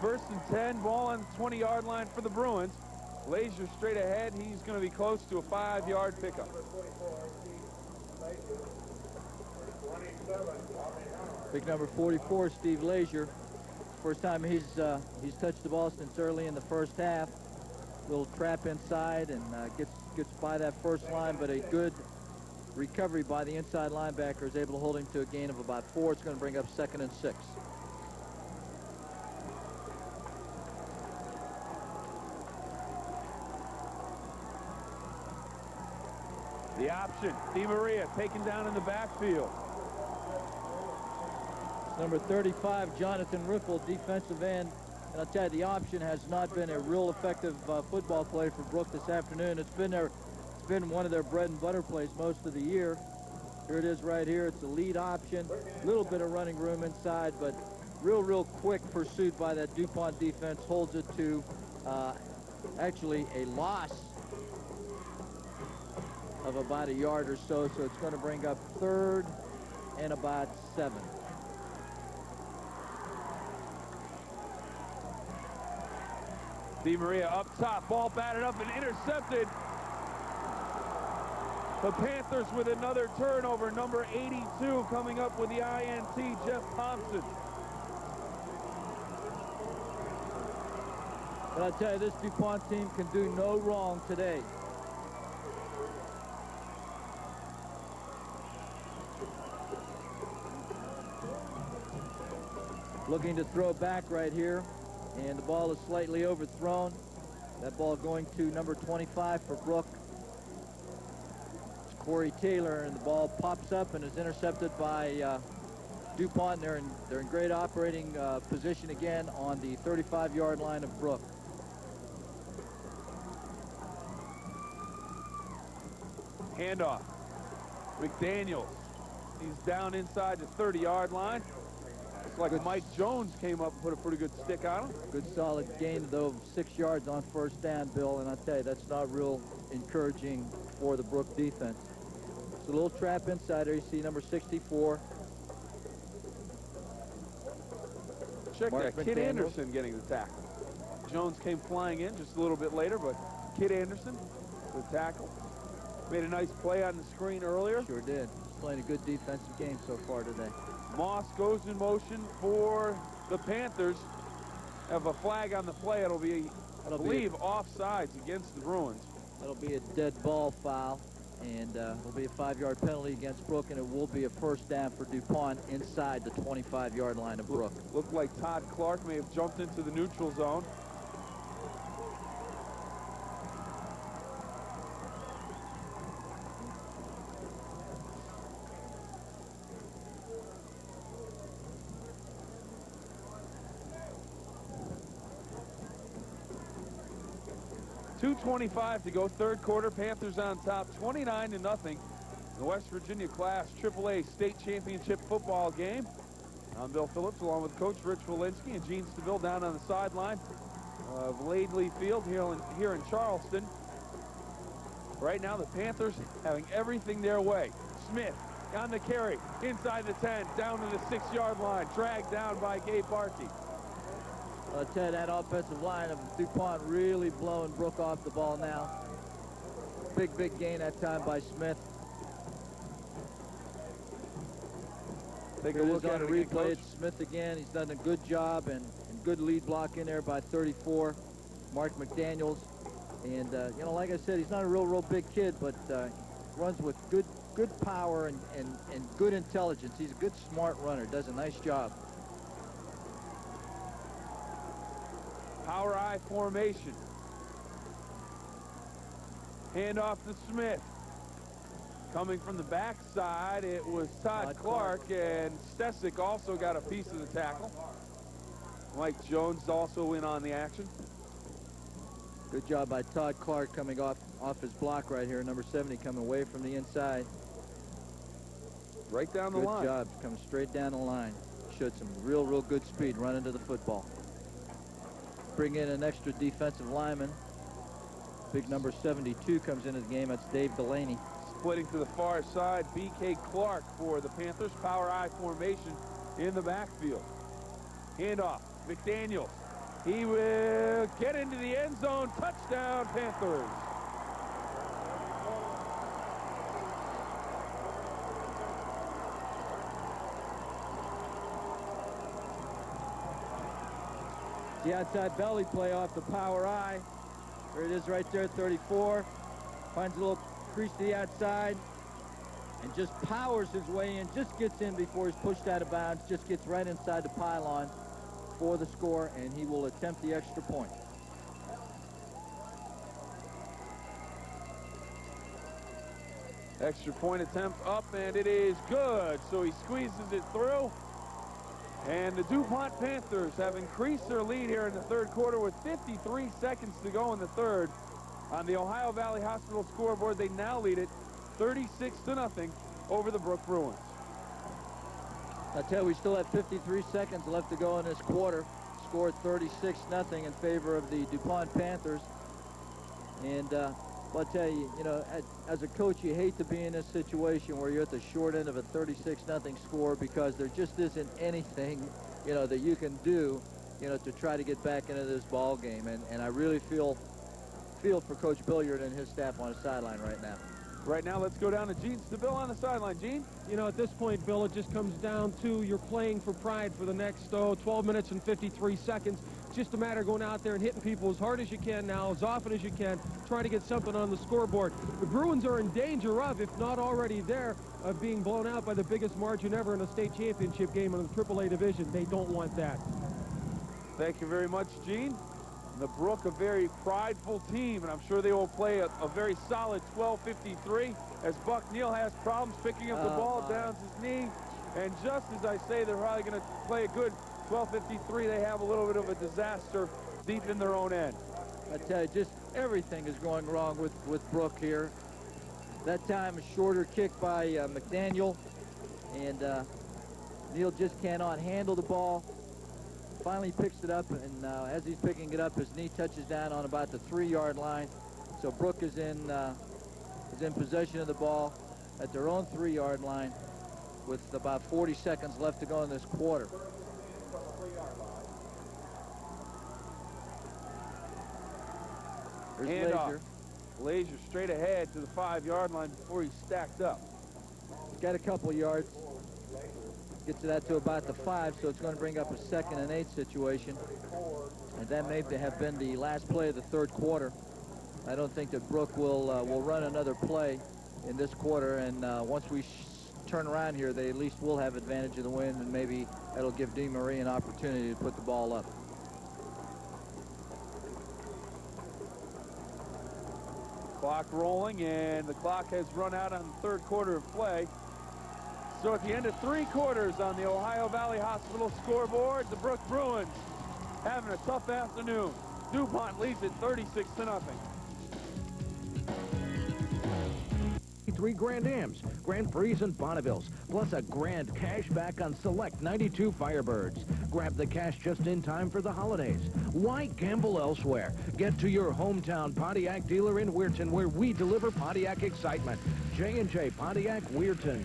First and 10, ball on the 20-yard line for the Bruins. Lazier straight ahead. He's going to be close to a 5-yard pickup. Big number 44, Steve Lazier. First time he's touched the ball since early in the first half. Little trap inside and gets by that first line, but a good recovery by the inside linebacker is able to hold him to a gain of about 4. It's going to bring up 2nd and 6. The option, DiMaria taken down in the backfield. Number 35, Jonathan Riffle, defensive end. And I'll tell you, the option has not been a real effective football play for Brook this afternoon. It's been one of their bread and butter plays most of the year. Here it is right here. It's a lead option. A little bit of running room inside, but real quick pursuit by that DuPont defense holds it to actually a loss of about a yard or so. So it's going to bring up 3rd and about 7. DiMaria up top, ball batted up and intercepted. The Panthers with another turnover. Number 82 coming up with the INT, Jeff Thompson. But I'll tell you, this DuPont team can do no wrong today. Looking to throw back right here, and the ball is slightly overthrown. That ball going to number 25 for Brook. It's Corey Taylor, and the ball pops up and is intercepted by DuPont. They're in great operating position again on the 35-yard line of Brook. Handoff. McDaniels. He's down inside the 30-yard line. It's like Mike Jones came up and put a pretty good stick on him. Good solid gain, though, 6 yards on first down, Bill, and I'll tell you, that's not real encouraging for the Brook defense. It's a little trap inside there. You see number 64. Check Mark that, Kid McDaniels. Anderson getting the tackle. Jones came flying in just a little bit later, but Kid Anderson, the tackle. Made a nice play on the screen earlier. Sure did. He's playing a good defensive game so far today. Moss goes in motion for the Panthers. Have a flag on the play. It'll be, I believe, offsides against the Bruins. It'll be a dead ball foul, and it'll be a 5-yard penalty against Brook, and it will be a first down for DuPont inside the 25-yard line of Brook. Looked like Todd Clark may have jumped into the neutral zone. .225 to go, third quarter. Panthers on top, 29-0. The West Virginia Class AAA State Championship football game. I'm Bill Phillips, along with Coach Rich Walensky and Gene Stabile down on the sideline of Laidley Field here in Charleston. Right now, the Panthers having everything their way. Smith on the carry, inside the 10, down to the 6-yard line, dragged down by Gabe Barkey. I'll tell you, that offensive line of DuPont really blowing Brook off the ball now. Big gain that time by Smith. Take a look at on it a again, replay. Coach. It's Smith again. He's done a good job and good lead block in there by 34, Mark McDaniels. And, you know, like I said, he's not a real big kid, but runs with good power and good intelligence. He's a good, smart runner. Does a nice job. Power I formation. Hand off to Smith. Coming from the backside, it was Todd Clark, and Stesic also got a piece of the tackle. Mike Jones also in on the action. Good job by Todd Clark coming off his block right here. Number 70 coming away from the inside. Right down the line. Good job, coming straight down the line. Showed some real good speed running to the football. Bring in an extra defensive lineman. Big number 72 comes into the game. That's Dave Delaney. Splitting to the far side, B.K. Clark for the Panthers. Power I formation in the backfield. Handoff, McDaniels. He will get into the end zone. Touchdown, Panthers. The outside belly play off the power I. There it is right there, 34. Finds a little crease to the outside and just powers his way in, just gets in before he's pushed out of bounds, just gets right inside the pylon for the score, and he will attempt the extra point. Extra point attempt up, and it is good. So he squeezes it through. And the DuPont Panthers have increased their lead here in the third quarter with 53 seconds to go in the third. On the Ohio Valley Hospital scoreboard, they now lead it 36-0 over the Brook Bruins. I tell you, we still have 53 seconds left to go in this quarter. Scored 36-0 in favor of the DuPont Panthers. And I'll tell you, you know, as a coach, you hate to be in this situation where you're at the short end of a 36-0 score, because there just isn't anything, you know, that you can do, you know, to try to get back into this ball game. And I really feel for Coach Billiard and his staff on the sideline right now. Right now, let's go down to Gene Stabile on the sideline. Gene? You know, at this point, Bill, it just comes down to you're playing for pride for the next 12 minutes and 53 seconds. just a matter of going out there and hitting people as hard as you can now, as often as you can, trying to get something on the scoreboard. The Bruins are in danger of, if not already there, of being blown out by the biggest margin ever in a state championship game in the AAA division. They don't want that. Thank you very much, Gene. The Brook, a very prideful team, and I'm sure they will play a very solid 12:53 as Buck Neal has problems picking up the ball, downs his knee. And just as I say they're probably going to play a good 12:53, they have a little bit of a disaster deep in their own end. I tell you, just everything is going wrong with Brook here. That time a shorter kick by McDaniel, and Neal just cannot handle the ball. Finally picks it up, and as he's picking it up, his knee touches down on about the 3-yard line. So Brook is in possession of the ball at their own 3-yard line with about 40 seconds left to go in this quarter. There's Lazier. Lazier straight ahead to the 5-yard line before he's stacked up. He's got a couple of yards. Gets that to about the 5, so it's going to bring up a 2nd and 8 situation. And that may have been the last play of the 3rd quarter. I don't think that Brook will run another play in this quarter, and once we turn around here, they at least will have advantage of the wind, and maybe that'll give DeMarie an opportunity to put the ball up. Clock rolling, and the clock has run out on the 3rd quarter of play. So at the end of 3 quarters on the Ohio Valley Hospital scoreboard, the Brook Bruins having a tough afternoon. DuPont leads it 36-0. 3 Grand Ams, Grand Prix and Bonnevilles, plus a grand cash back on select 92 Firebirds. Grab the cash just in time for the holidays. Why gamble elsewhere? Get to your hometown Pontiac dealer in Weirton, where we deliver Pontiac excitement. J&J Pontiac Weirton.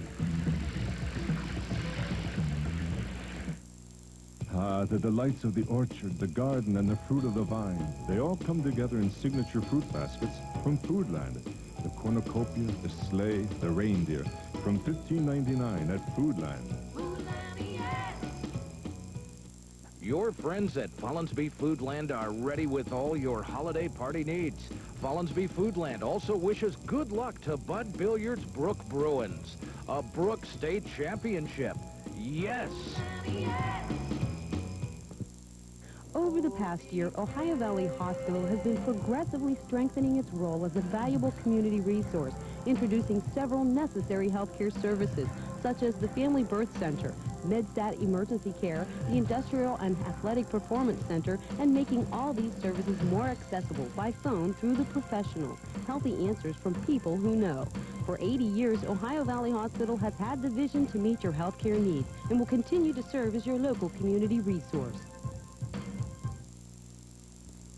Ah, the delights of the orchard, the garden, and the fruit of the vine. They all come together in signature fruit baskets from Foodland. The cornucopia, the sleigh, the reindeer, from $15.99 at Foodland. Your friends at Follinsby Foodland are ready with all your holiday party needs. Follinsby Foodland also wishes good luck to Bud Billiard's Brook Bruins. A Brook State Championship. Yes! Over the past year, Ohio Valley Hospital has been progressively strengthening its role as a valuable community resource, introducing several necessary healthcare services, such as the Family Birth Center, MedStat Emergency Care, the Industrial and Athletic Performance Center, and making all these services more accessible by phone through the professionals. Healthy answers from people who know. For 80 years, Ohio Valley Hospital has had the vision to meet your healthcare needs and will continue to serve as your local community resource.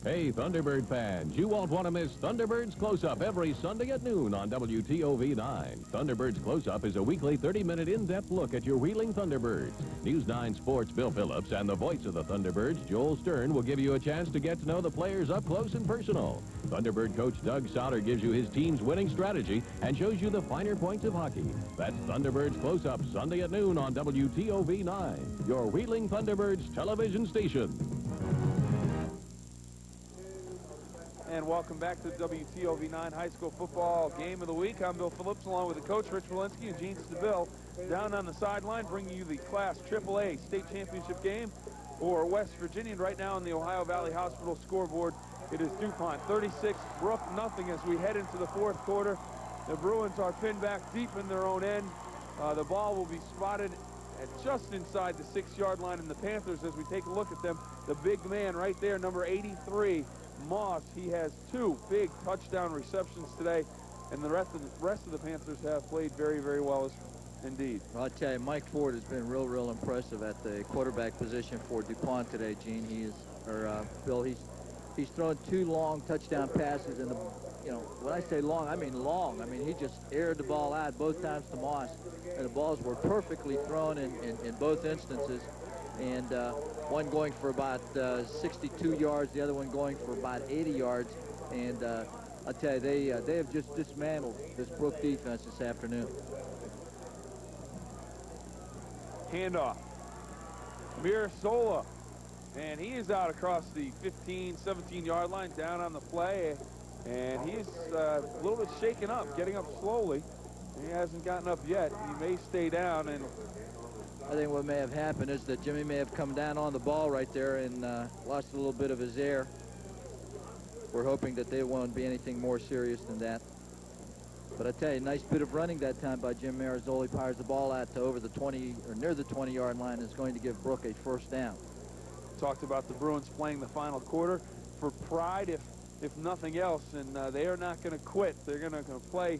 Hey, Thunderbird fans, you won't want to miss Thunderbirds Close-Up every Sunday at noon on WTOV9. Thunderbirds Close-Up is a weekly 30-minute in-depth look at your Wheeling Thunderbirds. News 9 Sports' Bill Phillips and the voice of the Thunderbirds, Joel Stern, will give you a chance to get to know the players up close and personal. Thunderbird coach Doug Sauter gives you his team's winning strategy and shows you the finer points of hockey. That's Thunderbirds Close-Up, Sunday at noon on WTOV9, your Wheeling Thunderbirds television station. And welcome back to the WTOV9 High School Football Game of the Week. I'm Bill Phillips, along with the coach, Rich Walensky, and Gene Stabile, down on the sideline, bringing you the Class AAA State Championship game for West Virginia. And right now on the Ohio Valley Hospital scoreboard, it is DuPont 36, Brook nothing as we head into the 4th quarter. The Bruins are pinned back deep in their own end. The ball will be spotted at just inside the 6-yard line, and the Panthers, as we take a look at them, the big man right there, number 83, Moss, he has 2 big touchdown receptions today, and the rest of the Panthers have played very, very well indeed. Well, I'll tell you, Mike Ford has been real impressive at the quarterback position for DuPont today, Gene. He is, or Bill, he's thrown 2 long touchdown passes, and when I say long, I mean long. I mean, he just aired the ball out both times to Moss, and the balls were perfectly thrown in both instances. And one going for about 62 yards, the other one going for about 80 yards. And I'll tell you, they have just dismantled this Brook defense this afternoon. Handoff. Mirasola And he is out across the 15, 17-yard line, down on the play. And he is a little bit shaken up, getting up slowly. He hasn't gotten up yet. He may stay down. And I think what may have happened is that Jimmy may have come down on the ball right there and lost a little bit of his air. We're hoping that there won't be anything more serious than that. But I tell you, nice bit of running that time by Jim Marizoli. Fires the ball out to over the 20 or near the 20-yard line. Is going to give Brooke a first down. Talked about the Bruins playing the final quarter for pride, if nothing else, and they are not going to quit. They're going to play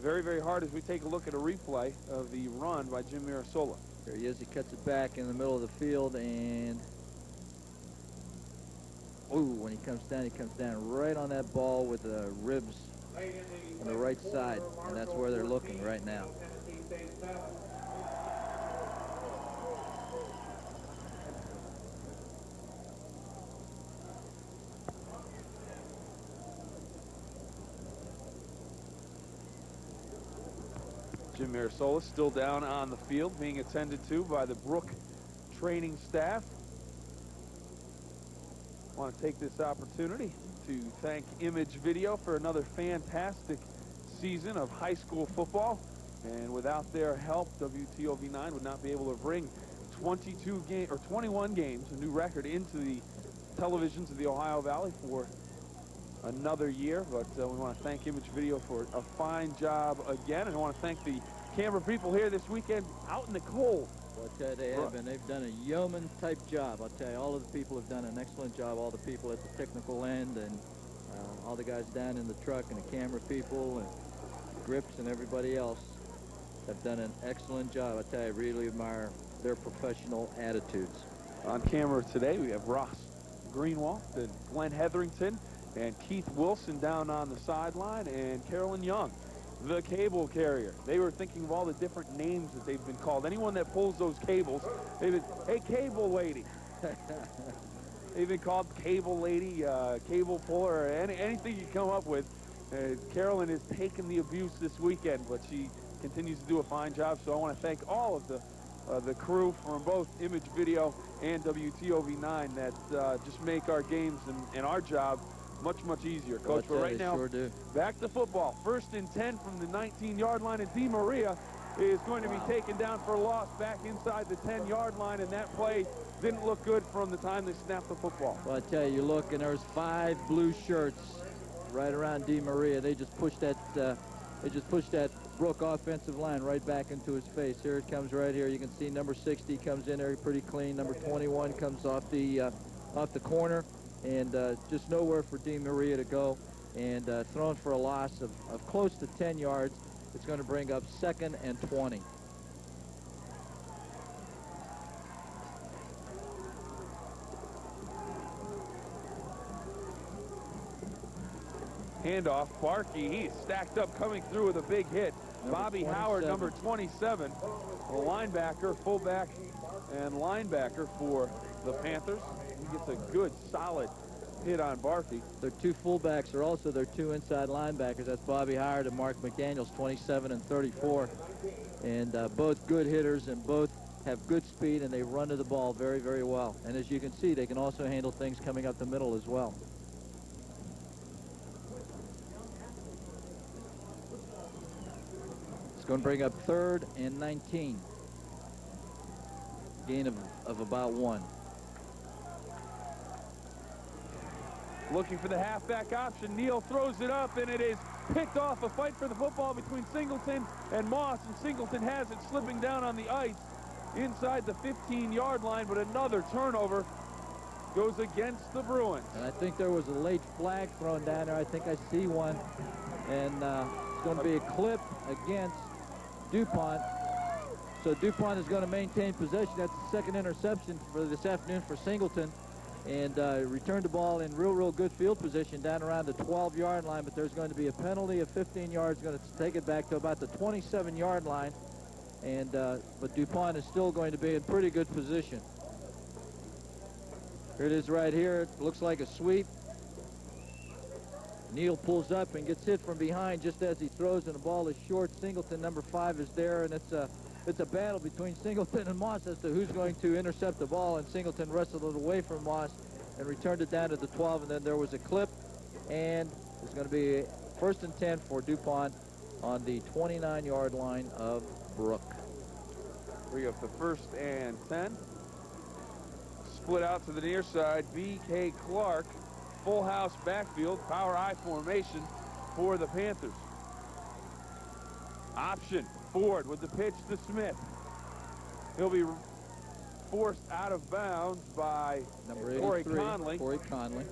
very, very hard as we take a look at a replay of the run by Jim Marizoli. There he is. He cuts it back in the middle of the field, and when he comes down right on that ball with the ribs on the right side, and that's where they're looking right now. Jim Marizoli still down on the field, being attended to by the Brook training staff. I want to take this opportunity to thank Image Video for another fantastic season of high school football. And without their help, WTOV9 would not be able to bring 21 games, a new record, into the televisions of the Ohio Valley for another year. But we want to thank Image Video for a fine job again. And I want to thank the camera people here this weekend out in the cold. Well, I tell you, they have been. They've done a yeoman-type job. I'll tell you, all of the people have done an excellent job. All the people at the technical end and all the guys down in the truck and the camera people and grips and everybody else have done an excellent job. I tell you, I really admire their professional attitudes. On camera today, we have Ross Greenwald and Glenn Hetherington and Keith Wilson down on the sideline, and Carolyn Young, the cable carrier. They were thinking of all the different names that they've been called. Anyone that pulls those cables, they've been, hey, cable lady. They've been called cable lady, cable puller, anything you come up with. Carolyn has taken the abuse this weekend, but she continues to do a fine job. So I want to thank all of the crew from both Image Video and WTOV9 that just make our games and our job much easier, Coach. But right now, back to football. 1st and 10 from the 19-yard line, and Di Maria is going to be taken down for a loss back inside the 10-yard line, and that play didn't look good from the time they snapped the football. Well, I tell you, look, and there's 5 blue shirts right around Di Maria. They just pushed that Brook offensive line right back into his face. Here it comes right here. You can see number 60 comes in there pretty clean. Number 21 comes off the corner, and just nowhere for Di Maria to go, and thrown for a loss of close to 10 yards. It's going to bring up 2nd and 20. Handoff, Barkey, he's stacked up, coming through with a big hit. Bobby 27. Howard, number 27, a linebacker, fullback, and linebacker for the Panthers. He gets a good, solid hit on Barkey. Their 2 fullbacks are also their 2 inside linebackers. That's Bobby Howard and Mark McDaniels, 27 and 34. And both good hitters, and both have good speed, and they run to the ball very, very well. And as you can see, they can also handle things coming up the middle as well. It's going to bring up 3rd and 19. Gain of about 1. Looking for the halfback option. Neal throws it up, and it is picked off. A fight for the football between Singleton and Moss, and Singleton has it slipping down on the ice inside the 15-yard line, but another turnover goes against the Bruins. And I think there was a late flag thrown down there. I think I see one, and it's going to be a clip against DuPont. So DuPont is going to maintain possession. That's the 2nd interception for this afternoon for Singleton. And returned the ball in real good field position down around the 12-yard line, but there's going to be a penalty of 15 yards, going to take it back to about the 27-yard line. And but DuPont is still going to be in pretty good position. Here it is right here. It looks like a sweep. Neal pulls up and gets hit from behind just as he throws, and the ball is short. Singleton, number 5, is there, and it's a it's a battle between Singleton and Moss as to who's going to intercept the ball, and Singleton wrestled it away from Moss and returned it down to the 12, and then there was a clip, and it's going to be 1st and 10 for DuPont on the 29-yard line of Brook. Bring up the 1st and 10. Split out to the near side. B.K. Clark, full house backfield, power I formation for the Panthers. Option, Ford with the pitch to Smith. He'll be forced out of bounds by number Corey Conley. Corey Conley.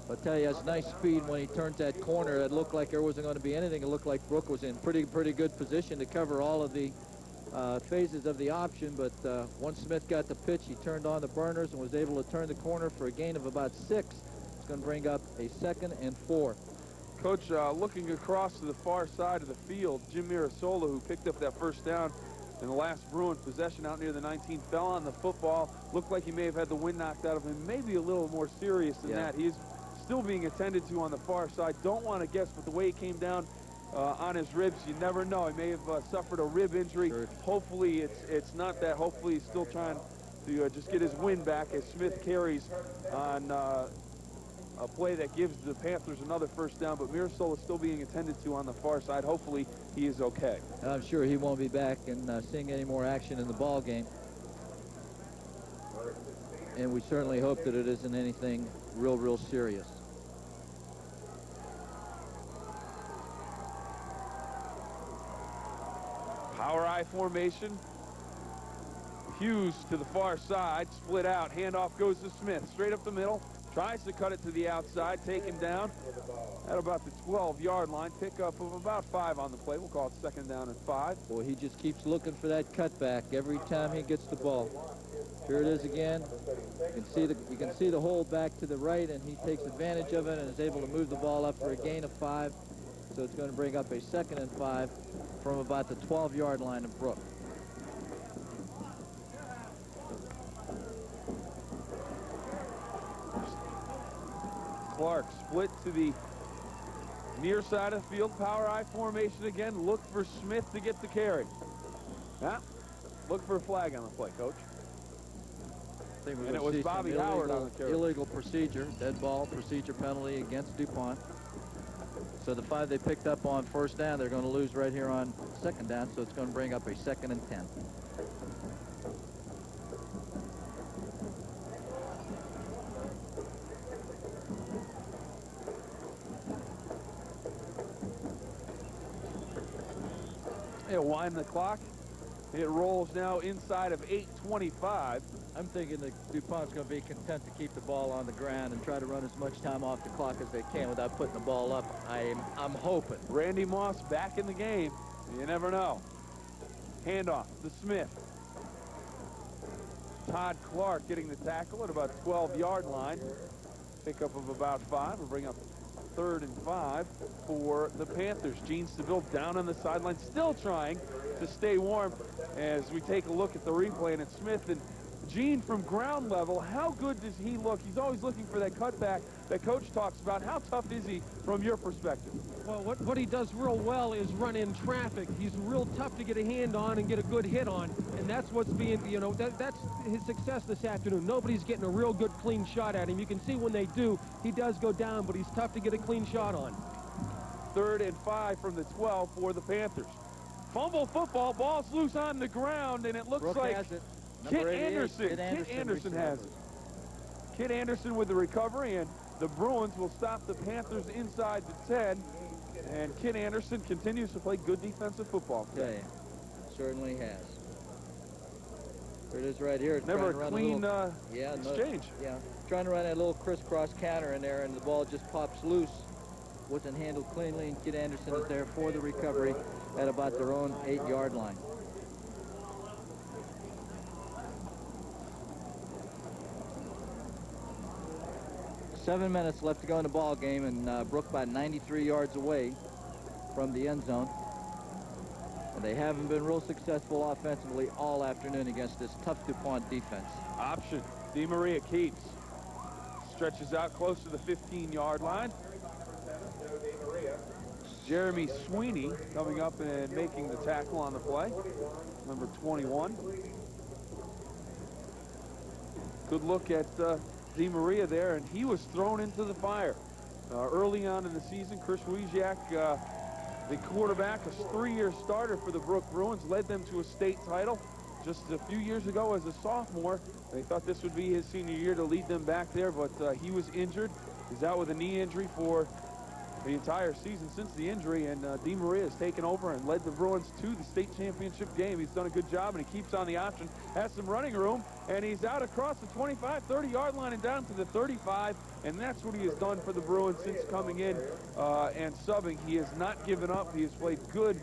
I'll tell you, has nice speed when he turns that corner. It looked like there wasn't going to be anything. It looked like Brook was in pretty good position to cover all of the phases of the option, but once Smith got the pitch, he turned on the burners and was able to turn the corner for a gain of about 6. It's going to bring up a 2nd and 4. Coach, looking across to the far side of the field, Jim Mirasola, who picked up that 1st down in the last Bruin possession out near the 19, fell on the football. Looked like he may have had the wind knocked out of him. Maybe a little more serious than that. He's still being attended to on the far side. Don't want to guess, but the way he came down on his ribs, you never know. He may have suffered a rib injury. Sure. Hopefully it's not that. Hopefully he's still trying to just get his wind back as Smith carries on a play that gives the Panthers another 1st down, but Mirasola is still being attended to on the far side. Hopefully he is okay. I'm sure he won't be back and seeing any more action in the ball game. And we certainly hope that it isn't anything real serious. Power I formation. Hughes to the far side, split out. Handoff goes to Smith, straight up the middle. Tries to cut it to the outside, taken down at about the 12-yard line. Pickup of about 5 on the play. We'll call it 2nd down and 5. Boy, he just keeps looking for that cutback every time he gets the ball. Here it is again. You can see the hold back to the right, and he takes advantage of it and is able to move the ball up for a gain of 5. So it's going to bring up a 2nd and 5 from about the 12-yard line of Brook. Clark split to the near side of the field. Power I formation again. Look for Smith to get the carry. Now, look for a flag on the play, Coach. And it was Bobby Howard on the carry. Illegal procedure, dead ball, procedure penalty against DuPont. So the 5 they picked up on 1st down, they're going to lose right here on 2nd down, so it's going to bring up a 2nd and 10. They'll wind the clock. It rolls now inside of 8:25. I'm thinking that DuPont's going to be content to keep the ball on the ground and try to run as much time off the clock as they can without putting the ball up. I'm hoping. Randy Moss back in the game. You never know. Handoff to Smith. Todd Clark getting the tackle at about 12-yard line. Pickup of about 5 will bring up 3rd and 5 for the Panthers. Gene Seville down on the sideline, still trying to stay warm as we take a look at the replay. And it's Smith and Gene from ground level. How good does he look? He's always looking for that cutback that Coach talks about. How tough is he from your perspective? Well, what he does real well is run in traffic. He's real tough to get a hand on and get a good hit on, and that's what's being, that's his success this afternoon. Nobody's getting a real good clean shot at him. You can see when they do, he does go down, but he's tough to get a clean shot on. 3rd and 5 from the 12 for the Panthers. Fumble football, ball's loose on the ground, and it looks Brooke like has it. Kit Anderson has it. Kit Anderson with the recovery, and the Bruins will stop the Panthers inside the 10. And Kit Anderson continues to play good defensive football. Yeah, certainly has. Here it is right here. It's never a clean exchange. Trying to run that little crisscross counter in there, and the ball just pops loose. Wasn't handled cleanly, and Kit Anderson is there for the recovery at about their own 8-yard line. Seven minutes left to go in the ball game, and Brook about 93 yards away from the end zone. And they haven't been real successful offensively all afternoon against this tough DuPont defense. Option. DeMaria keeps. Stretches out close to the 15-yard line. Jeremy Sweeney coming up and making the tackle on the play, number 21. Good look at DeMaria there, and he was thrown into the fire. Early on in the season, Chris Wiesiak, the quarterback, a 3-year starter for the Brook Bruins, led them to a state title just a few years ago as a sophomore. They thought this would be his senior year to lead them back there, but he was injured. He's out with a knee injury for the entire season since the injury, and DeMaria has taken over and led the Bruins to the state championship game. He's done a good job, and he keeps on the option, has some running room, and he's out across the 25, 30-yard line and down to the 35, and that's what he has done for the Bruins since coming in and subbing. He has not given up. He has played good,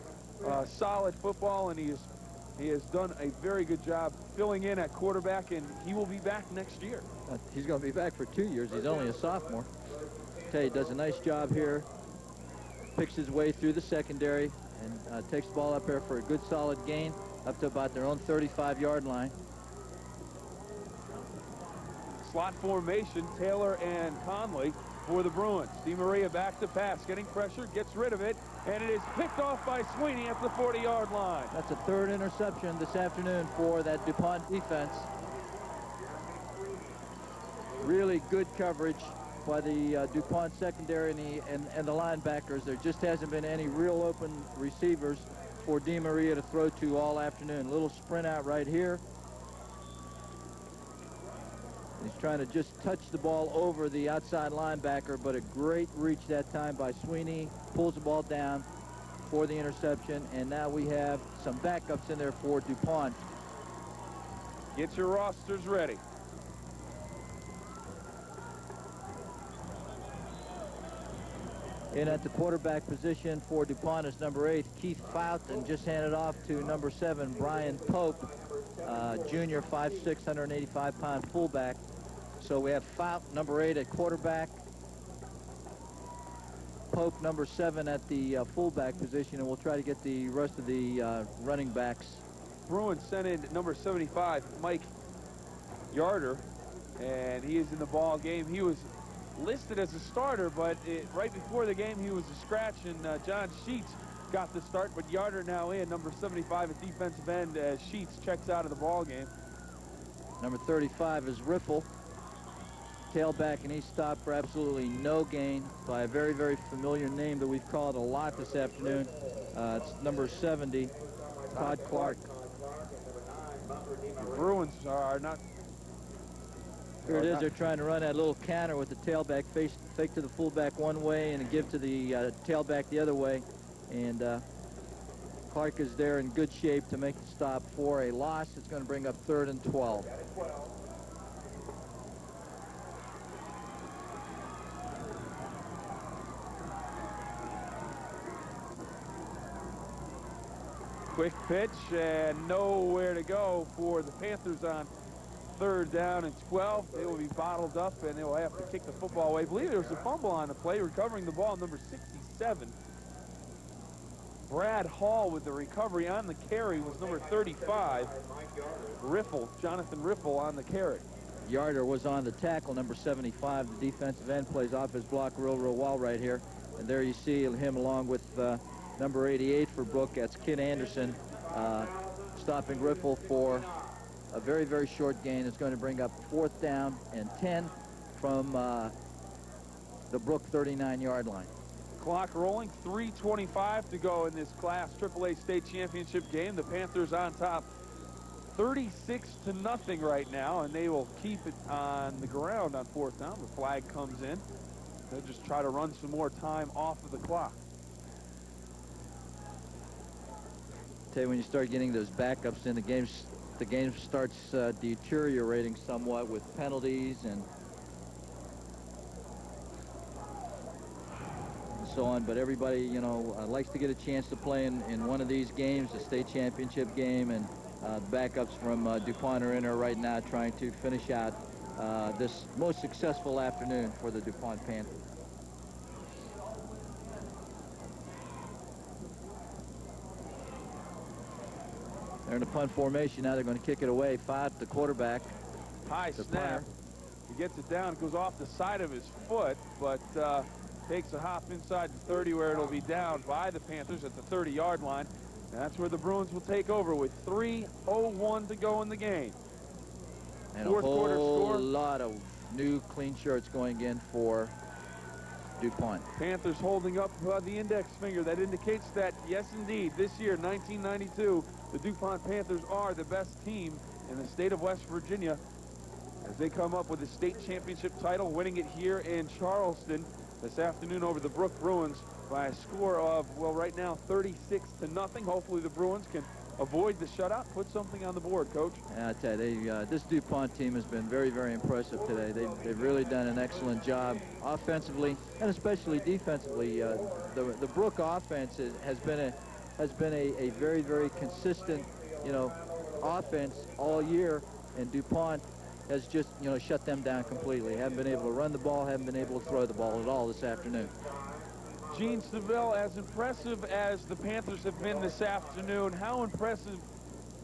solid football, and he has done a very good job filling in at quarterback, and he will be back next year. He's going to be back for 2 years. He's only a sophomore. He does a nice job here, picks his way through the secondary, and takes the ball up there for a good solid gain up to about their own 35-yard line. Slot formation, Taylor and Conley for the Bruins. DeMaria back to pass, getting pressure, gets rid of it, and it is picked off by Sweeney at the 40-yard line. That's a third interception this afternoon for that DuPont defense. Really good coverage by the DuPont secondary and the linebackers. There just hasn't been any real open receivers for DeMaria to throw to all afternoon. Little sprint out right here. He's trying to just touch the ball over the outside linebacker, but a great reach that time by Sweeney. Pulls the ball down for the interception, and now we have some backups in there for DuPont. Get your rosters ready. In at the quarterback position for DuPont is number 8, Keith Fout, and just handed off to number 7, Brian Pope, junior, 5'6", 185-pound fullback. So we have Fout, number 8, at quarterback, Pope, number 7, at the fullback position, and we'll try to get the rest of the running backs. Bruins sent in number 75, Mike Yarder, and he is in the ball game. He was listed as a starter, but right before the game he was a scratch, and John Sheets got the start, but Yarder now in, number 75 at defensive end, as Sheets checks out of the ball game. Number 35 is Riffle, tailback, and he stopped for absolutely no gain by a very, very familiar name that we've called a lot this afternoon. It's number 70, Todd Clark. The Bruins are not... Here it is. They're trying to run that little counter with the tailback fake to the fullback one way and give to the tailback the other way. And Clark is there in good shape to make the stop for a loss. It's going to bring up 3rd and 12. Quick pitch and nowhere to go for the Panthers on 3rd down and 12. They will be bottled up, and they will have to kick the football away. I believe there was a fumble on the play, recovering the ball, number 67. Brad Hall with the recovery. On the carry was number 35, Riffle, Jonathan Riffle on the carry. Yarder was on the tackle, number 75. The defensive end plays off his block real well right here. And there you see him along with number 88 for Brook. That's Kid Anderson, stopping Riffle for a very, very short gain. It's going to bring up 4th down and 10 from the Brook 39-yard line. Clock rolling, 3:25 to go in this Class AAA state championship game. The Panthers on top 36-0 right now, and they will keep it on the ground on 4th down. The flag comes in. They'll just try to run some more time off of the clock. Tell you, when you start getting those backups in, the game starts deteriorating somewhat with penalties and so on. But everybody, you know, likes to get a chance to play in one of these games, the state championship game, and the backups from DuPont are in there right now trying to finish out this most successful afternoon for the DuPont Panthers. They're in the punt formation now. They're going to kick it away. Fout, the quarterback. High snap. He gets it down. It goes off the side of his foot, but takes a hop inside the 30 where it'll be down by the Panthers at the 30-yard line. And that's where the Bruins will take over with 3:01 to go in the game. And Fourth a quarter whole score. lot of new clean shirts going in for DuPont. Panthers holding up the index finger. That indicates that, yes, indeed, this year, 1992, the DuPont Panthers are the best team in the state of West Virginia as they come up with the state championship title, winning it here in Charleston this afternoon over the Brook Bruins by a score of, well, right now, 36-0. Hopefully the Bruins can avoid the shutout, put something on the board, Coach. And I tell you, this DuPont team has been very, very impressive today. They've really done an excellent job offensively and especially defensively. The Brook offense has been a very, very consistent, offense all year, and DuPont has just, shut them down completely. Haven't been able to run the ball, haven't been able to throw the ball at all this afternoon. Gene Seville, as impressive as the Panthers have been this afternoon, how impressive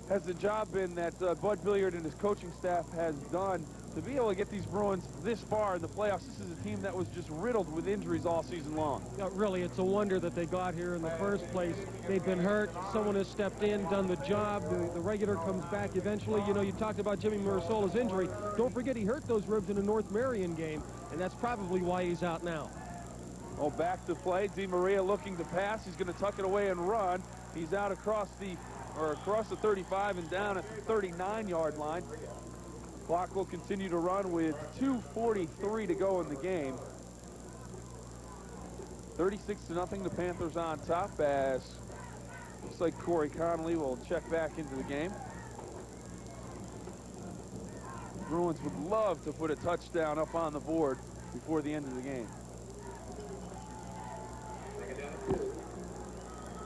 has the job been that Bud Billiard and his coaching staff has done to be able to get these Bruins this far in the playoffs? This is a team that was just riddled with injuries all season long. Really, it's a wonder that they got here in the first place. They've been hurt. Someone has stepped in, done the job. The regular comes back eventually. You talked about Jimmy Marisola's injury. Don't forget he hurt those ribs in the North Marion game, and that's probably why he's out now. Oh, back to play. Di Maria looking to pass. He's going to tuck it away and run. He's out across the 35 and down at the 39-yard line. Clock will continue to run with 2:43 to go in the game. 36-0, the Panthers on top, as looks like Corey Connolly will check back into the game. Bruins would love to put a touchdown up on the board before the end of the game.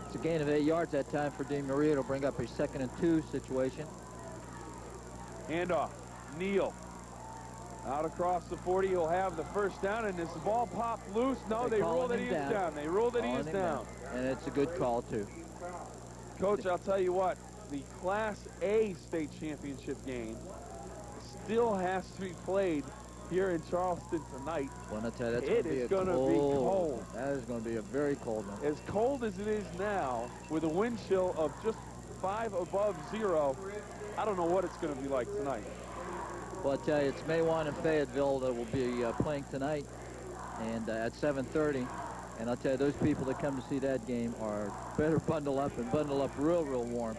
It's a gain of 8 yards that time for Di Maria. It'll bring up a 2nd and 2 situation. Handoff. Neal. Out across the 40. He'll have the first down, and as the ball popped loose, no, they ruled that he is down. They ruled that he is down. And it's a good call, too. Coach, I'll tell you what, the Class A state championship game still has to be played here in Charleston tonight. Well, I tell you, that's it is going to be cold. That is going to be a very cold one. As cold as it is now, with a wind chill of just 5 above 0, I don't know what it's going to be like tonight. Well, I tell you, it's Maywan and Fayetteville that will be playing tonight, and at 7:30. And I'll tell you, those people that come to see that game are better bundle up and bundle up real, real warm.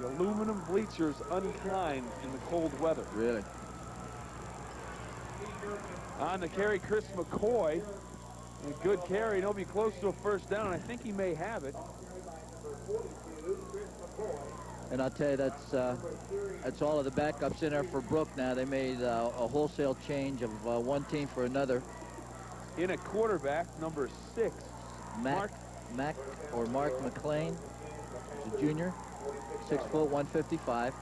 The aluminum bleachers unkind in the cold weather. Really. On the carry, Chris McCoy. A good carry. He'll be close to a first down, and I think he may have it. And I'll tell you, that's all of the backups in there for Brook now. They made a wholesale change of one team for another. In a quarterback, number 6. Mark McLean, who's a junior, 6 foot, 155.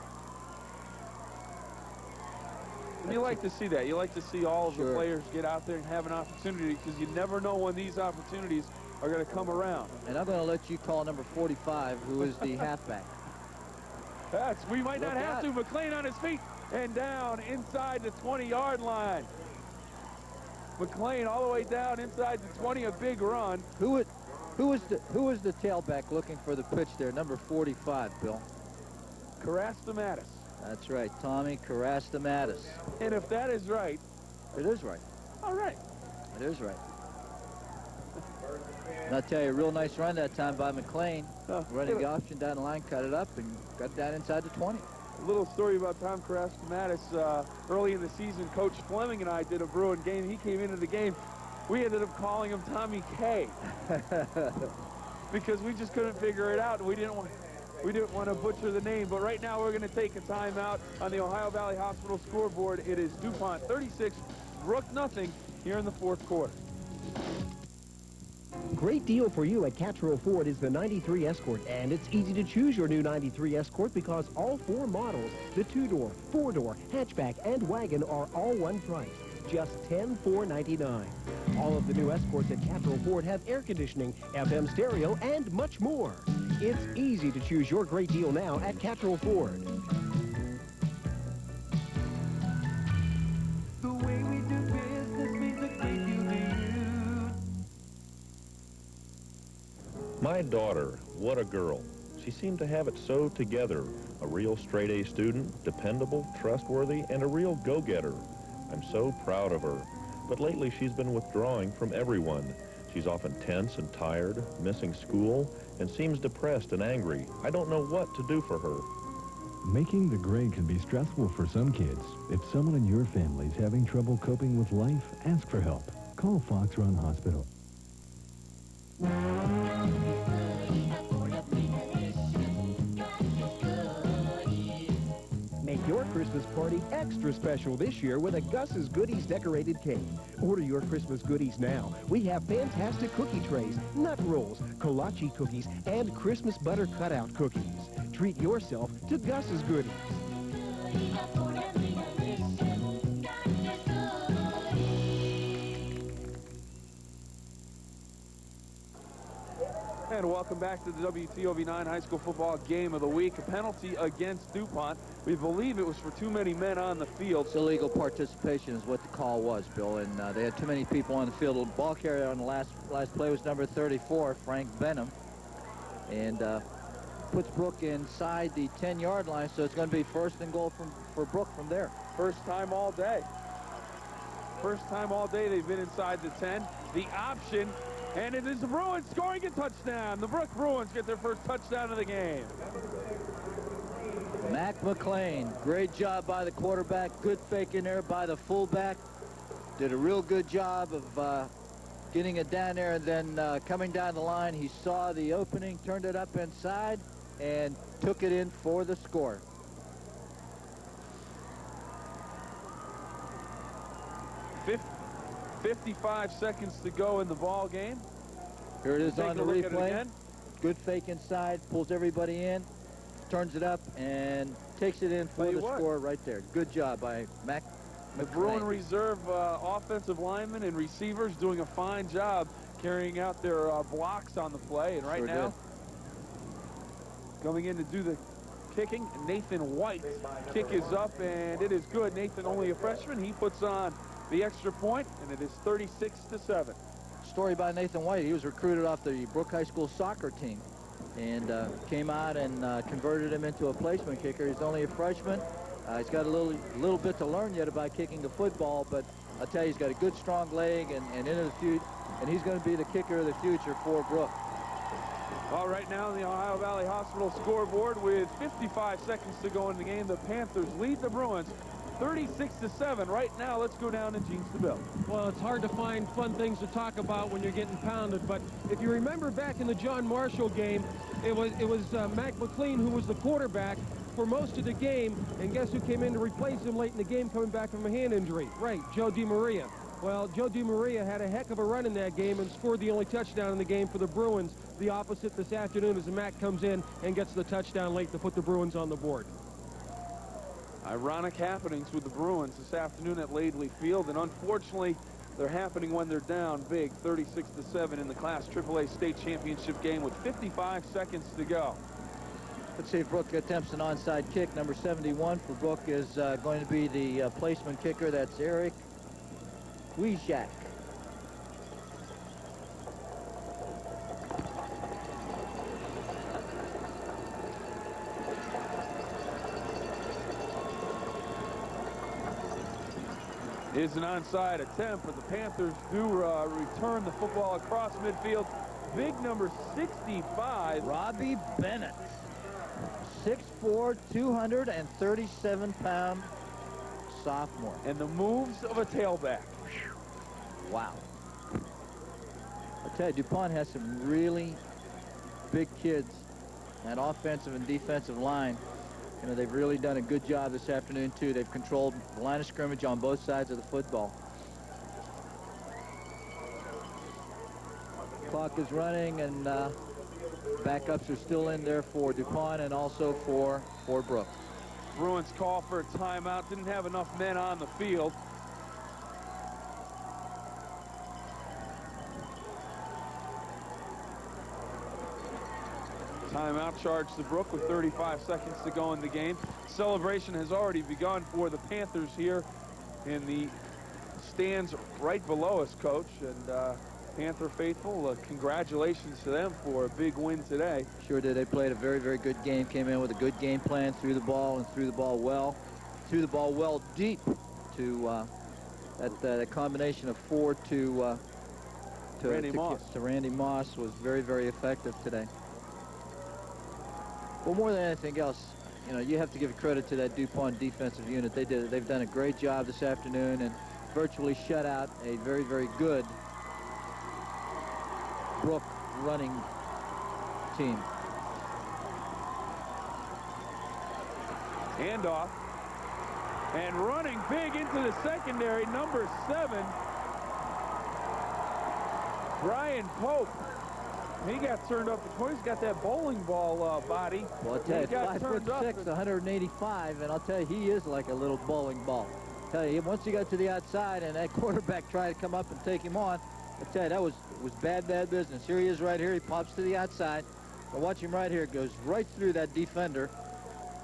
You like to see that. You like to see all of the players get out there and have an opportunity, because you never know when these opportunities are going to come around. And I'm going to let you call number 45, who is the halfback. We might not have to. McLean on his feet and down inside the 20-yard line. McLean all the way down inside the 20, a big run. Who was the tailback looking for the pitch there? Number 45, Bill. Karastamatis. That's right, Tommy Karastamatis. And if that is right, it is right. All right. It is right. And I'll tell you, a real nice run that time by McLean. Running the option down the line, cut it up, and got down inside the 20. A little story about Tom Karastamatis. Early in the season, Coach Fleming and I did a Bruin game. He came into the game. We ended up calling him Tommy K. Because we just couldn't figure it out. We didn't want to butcher the name. But right now, we're going to take a timeout on the Ohio Valley Hospital scoreboard. It is DuPont 36, Brook nothing here in the fourth quarter. Great deal for you at Catrell Ford is the 93 Escort, and it's easy to choose your new 93 Escort because all 4 models, the 2-door, 4-door, hatchback, and wagon are all one price, just $10,499. All of the new Escorts at Catrell Ford have air conditioning, FM stereo, and much more. It's easy to choose your great deal now at Catrell Ford. The way we do business means a great deal to you. My daughter, what a girl. She seemed to have it so together. A real straight-A student, dependable, trustworthy, and a real go-getter. I'm so proud of her. But lately she's been withdrawing from everyone. She's often tense and tired, missing school, and seems depressed and angry. I don't know what to do for her. Making the grade can be stressful for some kids. If someone in your family is having trouble coping with life, ask for help. Call Fox Run Hospital. Make your Christmas party extra special this year with a Gus's Goodies decorated cake. Order your Christmas goodies now. We have fantastic cookie trays, nut rolls, kolache cookies, and Christmas butter cutout cookies. Treat yourself to Gus's Goodies. And welcome back to the WTOV9 High School Football Game of the Week. A penalty against DuPont. We believe it was for too many men on the field. It's illegal participation is what the call was, Bill, and they had too many people on the field. The ball carrier on the last play was number 34, Frank Benham, and puts Brook inside the 10-yard line, so it's going to be first and goal for Brook from there. First time all day. First time all day they've been inside the 10. The option, and it is the Bruins scoring a touchdown. The Brook Bruins get their first touchdown of the game. Mac McLean, great job by the quarterback. Good fake in there by the fullback. Did a real good job of getting it down there, and then coming down the line, he saw the opening, turned it up inside, and took it in for the score. Fifth 55 seconds to go in the ball game. Here it is on the replay. It good fake inside, pulls everybody in, turns it up, and takes it in for the score right there. Good job by Mac. The Bruin Reserve offensive linemen and receivers doing a fine job carrying out their blocks on the play. And right now, coming in to do the kicking, Nathan White. Kick is up, and it is good. Nathan, only a freshman. He puts on the extra point, and it is 36-7. Story by Nathan White. He was recruited off the Brook High School soccer team and came out and converted him into a placement kicker. He's only a freshman. He's got a little bit to learn yet about kicking the football, but I'll tell you, he's got a good, strong leg, and into the future, and he's going to be the kicker of the future for Brook. Well, right now on the Ohio Valley Hospital scoreboard with 55 seconds to go in the game, the Panthers lead the Bruins 36-7. Right now, let's go down to Gene Stabile. Well, it's hard to find fun things to talk about when you're getting pounded, but if you remember back in the John Marshall game, it was Mac McLean who was the quarterback for most of the game, and guess who came in to replace him late in the game coming back from a hand injury? Right, Joe DiMaria. Well, Joe DiMaria had a heck of a run in that game and scored the only touchdown in the game for the Bruins. The opposite this afternoon as Mac comes in and gets the touchdown late to put the Bruins on the board. Ironic happenings with the Bruins this afternoon at Laidley Field, and unfortunately, they're happening when they're down big, 36-7 in the Class AAA State Championship game with 55 seconds to go. Let's see if Brook attempts an onside kick. Number 71 for Brook is going to be the placement kicker. That's Eric Wijak. Is an onside attempt, but the Panthers do return the football across midfield. Big number 65. Robbie Bennett. 6'4", 237-pound sophomore. And the moves of a tailback. Wow. I'll tell you, DuPont has some really big kids at offensive and defensive line. You know, they've really done a good job this afternoon, too. They've controlled the line of scrimmage on both sides of the football. Clock is running, and backups are still in there for DuPont and also for Brook. Bruins call for a timeout. Didn't have enough men on the field. Timeout charged to Brook with 35 seconds to go in the game. Celebration has already begun for the Panthers here in the stands right below us, Coach. And Panther faithful, congratulations to them for a big win today. Sure did. They played a very, very good game, came in with a good game plan, threw the ball and threw the ball well. Threw the ball well deep to that combination of 4 to Randy Moss. To Randy Moss was very, very effective today. Well, more than anything else, you know, you have to give credit to that DuPont defensive unit. They've done a great job this afternoon and virtually shut out a very, very good Brook running team. Handoff. And running big into the secondary, number 7, Brian Pope. He got turned up. He's got that bowling ball body. Well, I tell you, 5'6", 185, and I'll tell you, he is like a little bowling ball. I tell you, once he got to the outside and that quarterback tried to come up and take him on, I tell you, that was bad business. Here he is right here. He pops to the outside. But watch him right here. Goes right through that defender.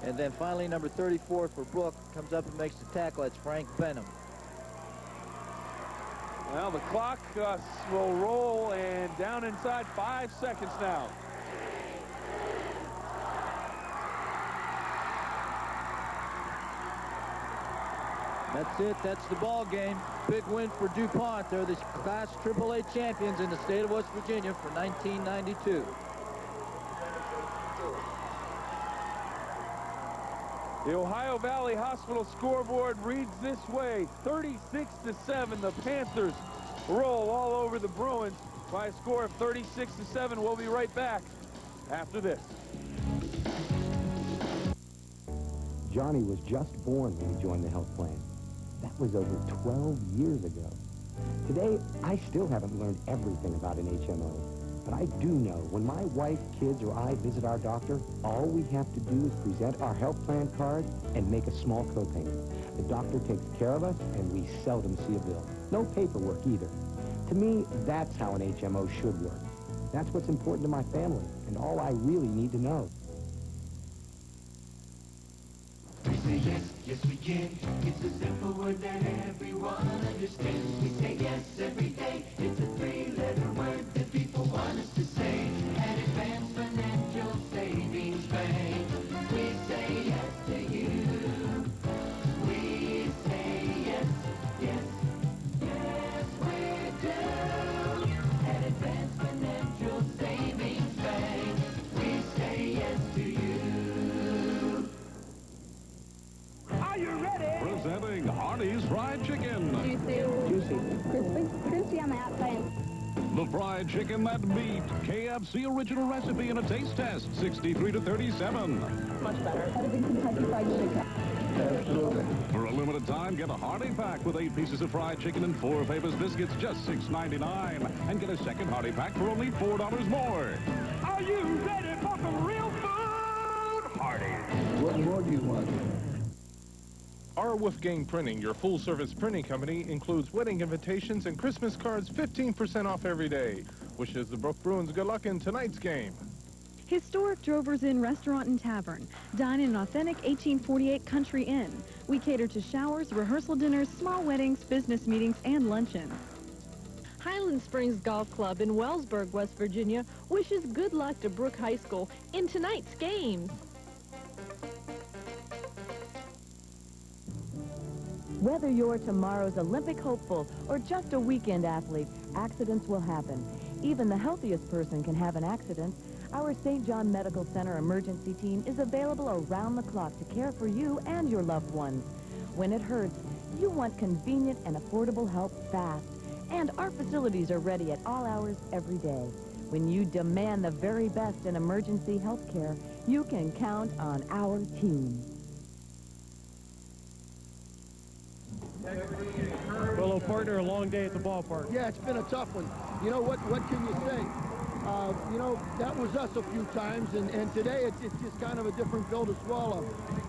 And then finally, number 34 for Brook comes up and makes the tackle. That's Frank Benham. Well, the clock will roll, and down inside 5 seconds now. That's it. That's the ball game. Big win for DuPont. They're the Class AAA champions in the state of West Virginia for 1992. The Ohio Valley Hospital scoreboard reads this way: 36-7. The Panthers roll all over the Bruins by a score of 36-7. We'll be right back after this. Johnny was just born when he joined the health plan. That was over 12 years ago. Today, I still haven't learned everything about an HMO. But I do know when my wife, kids, or I visit our doctor, all we have to do is present our health plan card and make a small copayment. The doctor takes care of us, and we seldom see a bill. No paperwork either. To me, that's how an HMO should work. That's what's important to my family, and all I really need to know. We say yes, yes we can. It's a simple word that everyone understands. We say yes every day. It's a 3-letter word that people want us to say. At Advanced Financial Savings Bank, we say yes to you. We say yes, yes, yes we do. At Advanced Financial Savings Bank, we say yes to you. Are you ready? Presenting Hardee's Fried Chicken. Juicy. Crispy. Crispy on the outside. The fried chicken that beat KFC original recipe in a taste test, 63-37. Much better. Out of the Kentucky Fried Chicken. Absolutely. For a limited time, get a Hardy Pack with 8 pieces of fried chicken and 4 Famous biscuits, just $6.99. And get a second Hardy Pack for only $4 more. Are you ready for some real food? Hardee's. What more do you want? Our Wolfgang Printing, your full-service printing company, includes wedding invitations and Christmas cards 15% off every day. Wishes the Brook Bruins good luck in tonight's game. Historic Drovers Inn Restaurant and Tavern. Dine in an authentic 1848 Country Inn. We cater to showers, rehearsal dinners, small weddings, business meetings, and luncheons. Highland Springs Golf Club in Wellsburg, West Virginia, wishes good luck to Brook High School in tonight's games. Whether you're tomorrow's Olympic hopeful or just a weekend athlete, accidents will happen. Even the healthiest person can have an accident. Our St. John Medical Center emergency team is available around the clock to care for you and your loved ones. When it hurts, you want convenient and affordable help fast. And our facilities are ready at all hours every day. When you demand the very best in emergency health care, you can count on our team. Well, partner, a long day at the ballpark. Yeah, it's been a tough one. You know, what can you say? You know, that was us a few times, and today it's just kind of a different pill to swallow.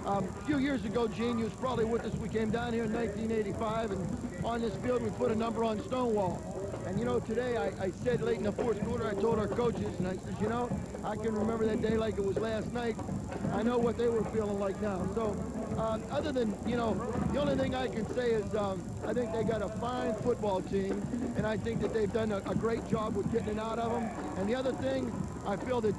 A few years ago, Gene, you was probably with us. We came down here in 1985, and on this field we put a number on Stonewall. And, you know, today I said late in the fourth quarter, I told our coaches, and I said, you know, I can remember that day like it was last night. I know what they were feeling like now. So, other than, you know, the only thing I can say is I think they got a fine football team, and I think that they've done a great job with getting it out of them. And the other thing, I feel that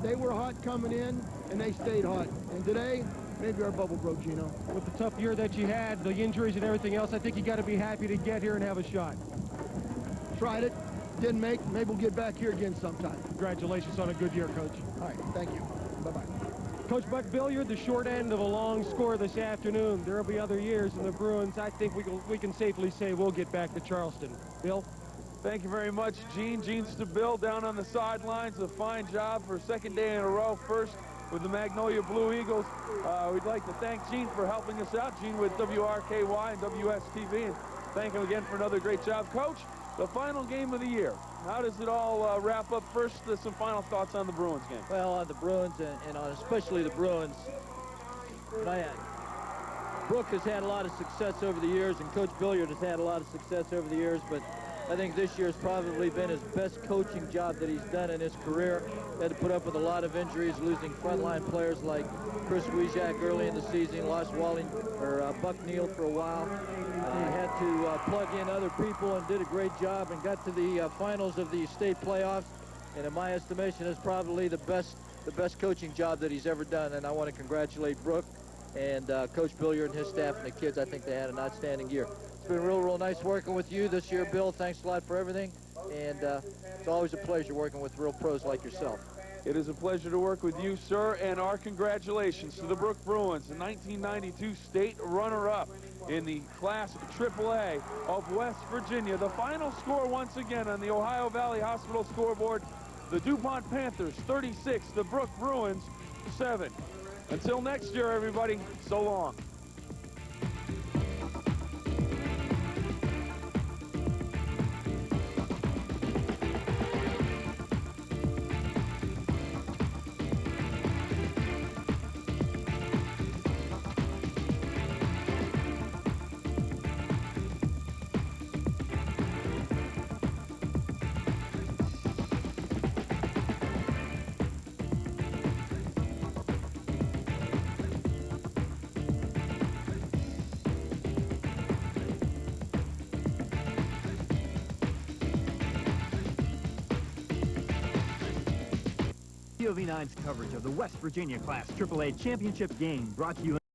they were hot coming in, and they stayed hot. And today, maybe our bubble broke, Gino. With the tough year that you had, the injuries and everything else, I think you got to be happy to get here and have a shot. Tried it, didn't make. Maybe we'll get back here again sometime. Congratulations on a good year, Coach. All right, thank you. Bye-bye. Coach Buck Billiard, the short end of a long score this afternoon. There will be other years in the Bruins. I think we can safely say we'll get back to Charleston. Bill? Thank you very much, Gene. Gene Stabill down on the sidelines. A fine job for second day in a row. First with the Magnolia Blue Eagles. We'd like to thank Gene for helping us out. Gene with WRKY and WSTV. And thank him again for another great job. Coach, the final game of the year. How does it all wrap up? First, some final thoughts on the Bruins game. Well, on the Bruins and on especially the Bruins, Brooke has had a lot of success over the years, and Coach Billiard has had a lot of success over the years, but I think this year has probably been his best coaching job that he's done in his career. He had to put up with a lot of injuries, losing frontline players like Chris Wiesiak early in the season, lost Buck Neal for a while. He had to plug in other people and did a great job and got to the finals of the state playoffs. And in my estimation, is probably the best coaching job that he's ever done. And I want to congratulate Brooke and Coach Billiard and his staff and the kids. I think they had an outstanding year. It's been real nice working with you this year, Bill. Thanks a lot for everything. And it's always a pleasure working with real pros like yourself. It is a pleasure to work with you, sir, and our congratulations to the Brook Bruins, the 1992 state runner-up in the Class AAA of West Virginia. The final score once again on the Ohio Valley Hospital scoreboard, the DuPont Panthers 36, the Brook Bruins 7. Until next year, everybody, so long. WV9's coverage of the West Virginia Class AAA Championship game brought to you